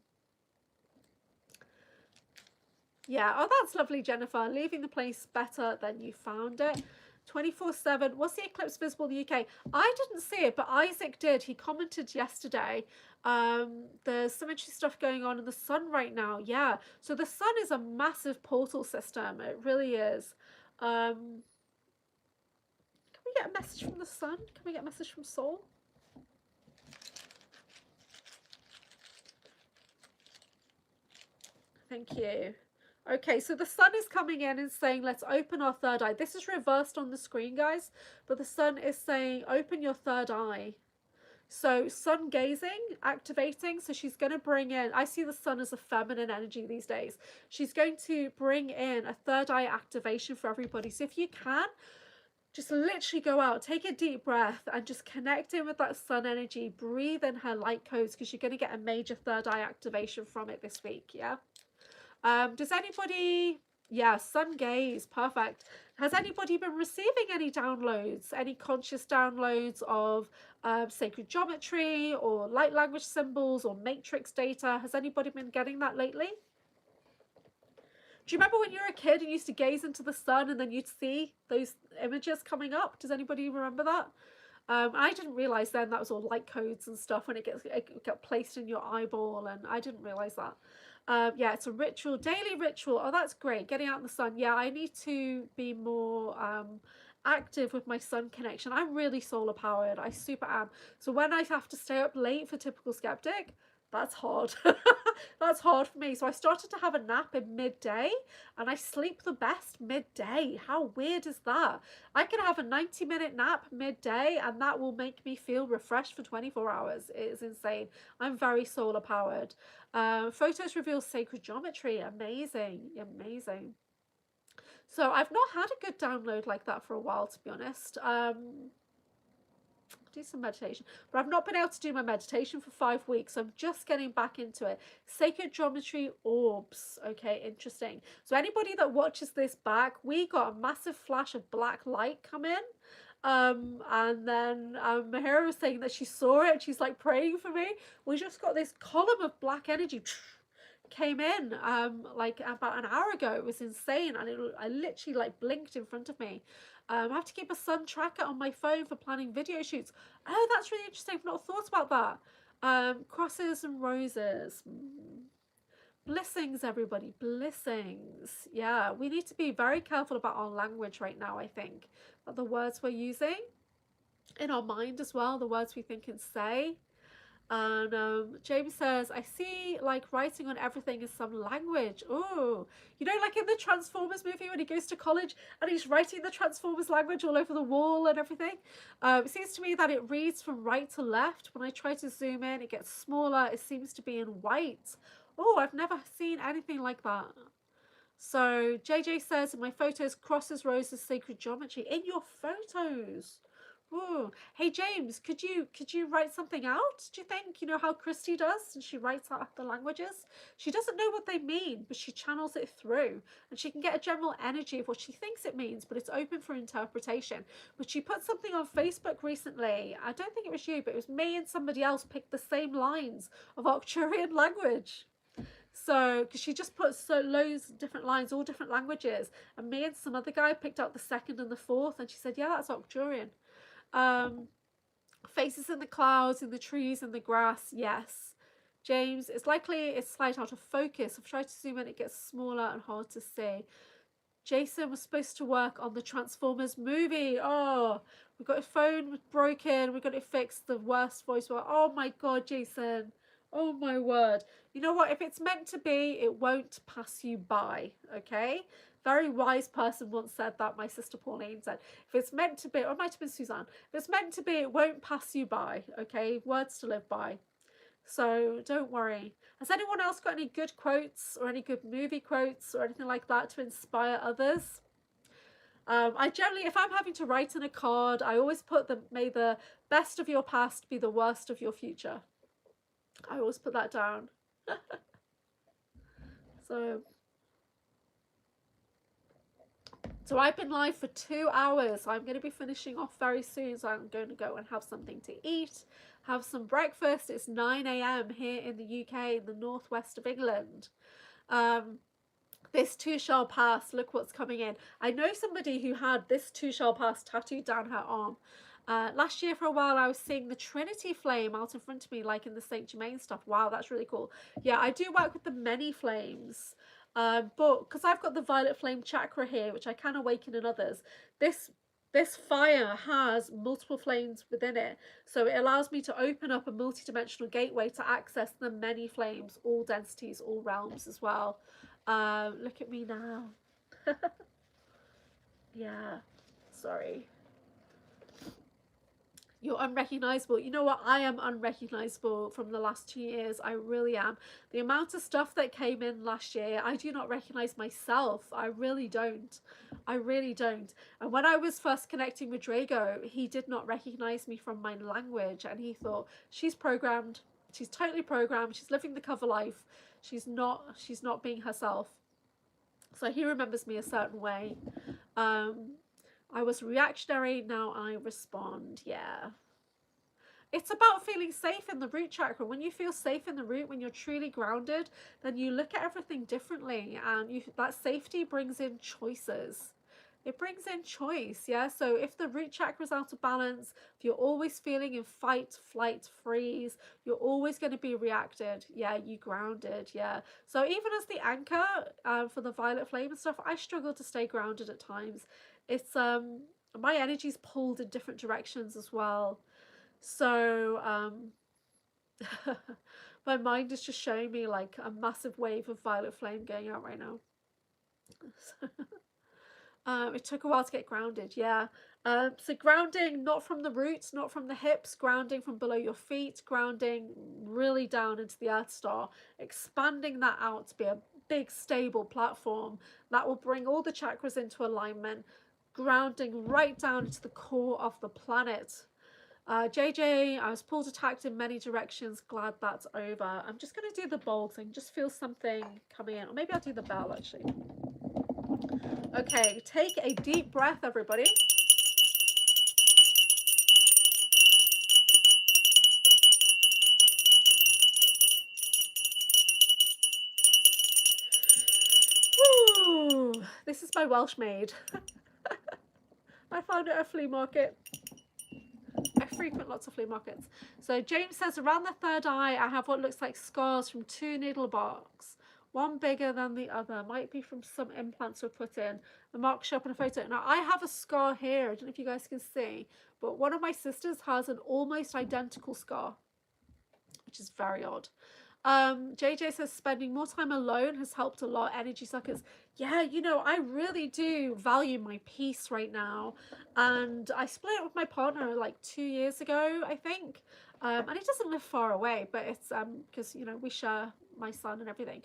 Yeah, oh, that's lovely, Jennifer. Leaving the place better than you found it. 24/7. Was the eclipse visible in the UK? I didn't see it, but Isaac did. He commented yesterday. There's some interesting stuff going on in the sun right now. Yeah, so the sun is a massive portal system. It really is. Can we get a message from the sun? Can we get a message from Soul? Thank you. Okay, so the sun is coming in and saying, let's open our third eye. This is reversed on the screen, guys, but the sun is saying, open your third eye. So sun gazing, activating. So she's going to bring in, I see the sun as a feminine energy these days. She's going to bring in a third eye activation for everybody. So if you can, just literally go out, take a deep breath and just connect in with that sun energy. Breathe in her light codes because you're going to get a major third eye activation from it this week. Yeah. Does anybody, yeah, sun gaze, perfect. Has anybody been receiving any downloads, any conscious downloads of sacred geometry or light language symbols or matrix data? Has anybody been getting that lately? Do you remember when you were a kid and you used to gaze into the sun and then you'd see those images coming up? Does anybody remember that? I didn't realize then that was all light codes and stuff when it got placed in your eyeball, and I didn't realize that. Yeah, it's a ritual, daily ritual. Oh, that's great. Getting out in the sun. Yeah, I need to be more active with my sun connection. I'm really solar powered. I super am. So when I have to stay up late for typical skeptic, that's hard. That's hard for me. So I started to have a nap in midday and I sleep the best midday. How weird is that? I can have a 90-minute nap midday and that will make me feel refreshed for 24 hours. It is insane. I'm very solar powered. Photos reveal sacred geometry. Amazing. Amazing. So I've not had a good download like that for a while, to be honest. Do some meditation, but I've not been able to do my meditation for 5 weeks, so I'm just getting back into it. Sacred geometry orbs. Okay, interesting. So anybody that watches this back, we got a massive flash of black light come in, and then Mahira was saying that she saw it. She's like praying for me. We just got this column of black energy came in like about an hour ago. It was insane, and I literally like blinked in front of me. I have to keep a sun tracker on my phone for planning video shoots. Oh, that's really interesting. I've not thought about that. Crosses and roses. Blessings, everybody. Blessings. Yeah, we need to be very careful about our language right now, I think. About the words we're using. In our mind as well, the words we think and say. And James says, I see like writing on everything is some language. Oh, you know, like in the Transformers movie when he goes to college and he's writing the Transformers language all over the wall and everything. It seems to me that it reads from right to left. When I try to zoom in, it gets smaller. It seems to be in white. Oh, I've never seen anything like that. So JJ says, in my photos, crosses, roses, sacred geometry. In your photos. Ooh. Hey James, could you write something out? Do you think? You know how Christy does, and she writes out the languages. She doesn't know what they mean, but she channels it through, and she can get a general energy of what she thinks it means, but it's open for interpretation. But she put something on Facebook recently. I don't think it was you, but it was me and somebody else picked the same lines of Arcturian language. So, because she just put so loads of different lines, all different languages, and me and some other guy picked out the second and the fourth, and she said, "Yeah, that's Arcturian." Faces in the clouds, in the trees, in the grass. Yes, James. It's likely it's slight out of focus. I've tried to zoom in; it gets smaller and hard to see. Jason was supposed to work on the Transformers movie. Oh, we got his phone broken. We got it fixed. The worst voice. Oh my God, Jason. Oh my word. You know what? If it's meant to be, it won't pass you by. Okay? Very wise person once said that. My sister Pauline said, if it's meant to be, or it might have been Suzanne, if it's meant to be, it won't pass you by. Okay? Words to live by. So don't worry. Has anyone else got any good quotes or any good movie quotes or anything like that to inspire others? I generally, if I'm having to write in a card, I always put the, may the best of your past be the worst of your future. I always put that down. So I've been live for 2 hours. I'm going to be finishing off very soon. So I'm going to go and have something to eat, have some breakfast. It's 9 a.m. here in the UK, in the northwest of England. This too shall pass. Look what's coming in. I know somebody who had this too shall pass tattooed down her arm. Last year for a while I was seeing the Trinity flame out in front of me, like in the Saint Germain stuff. Wow, that's really cool. Yeah, I do work with the many flames, but because I've got the violet flame chakra here, which I can awaken in others, this fire has multiple flames within it, so it allows me to open up a multi-dimensional gateway to access the many flames, all densities, all realms as well. Look at me now. Yeah, sorry. You're unrecognizable. You know what? I am unrecognizable from the last 2 years. I really am. The amount of stuff that came in last year, I do not recognize myself. I really don't. I really don't. And when I was first connecting with Drago, he did not recognize me from my language, and he thought, she's programmed. She's totally programmed. She's living the cover life. She's not being herself. So he remembers me a certain way. I was reactionary, now I respond. Yeah. It's about feeling safe in the root chakra. When you feel safe in the root, when you're truly grounded, then you look at everything differently, and that safety brings in choices. It brings in choice, yeah? So if the root chakra is out of balance, if you're always feeling in fight, flight, freeze, you're always going to be reacted. Yeah, you grounded, yeah. So even as the anchor for the violet flame and stuff, I struggle to stay grounded at times. It's my energy's pulled in different directions as well. So my mind is just showing me like a massive wave of violet flame going out right now. It took a while to get grounded, yeah. So grounding not from the roots, not from the hips, grounding from below your feet, grounding really down into the Earth Star, expanding that out to be a big stable platform that will bring all the chakras into alignment, grounding right down into the core of the planet. JJ, I was pulled attacked in many directions. Glad that's over. I'm just going to do the bowl thing. Just feel something coming in. Or maybe I'll do the bell, actually. Okay, take a deep breath, everybody. Whew. This is my Welsh maid. I found it at a flea market. I frequent lots of flea markets. So James says, around the third eye, I have what looks like scars from 2 needle marks. One bigger than the other. Might be from some implants were put in. The marks show up in a photo. Now, I have a scar here. I don't know if you guys can see. But one of my sisters has an almost identical scar, which is very odd. JJ says spending more time alone has helped a lot. Energy suckers. Yeah, you know, I really do value my peace right now. And I split up with my partner like 2 years ago, I think. And he doesn't live far away, but it's because, you know, we share my son and everything.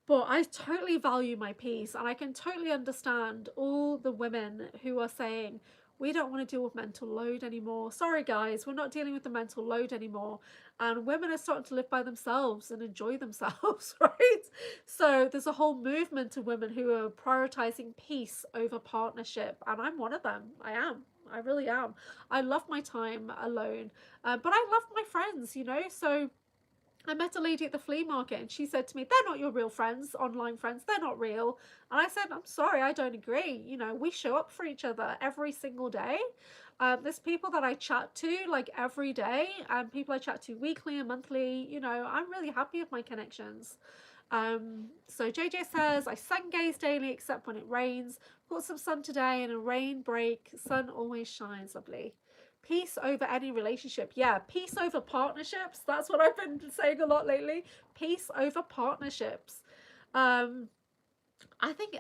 But I totally value my peace, and I can totally understand all the women who are saying, we don't want to deal with mental load anymore. Sorry, guys, we're not dealing with the mental load anymore. And women are starting to live by themselves and enjoy themselves, right? So there's a whole movement of women who are prioritizing peace over partnership. And I'm one of them. I am. I really am. I love my time alone, but I love my friends, you know? So I met a lady at the flea market and she said to me, they're not your real friends, online friends, they're not real. And I said, I'm sorry, I don't agree. You know, we show up for each other every single day. There's people that I chat to like every day, and people I chat to weekly and monthly. You know, I'm really happy with my connections. So JJ says, I sun gaze daily except when it rains. Got some sun today and a rain break. Sun always shines. Lovely. Peace over any relationship. Yeah, peace over partnerships. That's what I've been saying a lot lately. Peace over partnerships. I think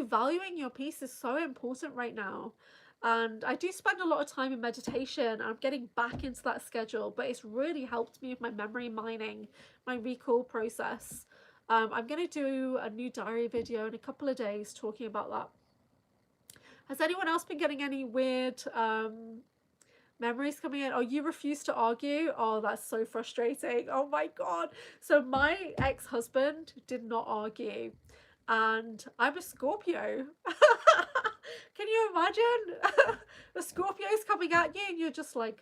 valuing your peace is so important right now. And I do spend a lot of time in meditation. I'm getting back into that schedule, but it's really helped me with my memory mining, my recall process. I'm going to do a new diary video in a couple of days talking about that. Has anyone else been getting any weird memories coming in? Oh, you refuse to argue? Oh, that's so frustrating. Oh my God. So my ex-husband did not argue, and I'm a Scorpio. Can you imagine? The Scorpio's coming at you and you're just like,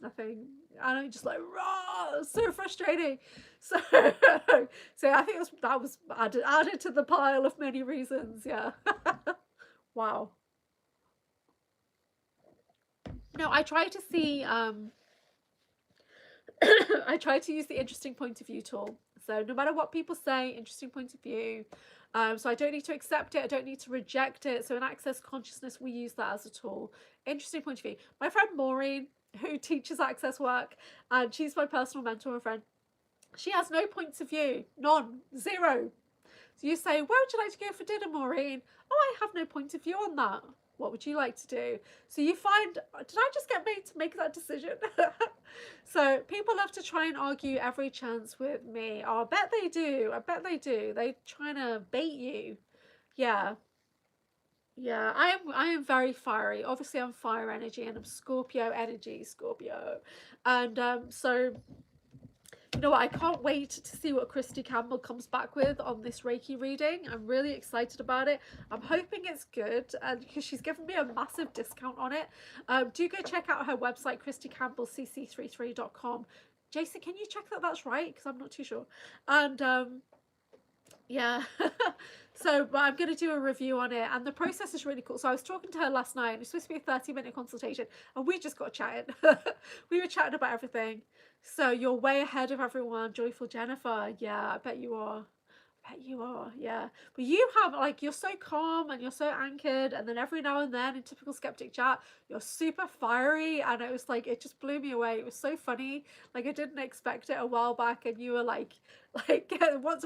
nothing. And I'm just like, raw, so frustrating. So so I think that was added to the pile of many reasons. Yeah. Wow. No, I try to see I try to use the interesting point of view tool. So no matter what people say, interesting point of view. So I don't need to accept it. I don't need to reject it. So in Access Consciousness, we use that as a tool. Interesting point of view. My friend Maureen, who teaches Access work, and she's my personal mentor and friend, she has no points of view. None. Zero. So you say, where would you like to go for dinner, Maureen? Oh, I have no point of view on that. What would you like to do? So you find, did I just get made to make that decision? So people love to try and argue every chance with me. Oh, I bet they do. I bet they do. They're trying to bait you. Yeah. Yeah, I am very fiery. Obviously, I'm fire energy and I'm Scorpio energy, Scorpio. And so you know what, I can't wait to see what Christy Campbell comes back with on this Reiki reading. I'm really excited about it. I'm hoping it's good, and because she's given me a massive discount on it. Do go check out her website, ChristyCampbellCC33.com. Jason, can you check that that's right? Because I'm not too sure. And yeah. So but I'm going to do a review on it, and the process is really cool. So I was talking to her last night, and it was supposed to be a 30-minute consultation, and we just got chatting. We were chatting about everything. So you're way ahead of everyone, Joyful Jennifer. Yeah, I bet you are. I bet you are, yeah. But you have, like, you're so calm and you're so anchored, and then every now and then in typical skeptic chat, you're super fiery, and it was like, it just blew me away. It was so funny. Like, I didn't expect it a while back, and you were like once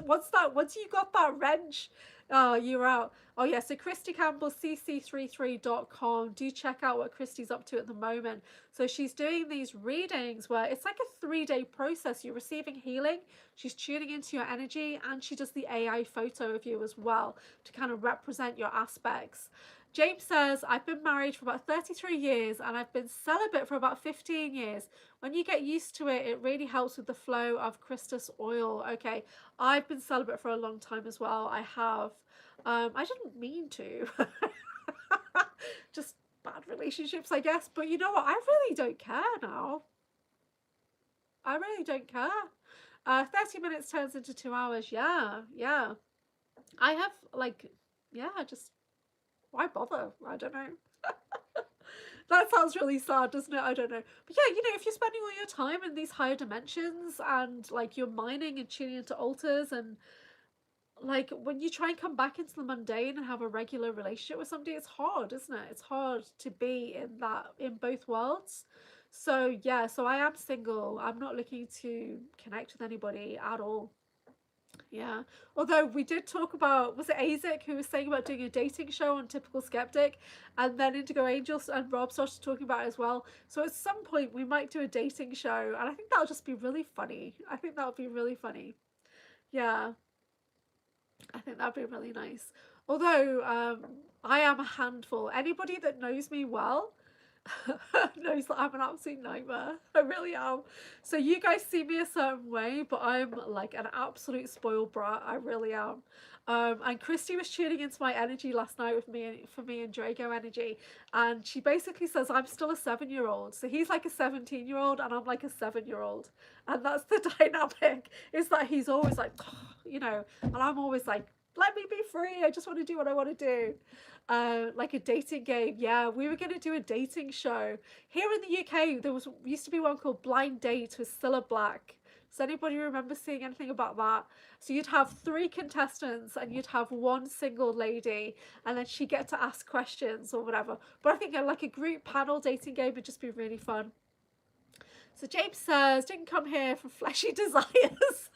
you got that wrench, oh, you're out. Oh yeah, so Christy Campbell, cc33.com. Do check out what Christy's up to at the moment. So she's doing these readings where it's like a 3-day process. You're receiving healing, she's tuning into your energy, and she does the AI photo of you as well to kind of represent your aspects. James says, I've been married for about 33 years and I've been celibate for about 15 years. When you get used to it, it really helps with the flow of Christus oil. Okay, I've been celibate for a long time as well. I have. I didn't mean to. Just bad relationships, I guess. But you know what? I really don't care now. I really don't care. 30 minutes turns into 2 hours. Yeah, yeah. I have, like, yeah, just, why bother? I don't know. That sounds really sad, doesn't it? I don't know. But yeah, you know, if you're spending all your time in these higher dimensions and like you're mining and tuning into altars, and like when you try and come back into the mundane and have a regular relationship with somebody, it's hard, isn't it? It's hard to be in both worlds. So yeah, so I am single. I'm not looking to connect with anybody at all. Yeah, although we did talk about, was it Isaac who was saying about doing a dating show on Typical Skeptic, and then Indigo Angels and Rob started talking about it as well. So at some point we might do a dating show, and I think that'll just be really funny. I think that'll be really funny. Yeah, I think that'd be really nice. Although I am a handful. Anybody that knows me well knows that I'm an absolute nightmare. I really am. So you guys see me a certain way, but I'm like an absolute spoiled brat. I really am. And Christy was tuning into my energy last night with me for me and Drago energy, and she basically says I'm still a 7-year old. So he's like a 17-year-old, and I'm like a 7-year-old, and that's the dynamic. Is that he's always like, you know, and I'm always like, let me be free. I just want to do what I want to do. Like a dating game. Yeah, we were going to do a dating show here in the UK. There used to be one called Blind Date with Cilla Black. Does anybody remember seeing anything about that? So you'd have 3 contestants and you'd have one single lady, and then she'd get to ask questions or whatever. But I think like a group panel dating game would just be really fun. So James says, didn't come here for fleshy desires.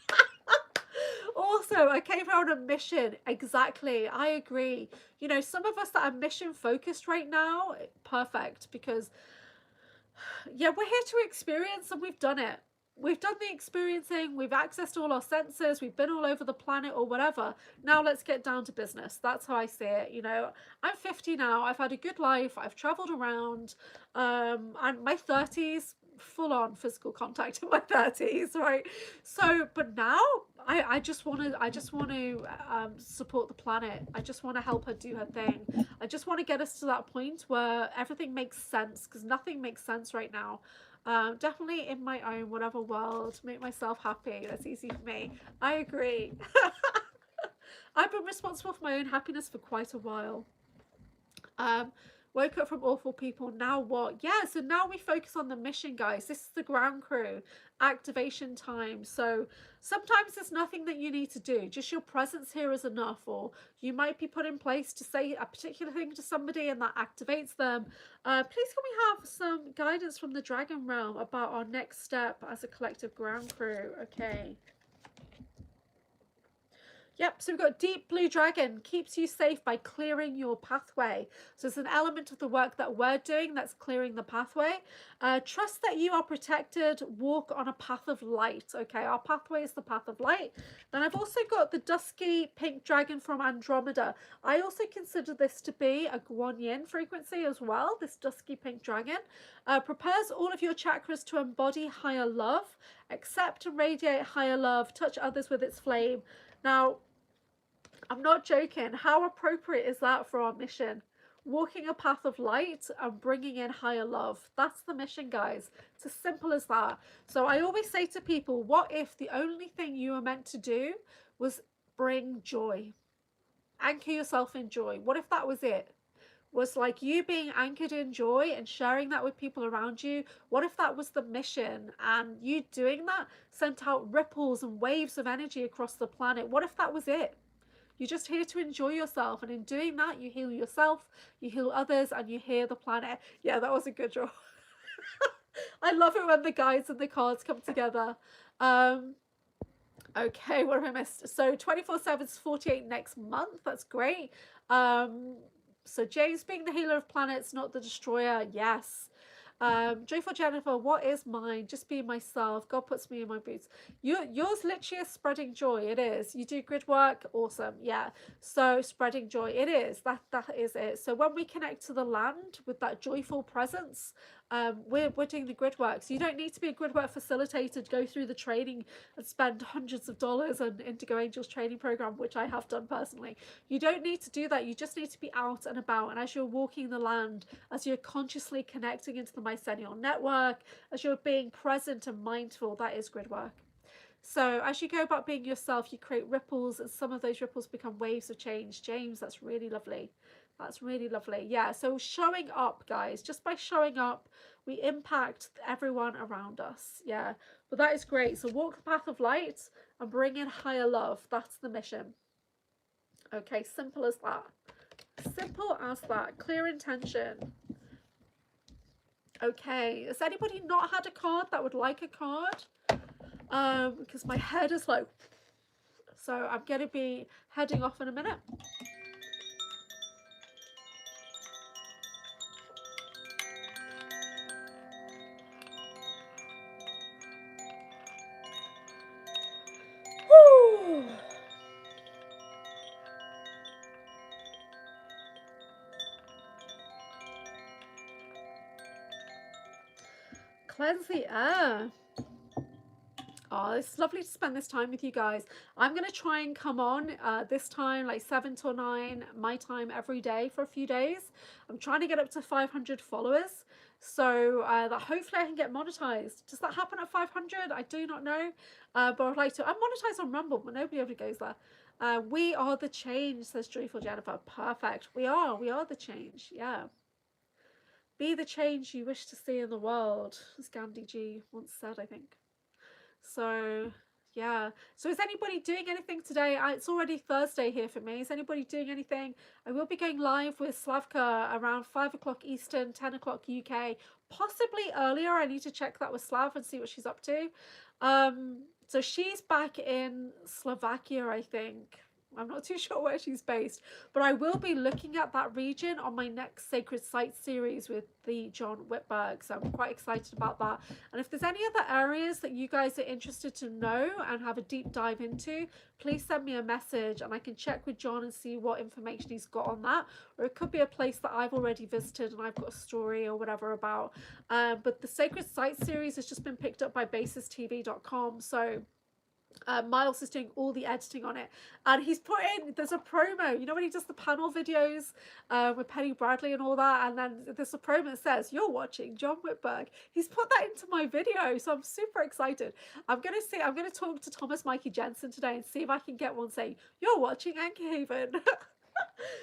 Also, I came here on a mission. Exactly. I agree. You know, some of us that are mission focused right now, perfect, because yeah, we're here to experience and we've done it. We've done the experiencing, we've accessed all our senses, we've been all over the planet or whatever. Now let's get down to business. That's how I see it. You know, I'm 50 now, I've had a good life, I've traveled around. I'm my 30s, full on physical contact in my 30s, right? So, but now I just want to support the planet. I just want to help her do her thing. I just want to get us to that point where everything makes sense, because nothing makes sense right now. Definitely in my own whatever world, make myself happy. That's easy for me. I agree. I've been responsible for my own happiness for quite a while. Woke up from awful people. Now what? Yeah, so now we focus on the mission, guys. This is the ground crew activation time. So sometimes there's nothing that you need to do. Just your presence here is enough, or you might be put in place to say a particular thing to somebody and that activates them. Please can we have some guidance from the Dragon Realm about our next step as a collective ground crew? Okay. Yep, so we've got Deep Blue Dragon, keeps you safe by clearing your pathway. So it's an element of the work that we're doing that's clearing the pathway. Trust that you are protected, walk on a path of light. Okay, our pathway is the path of light. Then I've also got the Dusky Pink Dragon from Andromeda. I also consider this to be a Guan Yin frequency as well, this Dusky Pink Dragon. Prepares all of your chakras to embody higher love, accept and radiate higher love, touch others with its flame. Now, I'm not joking. How appropriate is that for our mission? Walking a path of light and bringing in higher love. That's the mission, guys. It's as simple as that. So I always say to people, what if the only thing you were meant to do was bring joy? Anchor yourself in joy. What if that was it? Was like you being anchored in joy and sharing that with people around you? What if that was the mission, and you doing that sent out ripples and waves of energy across the planet? What if that was it? You're just here to enjoy yourself, and in doing that, you heal yourself, you heal others, and you heal the planet. Yeah, that was a good draw. I love it when the guides and the cards come together. Okay, what have I missed? So 24/7 is 48 next month. That's great. So James being the healer of planets, not the destroyer. Yes. Joyful Jennifer, what is mine? Just be myself. God puts me in my boots. Yours literally is spreading joy. It is. You do grid work. Awesome. Yeah. So spreading joy. It is. That is it. So when we connect to the land with that joyful presence, we're doing the grid work. So you don't need to be a grid work facilitator to go through the training and spend hundreds of dollars on Indigo Angels training program, which I have done personally. You don't need to do that. You just need to be out and about. And as you're walking the land, as you're consciously connecting into the mycelial network, as you're being present and mindful, that is grid work. So as you go about being yourself, you create ripples, and some of those ripples become waves of change. James, that's really lovely. That's really lovely. Yeah, so showing up, guys. Just by showing up, we impact everyone around us. Yeah, but that is great. So walk the path of light and bring in higher love. That's the mission. Okay, simple as that. Simple as that. Clear intention. Okay, has anybody not had a card that would like a card? Because my head is like... So I'm going to be heading off in a minute. Woo! Cleanse the air. Oh, it's lovely to spend this time with you guys. I'm going to try and come on this time, like 7 till 9, my time every day for a few days. I'm trying to get up to 500 followers. So that hopefully I can get monetized. Does that happen at 500? I do not know. But I'd like to. I'm monetized on Rumble, but nobody ever goes there. We are the change, says Joyful Jennifer. Perfect. We are the change. Yeah. Be the change you wish to see in the world, as Gandhi G once said, I think. So yeah, so is anybody doing anything today? It's already Thursday here for me. Is anybody doing anything? I will be going live with Slavka around 5 o'clock Eastern, 10 o'clock UK, possibly earlier. I need to check that with Slav and see what she's up to. So she's back in Slovakia, I think. I'm not too sure where she's based, but I will be looking at that region on my next Sacred Sites series with the John Whitberg. So I'm quite excited about that. And if there's any other areas that you guys are interested to know and have a deep dive into, please send me a message and I can check with John and see what information he's got on that. Or it could be a place that I've already visited and I've got a story or whatever about. But the Sacred Sites series has just been picked up by basistv.com. So Miles is doing all the editing on it, and he's put in, there's a promo, you know, when he does the panel videos with Penny Bradley and all that, and then there's a promo that says you're watching John Whitberg. He's put that into my video, so I'm super excited. I'm gonna talk to Thomas Mikey Jensen today and see if I can get one saying you're watching Anchorhaven.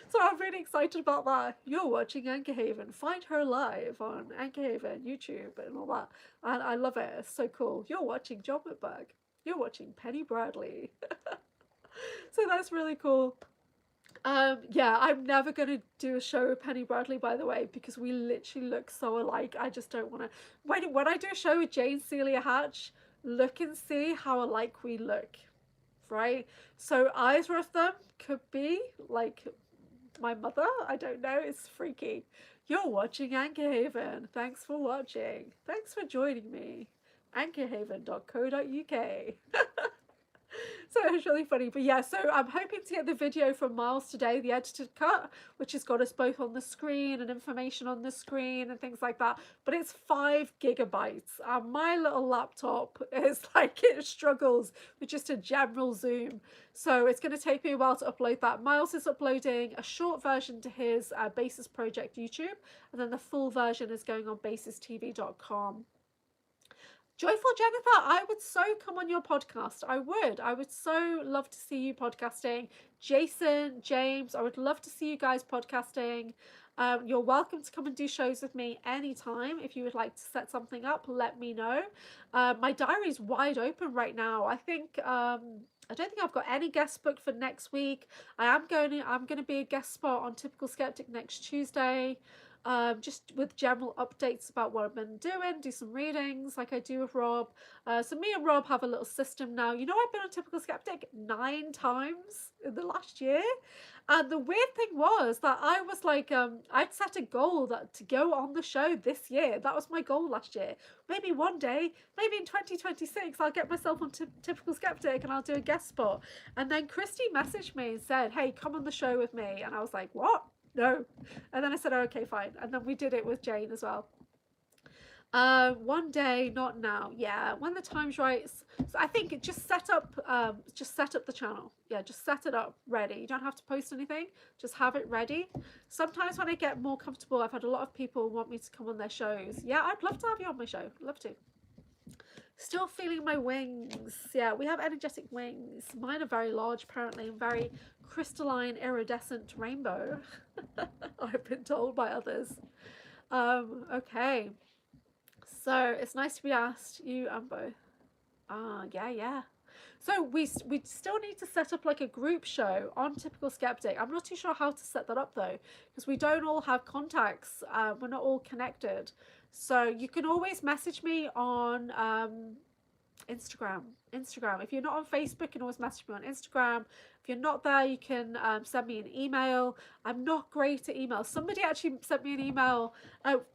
So I'm really excited about that. You're watching Anchorhaven. Find her live on Anchorhaven YouTube and all that, and I love it. It's so cool. You're watching John Whitberg. You're watching Penny Bradley. So that's really cool. Yeah, I'm never going to do a show with Penny Bradley, by the way, because we literally look so alike. I just don't want to. When I do a show with Jane Celia Hatch, look and see how alike we look, right? So either of them could be like my mother. I don't know. It's freaky. You're watching Anchorhaven. Thanks for watching. Thanks for joining me. Anchorhaven.co.uk. So it's really funny. But yeah, so I'm hoping to get the video from Miles today, the edited cut, which has got us both on the screen and information on the screen and things like that. But it's 5 gigabytes. And my little laptop is like, it struggles with just a general zoom. So it's going to take me a while to upload that. Miles is uploading a short version to his Basis Project YouTube. And then the full version is going on basistv.com. Joyful Jennifer, I would so come on your podcast. I would so love to see you podcasting. Jason, James, I would love to see you guys podcasting. You're welcome to come and do shows with me anytime. If you would like to set something up, let me know. My diary's wide open right now. I think I don't think I've got any guests booked for next week. I'm going to be a guest spot on Typical Skeptic next Tuesday. Just with general updates about what I've been doing, do some readings like I do with Rob. So me and Rob have a little system now. You know, I've been on Typical Skeptic 9 times in the last year. And the weird thing was that I was like, I'd set a goal to go on the show this year. That was my goal last year. Maybe one day, maybe in 2026, I'll get myself on Typical Skeptic and I'll do a guest spot. And then Christy messaged me and said, hey, come on the show with me. And I was like, what? No. And then I said, oh, okay, fine. And then we did it with Jane as well. One day, not now. Yeah, when the time's right. So I think just set up the channel. Yeah, just set it up ready. You don't have to post anything. Just have it ready. Sometimes when I get more comfortable, I've had a lot of people want me to come on their shows. Yeah, I'd love to have you on my show. Love to. Still feeling my wings. Yeah, we have energetic wings. Mine are very large, apparently, and very crystalline, iridescent rainbow. I've been told by others. Okay. So it's nice to be asked. You and both. Yeah. So we still need to set up like a group show on Typical Skeptic. I'm not too sure how to set that up though, because we don't all have contacts. We're not all connected. So you can always message me on Instagram. If you're not on Facebook, you can always message me on Instagram. If you're not there, you can send me an email. I'm not great at email. Somebody actually sent me an email.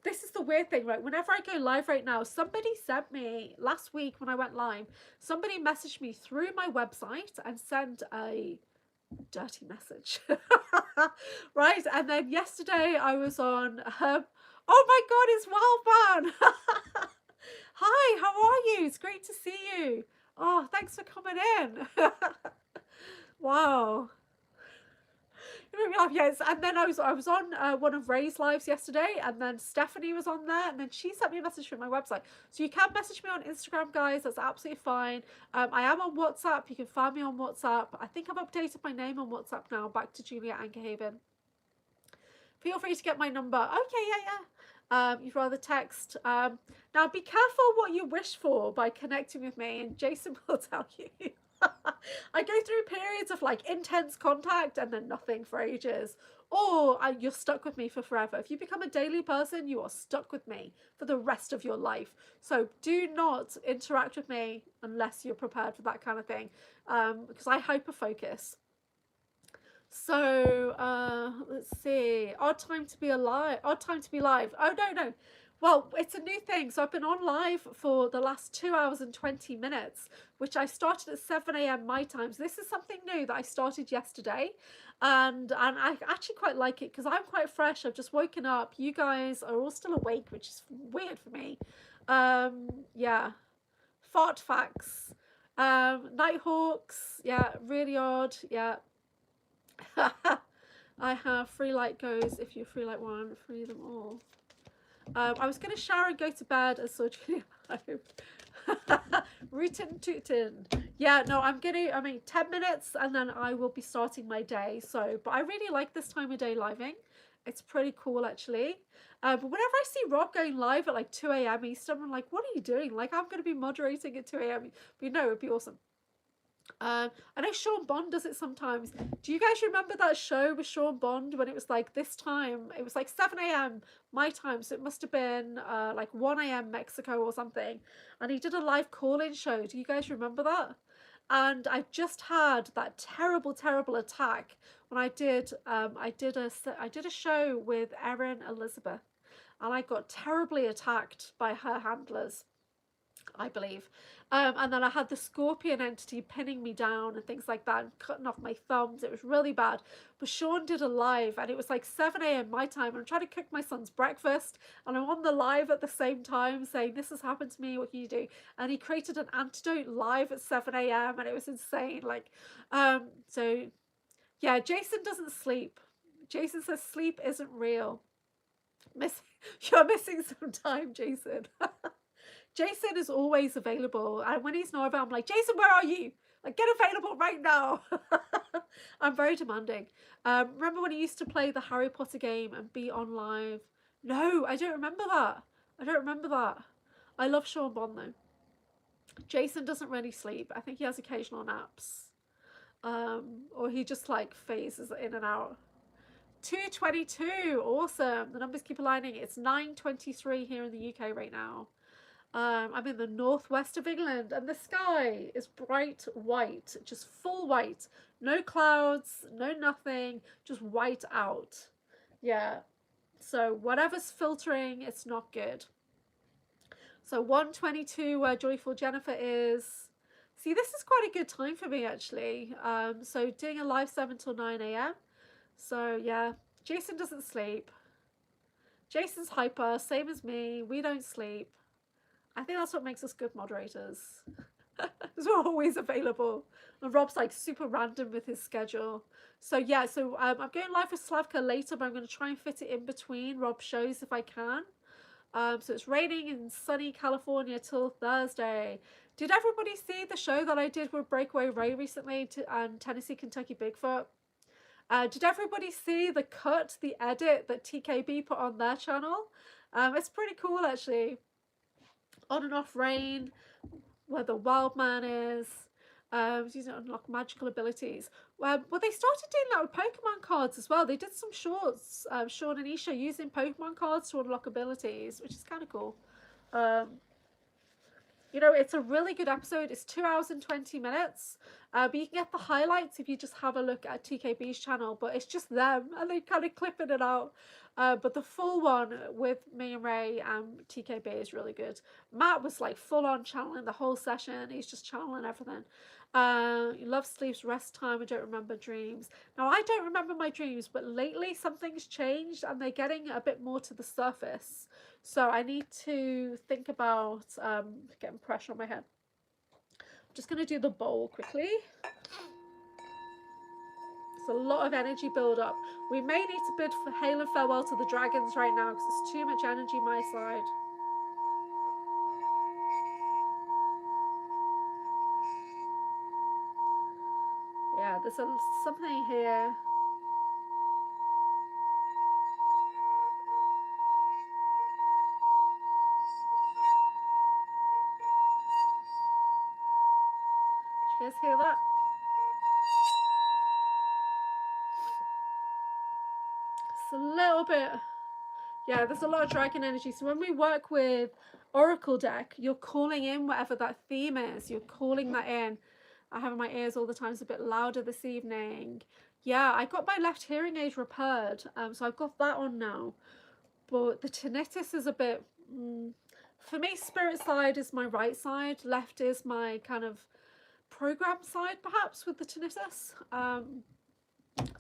This is the weird thing, right? Whenever I go live right now, somebody sent me, last week when I went live, somebody messaged me through my website and sent a dirty message. Right? And then yesterday I was on oh my god, it's Wildman. you. It's great to see you. Oh, thanks for coming in. Wow. You made me laugh. Yes, and then I was on one of Ray's lives yesterday, and then Stephanie was on there, and then she sent me a message from my website. So you can message me on Instagram, guys. That's absolutely fine. I am on WhatsApp. You can find me on WhatsApp. I think I've updated my name on WhatsApp now, back to Julia Anchorhaven. Feel free to get my number. Okay, yeah. You'd rather text. Now be careful what you wish for by connecting with me, and Jason will tell you. I go through periods of like intense contact and then nothing for ages, or you're stuck with me for forever. If you become a daily person, you are stuck with me for the rest of your life. So do not interact with me unless you're prepared for that kind of thing, because I hyper focus. So let's see. Odd time to be alive. Odd time to be live. Oh no. Well, it's a new thing. So I've been on live for the last 2 hours and 20 minutes, which I started at 7 a.m. my time. So this is something new that I started yesterday. And I actually quite like it because I'm quite fresh. I've just woken up. You guys are all still awake, which is weird for me. Yeah. Fart facts. Nighthawks. Yeah, really odd. Yeah. I have free light goes. If you free light one, free them all. I was going to shower and go to bed and saw Julia home. Rootin' tootin'. Yeah, no, I mean 10 minutes and then I will be starting my day. So, but I really like this time of day living. It's pretty cool actually. But whenever I see Rob going live at like 2 a.m. Eastern, I'm like, what are you doing? Like, I'm going to be moderating at 2 a.m. But you know, it'd be awesome. I know Sean Bond does it sometimes. Do you guys remember that show with Sean Bond when it was like this time? It was like 7 a.m. my time, so it must have been like 1 a.m. Mexico or something. And he did a live call-in show. Do you guys remember that? And I just had that terrible attack when I did a show with Erin Elizabeth, and I got terribly attacked by her handlers, I believe. And then I had the scorpion entity pinning me down and things like that and cutting off my thumbs. It was really bad. But Sean did a live and it was like 7 a.m. my time. I'm trying to cook my son's breakfast and I'm on the live at the same time saying, this has happened to me, what can you do? And he created an antidote live at 7 a.m. and it was insane. Like, so yeah, Jason doesn't sleep. Jason says sleep isn't real. You're missing some time, Jason. Jason is always available, and when he's not available, I'm like, Jason, where are you? Like, get available right now. I'm very demanding. Remember when he used to play the Harry Potter game and be on live? No, I don't remember that. I love Sean Bond though. Jason doesn't really sleep. I think he has occasional naps, or he just like phases in and out. 2:22, awesome. The numbers keep aligning. It's 9:23 here in the UK right now. I'm in the northwest of England and the sky is bright white, just full white, no clouds, no nothing, just white out. Yeah, so whatever's filtering, it's not good. So 1:22 where Joyful Jennifer is. See, this is quite a good time for me actually. So doing a live 7 till 9 a.m. So yeah, Jason doesn't sleep. Jason's hyper, same as me. We don't sleep. I think that's what makes us good moderators. Because we're always available. And Rob's like super random with his schedule. So yeah, so I'm going live with Slavka later, but I'm going to try and fit it in between Rob's shows if I can. So it's raining in sunny California till Thursday. Did everybody see the show that I did with Breakaway Ray recently and Tennessee Kentucky Bigfoot? Did everybody see the edit that TKB put on their channel? It's pretty cool actually. On and off rain, where the wild man is, using it to unlock magical abilities. Well, they started doing that with Pokemon cards as well. They did some shorts, Sean and Isha, using Pokemon cards to unlock abilities, which is kind of cool. You know, it's a really good episode. It's 2 hours and 20 minutes. But you can get the highlights if you just have a look at TKB's channel. But it's just them, and they kind of clip it out. But the full one with me and Ray and TKB is really good. Matt was like full on channeling the whole session. He's just channeling everything. Love sleeps, rest time. I don't remember dreams. Now, I don't remember my dreams, but lately something's changed and they're getting a bit more to the surface. So I need to think about getting pressure on my head. I'm just going to do the bowl quickly. It's a lot of energy build up. We may need to bid for hail and farewell to the dragons right now because it's too much energy my side. Yeah, there's something here. Did you guys hear that? It's a little bit. Yeah, there's a lot of dragon energy. So when we work with Oracle deck, you're calling in whatever that theme is. You're calling that in. I have my ears all the time. It's a bit louder this evening. Yeah, I got my left hearing aid repaired. So I've got that on now. But the tinnitus is a bit... for me, spirit side is my right side. Left is my kind of program side, perhaps, with the tinnitus.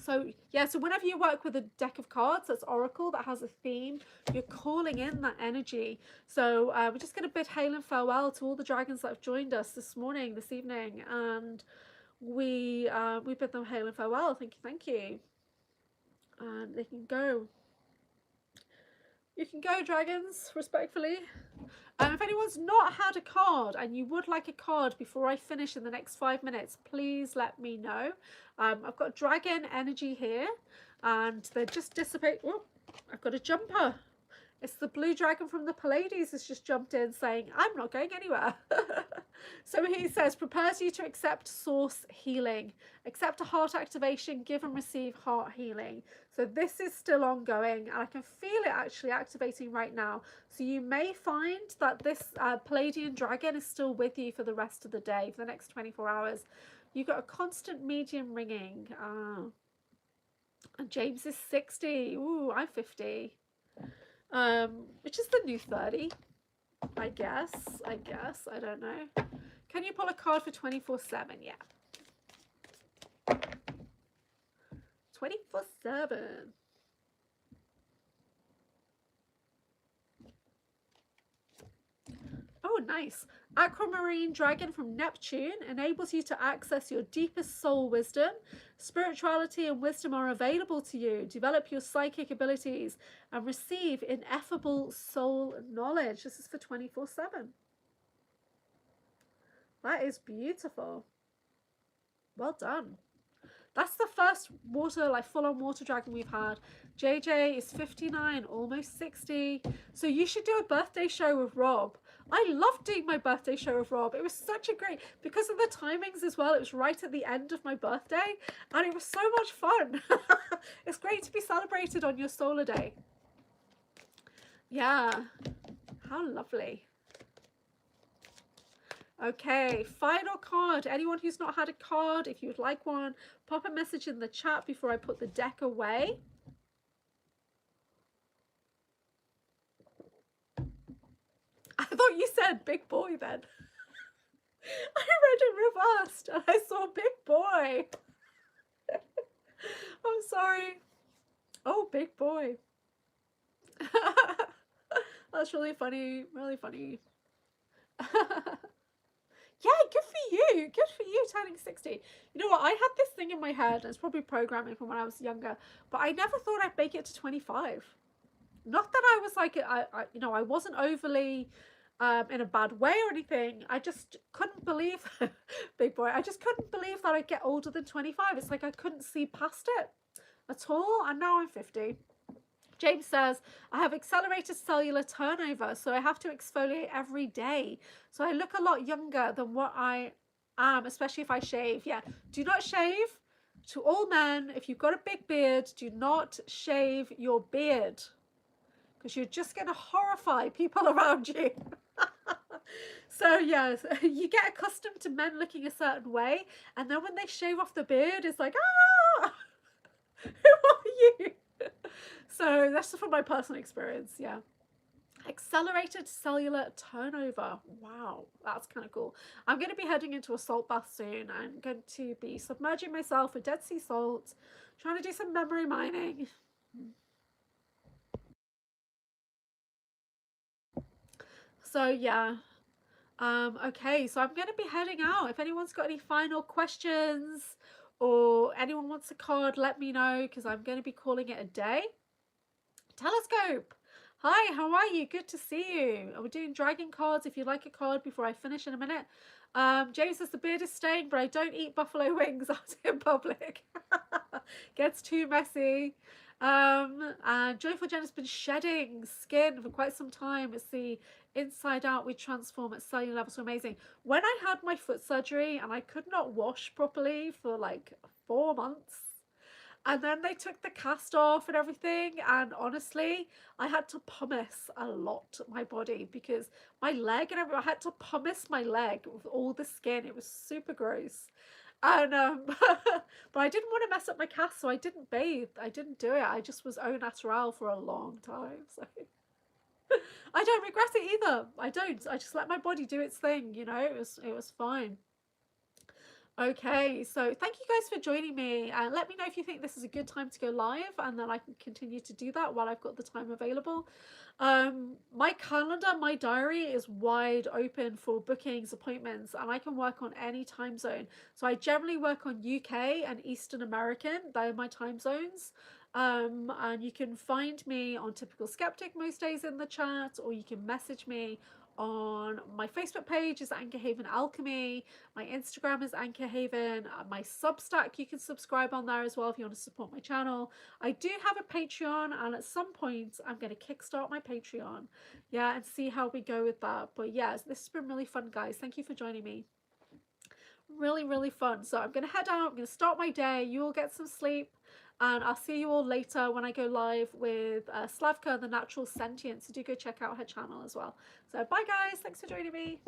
So yeah, so whenever you work with a deck of cards that's Oracle that has a theme, you're calling in that energy. So we're just going to bid hail and farewell to all the dragons that have joined us this evening, and we bid them hail and farewell. Thank you. And they can go. You can go, dragons, respectfully. If anyone's not had a card and you would like a card before I finish in the next 5 minutes, please let me know. I've got dragon energy here and they just dissipate. Oh, I've got a jumper. It's the blue dragon from the Pleiades has just jumped in saying, I'm not going anywhere. So he says, prepares you to accept source healing. Accept a heart activation, give and receive heart healing. So this is still ongoing and I can feel it actually activating right now. So you may find that this Pleiadian dragon is still with you for the rest of the day, for the next 24 hours. You've got a constant medium ringing. And James is 60. Ooh, I'm 50. Which is the new 30, I guess, I don't know. Can you pull a card for 24/7? Yeah. 24/7. Oh, nice. Aquamarine dragon from Neptune enables you to access your deepest soul wisdom. Spirituality and wisdom are available to you. Develop your psychic abilities and receive ineffable soul knowledge. This is for 24/7. That is beautiful. Well done. That's the first water, like full-on water dragon we've had. JJ is 59, almost 60. So you should do a birthday show with Rob. I loved doing my birthday show with Rob. It was such a great, because of the timings as well, it was right at the end of my birthday and it was so much fun. It's great to be celebrated on your solar day. Yeah, how lovely. Okay, final card. Anyone who's not had a card, if you would like one, pop a message in the chat before I put the deck away. I thought you said big boy then. I read it reversed and I saw big boy. I'm sorry. Oh, big boy. That's really funny. Really funny. Yeah, good for you. Good for you turning 60. You know what? I had this thing in my head. It's probably programming from when I was younger, but I never thought I'd make it to 25. Not that I was like, I wasn't overly in a bad way or anything. I just couldn't believe, big boy, I just couldn't believe that I'd get older than 25. It's like I couldn't see past it at all. And now I'm 50. James says, I have accelerated cellular turnover, so I have to exfoliate every day. So I look a lot younger than what I am, especially if I shave. Yeah, do not shave. To all men, if you've got a big beard, do not shave your beard because you're just going to horrify people around you. So yes, you get accustomed to men looking a certain way, and then when they shave off the beard, it's like, ah, who are you? So that's from my personal experience. Yeah, Accelerated cellular turnover. Wow, that's kind of cool. I'm going to be heading into a salt bath soon. I'm going to be submerging myself with Dead Sea salt, trying to do some memory mining. So yeah. Okay, so I'm going to be heading out. If anyone's got any final questions or anyone wants a card, let me know, because I'm going to be calling it a day. Telescope. Hi, how are you? Good to see you. We're doing dragon cards. If you'd like a card before I finish in a minute. James says the beard is staying, but I don't eat buffalo wings out in public. Gets too messy. And Joyful Jen has been shedding skin for quite some time. It's the inside out we transform at cellular level. So amazing. When I had my foot surgery and I could not wash properly for like 4 months, and then they took the cast off and everything, and honestly, I had to pumice a lot my body, because my leg and everything, I had to pumice my leg with all the skin. It was super gross. And but I didn't want to mess up my cast, so I didn't bathe. I didn't do it. I just was au naturel for a long time. So I don't regret it either. I don't. I just let my body do its thing, you know. It was fine. Okay, so thank you guys for joining me, and let me know if you think this is a good time to go live, and then I can continue to do that while I've got the time available. My calendar, my diary is wide open for bookings, appointments, and I can work on any time zone. So I generally work on UK and Eastern American. They're my time zones. And you can find me on Typical Skeptic most days in the chat, or you can message me on my Facebook page is Anchorhaven Alchemy. My Instagram is Anchorhaven. My Substack, you can subscribe on there as well if you want to support my channel. I do have a Patreon, and at some point I'm going to kickstart my Patreon. Yeah, and see how we go with that. But yeah, this has been really fun, guys. Thank you for joining me. Really, really fun. So I'm going to head out. I'm going to start my day. You all get some sleep. And I'll see you all later when I go live with Slavka, the Natural Sentient. So do go check out her channel as well. So bye, guys. Thanks for joining me.